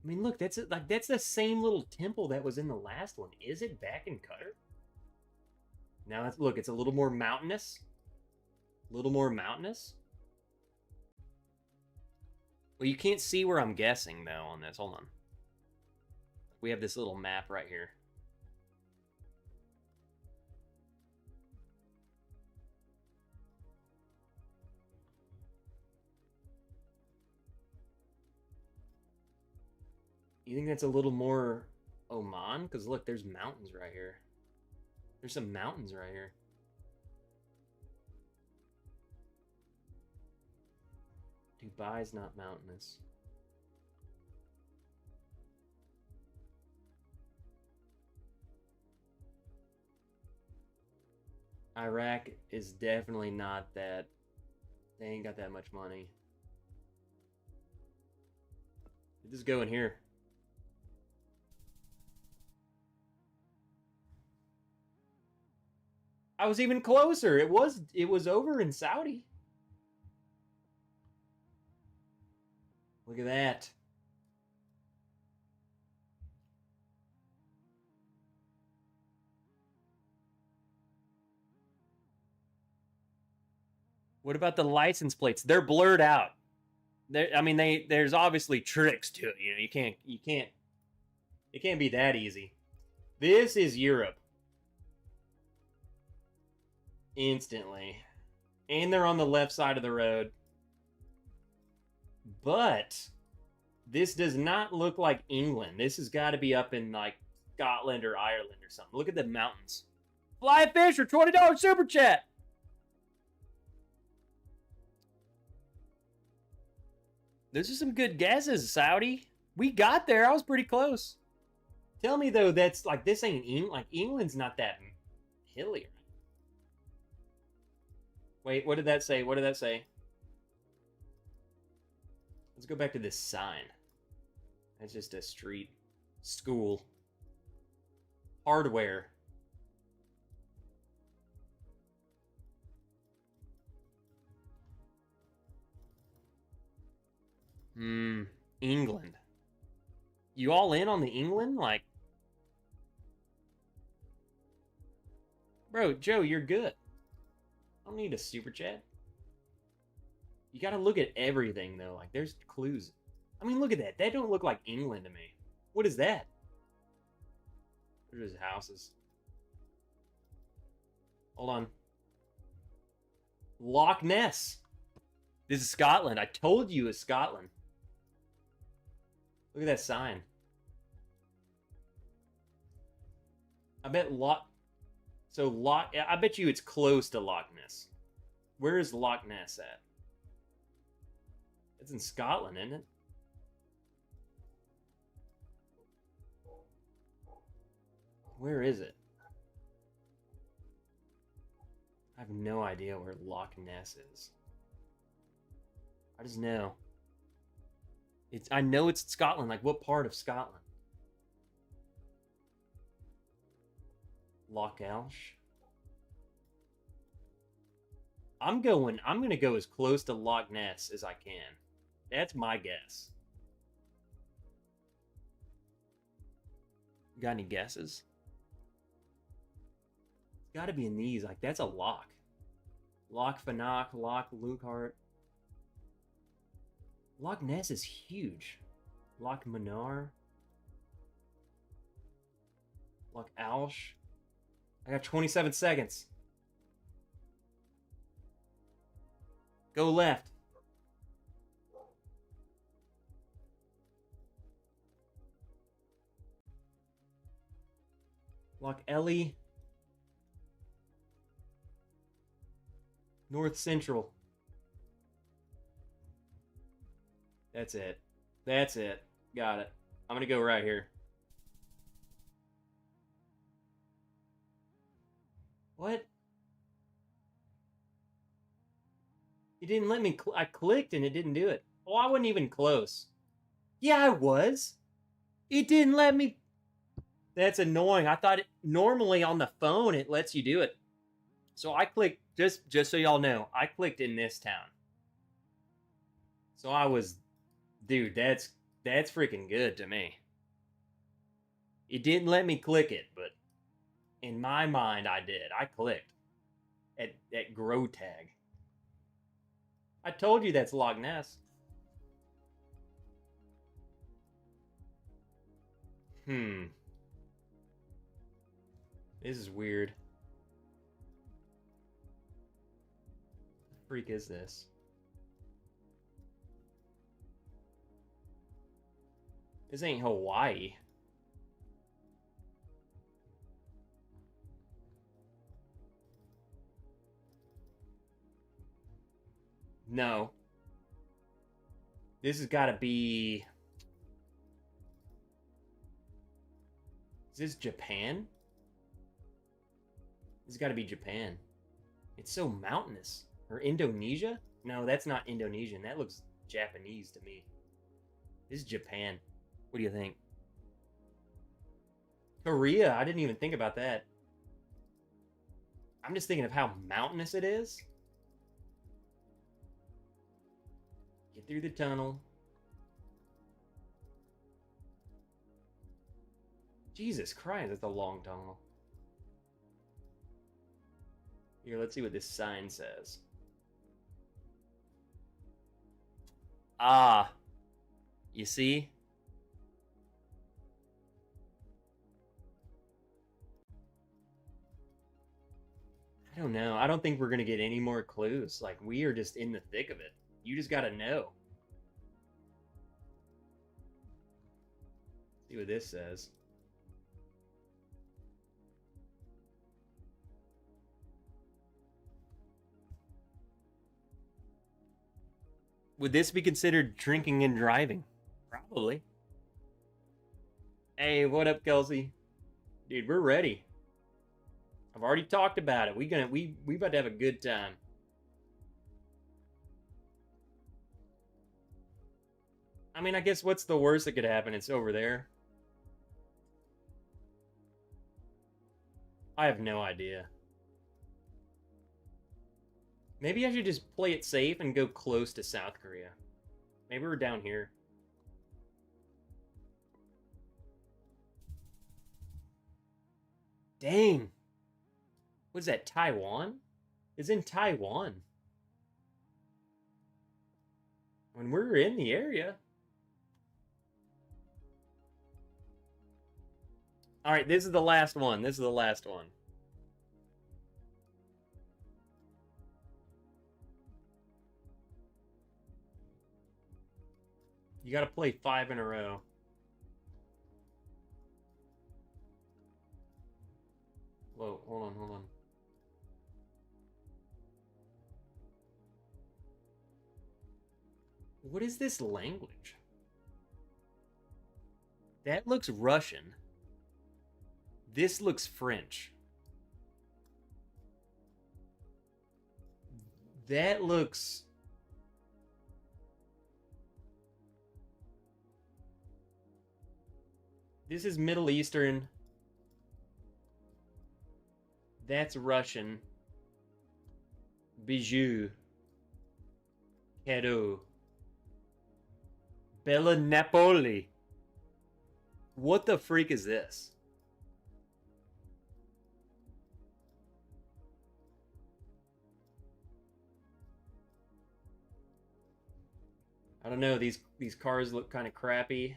Speaker 1: I mean, look, that's the same little temple that was in the last one. Is it back in Qatar? Now, look, it's a little more mountainous. A little more mountainous. Well, you can't see where I'm guessing, though, on this. Hold on. We have this little map right here. You think that's a little more Oman? Because look, there's mountains right here. There's some mountains right here. Dubai's not mountainous. Iraq is definitely not that. They ain't got that much money. Just go in here. I was even closer. It was over in Saudi. Look at that. What about the license plates? They're blurred out. There's obviously tricks to it. You know, it can't be that easy. This is Europe. Instantly. And they're on the left side of the road. But this does not look like England. This has got to be up in like Scotland or Ireland or something. Look at the mountains. Fly Fish for $20 super chat. Those are some good guesses, Saudi. We got there. I was pretty close. Tell me though, that's like this ain't England. Like England's not that hilly. Wait, what did that say? What did that say? Let's go back to this sign. That's just a street. School. Hardware. England. You all in on the England? Like, bro, Joe, you're good. I don't need a super chat. You gotta look at everything, though. Like, there's clues. I mean, look at that. That don't look like England to me. What is that? There's houses. Hold on. Loch Ness. This is Scotland. I told you it's Scotland. Look at that sign. I bet I bet you it's close to Loch Ness. Where is Loch Ness at? It's in Scotland, isn't it? Where is it? I have no idea where Loch Ness is. I just know. I know it's Scotland. Like, what part of Scotland? Loch Elsh. I'm gonna go as close to Loch Ness as I can. That's my guess. Got any guesses? It's gotta be in these. Like, that's a lock. Loch Fanoch, Loch Lockhart. Loch Ness is huge. Loch Manar. Loch Alsh. I got 27 seconds. Go left. Loch Ellie. North Central. That's it. That's it. Got it. I'm gonna go right here. What? It didn't let me. I clicked and it didn't do it. Oh, I wasn't even close. Yeah, I was. It didn't let me. That's annoying. I thought normally on the phone it lets you do it. So I clicked, just so y'all know, I clicked in this town. So I was, dude, that's freaking good to me. It didn't let me click it, but in my mind I did. I clicked at grow tag. I told you that's Loch Ness. This is weird. What the freak is this? This ain't Hawaii. No. This has got to be... Is this Japan? This has got to be Japan. It's so mountainous. Or Indonesia? No, that's not Indonesian. That looks Japanese to me. This is Japan. What do you think? Korea? I didn't even think about that. I'm just thinking of how mountainous it is. Get through the tunnel. Jesus Christ, that's a long tunnel. Here, let's see what this sign says. Ah, you see? I don't know. I don't think we're going to get any more clues. Like, we are just in the thick of it. You just got to know. See what this says. Would this be considered drinking and driving? Probably. Hey, what up, Kelsey? Dude, we're ready. I've already talked about it. We about to have a good time. I mean, I guess what's the worst that could happen? It's over there. I have no idea. Maybe I should just play it safe and go close to South Korea. Maybe we're down here. Dang. What's that, Taiwan? It's in Taiwan. When we're in the area. All right, this is the last one. This is the last one. You got to play 5 in a row. Whoa, hold on, hold on. What is this language? That looks Russian. This looks French. That looks... This is Middle Eastern. That's Russian. Bijou. Cadeau. Bella Napoli. What the freak is this? I don't know, these cars look kind of crappy.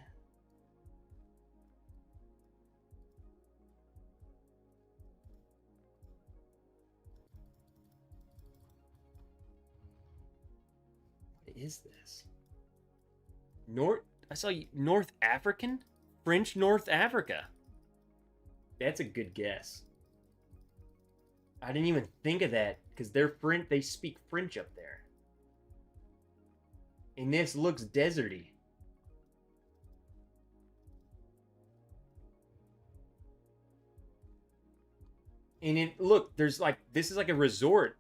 Speaker 1: What is this? I saw North African? French North Africa. That's a good guess. I didn't even think of that because they're French. They speak French up there. And this looks deserty. And look, there's like, this is like a resort.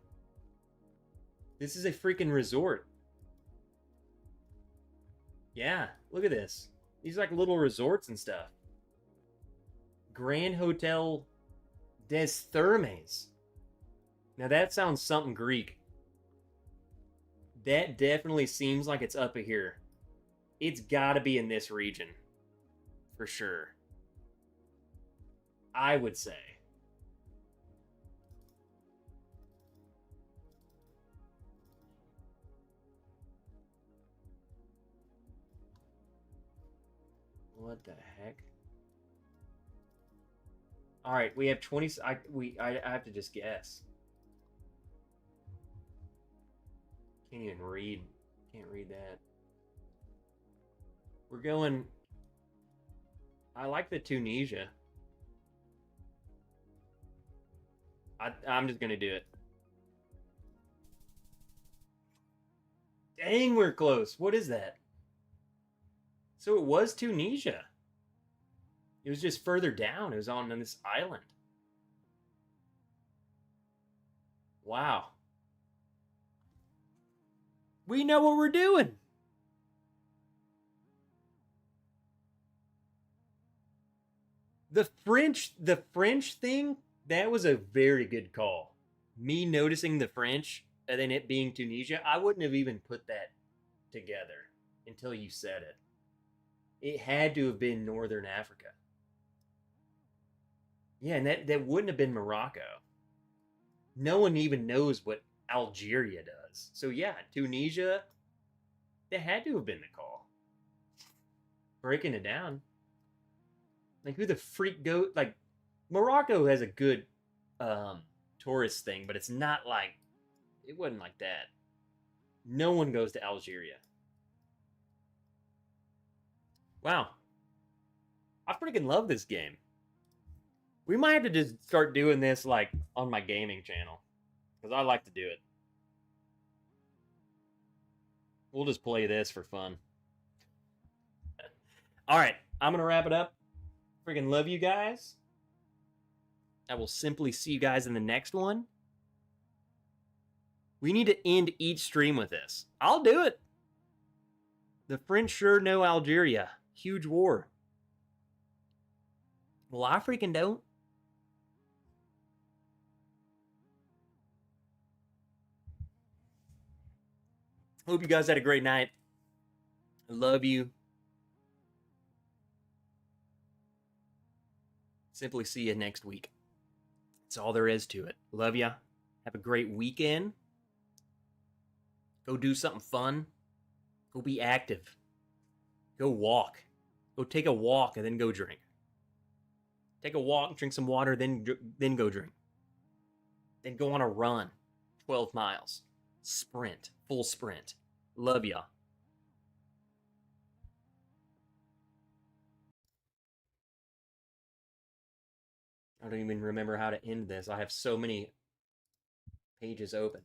Speaker 1: This is a freaking resort. Yeah, look at this. These are like little resorts and stuff. Grand Hotel des Thermes. Now that sounds something Greek. That definitely seems like it's up here. It's gotta be in this region. For sure. I would say. What the heck? All right, we have 20. I have to just guess. Can't even read. Can't read that. We're going. I like the Tunisia. I'm just gonna do it. Dang, we're close. What is that? So it was Tunisia. It was just further down. It was on this island. Wow. We know what we're doing. The French thing, that was a very good call. Me noticing the French and then it being Tunisia, I wouldn't have even put that together until you said it. It had to have been Northern Africa. Yeah, and that wouldn't have been Morocco. No one even knows what Algeria does. So yeah, Tunisia, that had to have been the call. Breaking it down. Like who the freak go like Morocco has a good tourist thing, but it's not like it wasn't like that. No one goes to Algeria. Wow. I freaking love this game. We might have to just start doing this like on my gaming channel. Because I like to do it. We'll just play this for fun. Alright, I'm gonna wrap it up. Freaking love you guys. I will simply see you guys in the next one. We need to end each stream with this. I'll do it. The French sure know Algeria. Huge war. Well, I freaking don't. Hope you guys had a great night. I love you. Simply see you next week. That's all there is to it. Love ya. Have a great weekend. Go do something fun. Go be active. Go walk. Go take a walk and then go drink. Take a walk, drink some water, then go drink. Then go on a run. 12 miles. Sprint. Full sprint. Love ya. I don't even remember how to end this. I have so many pages open.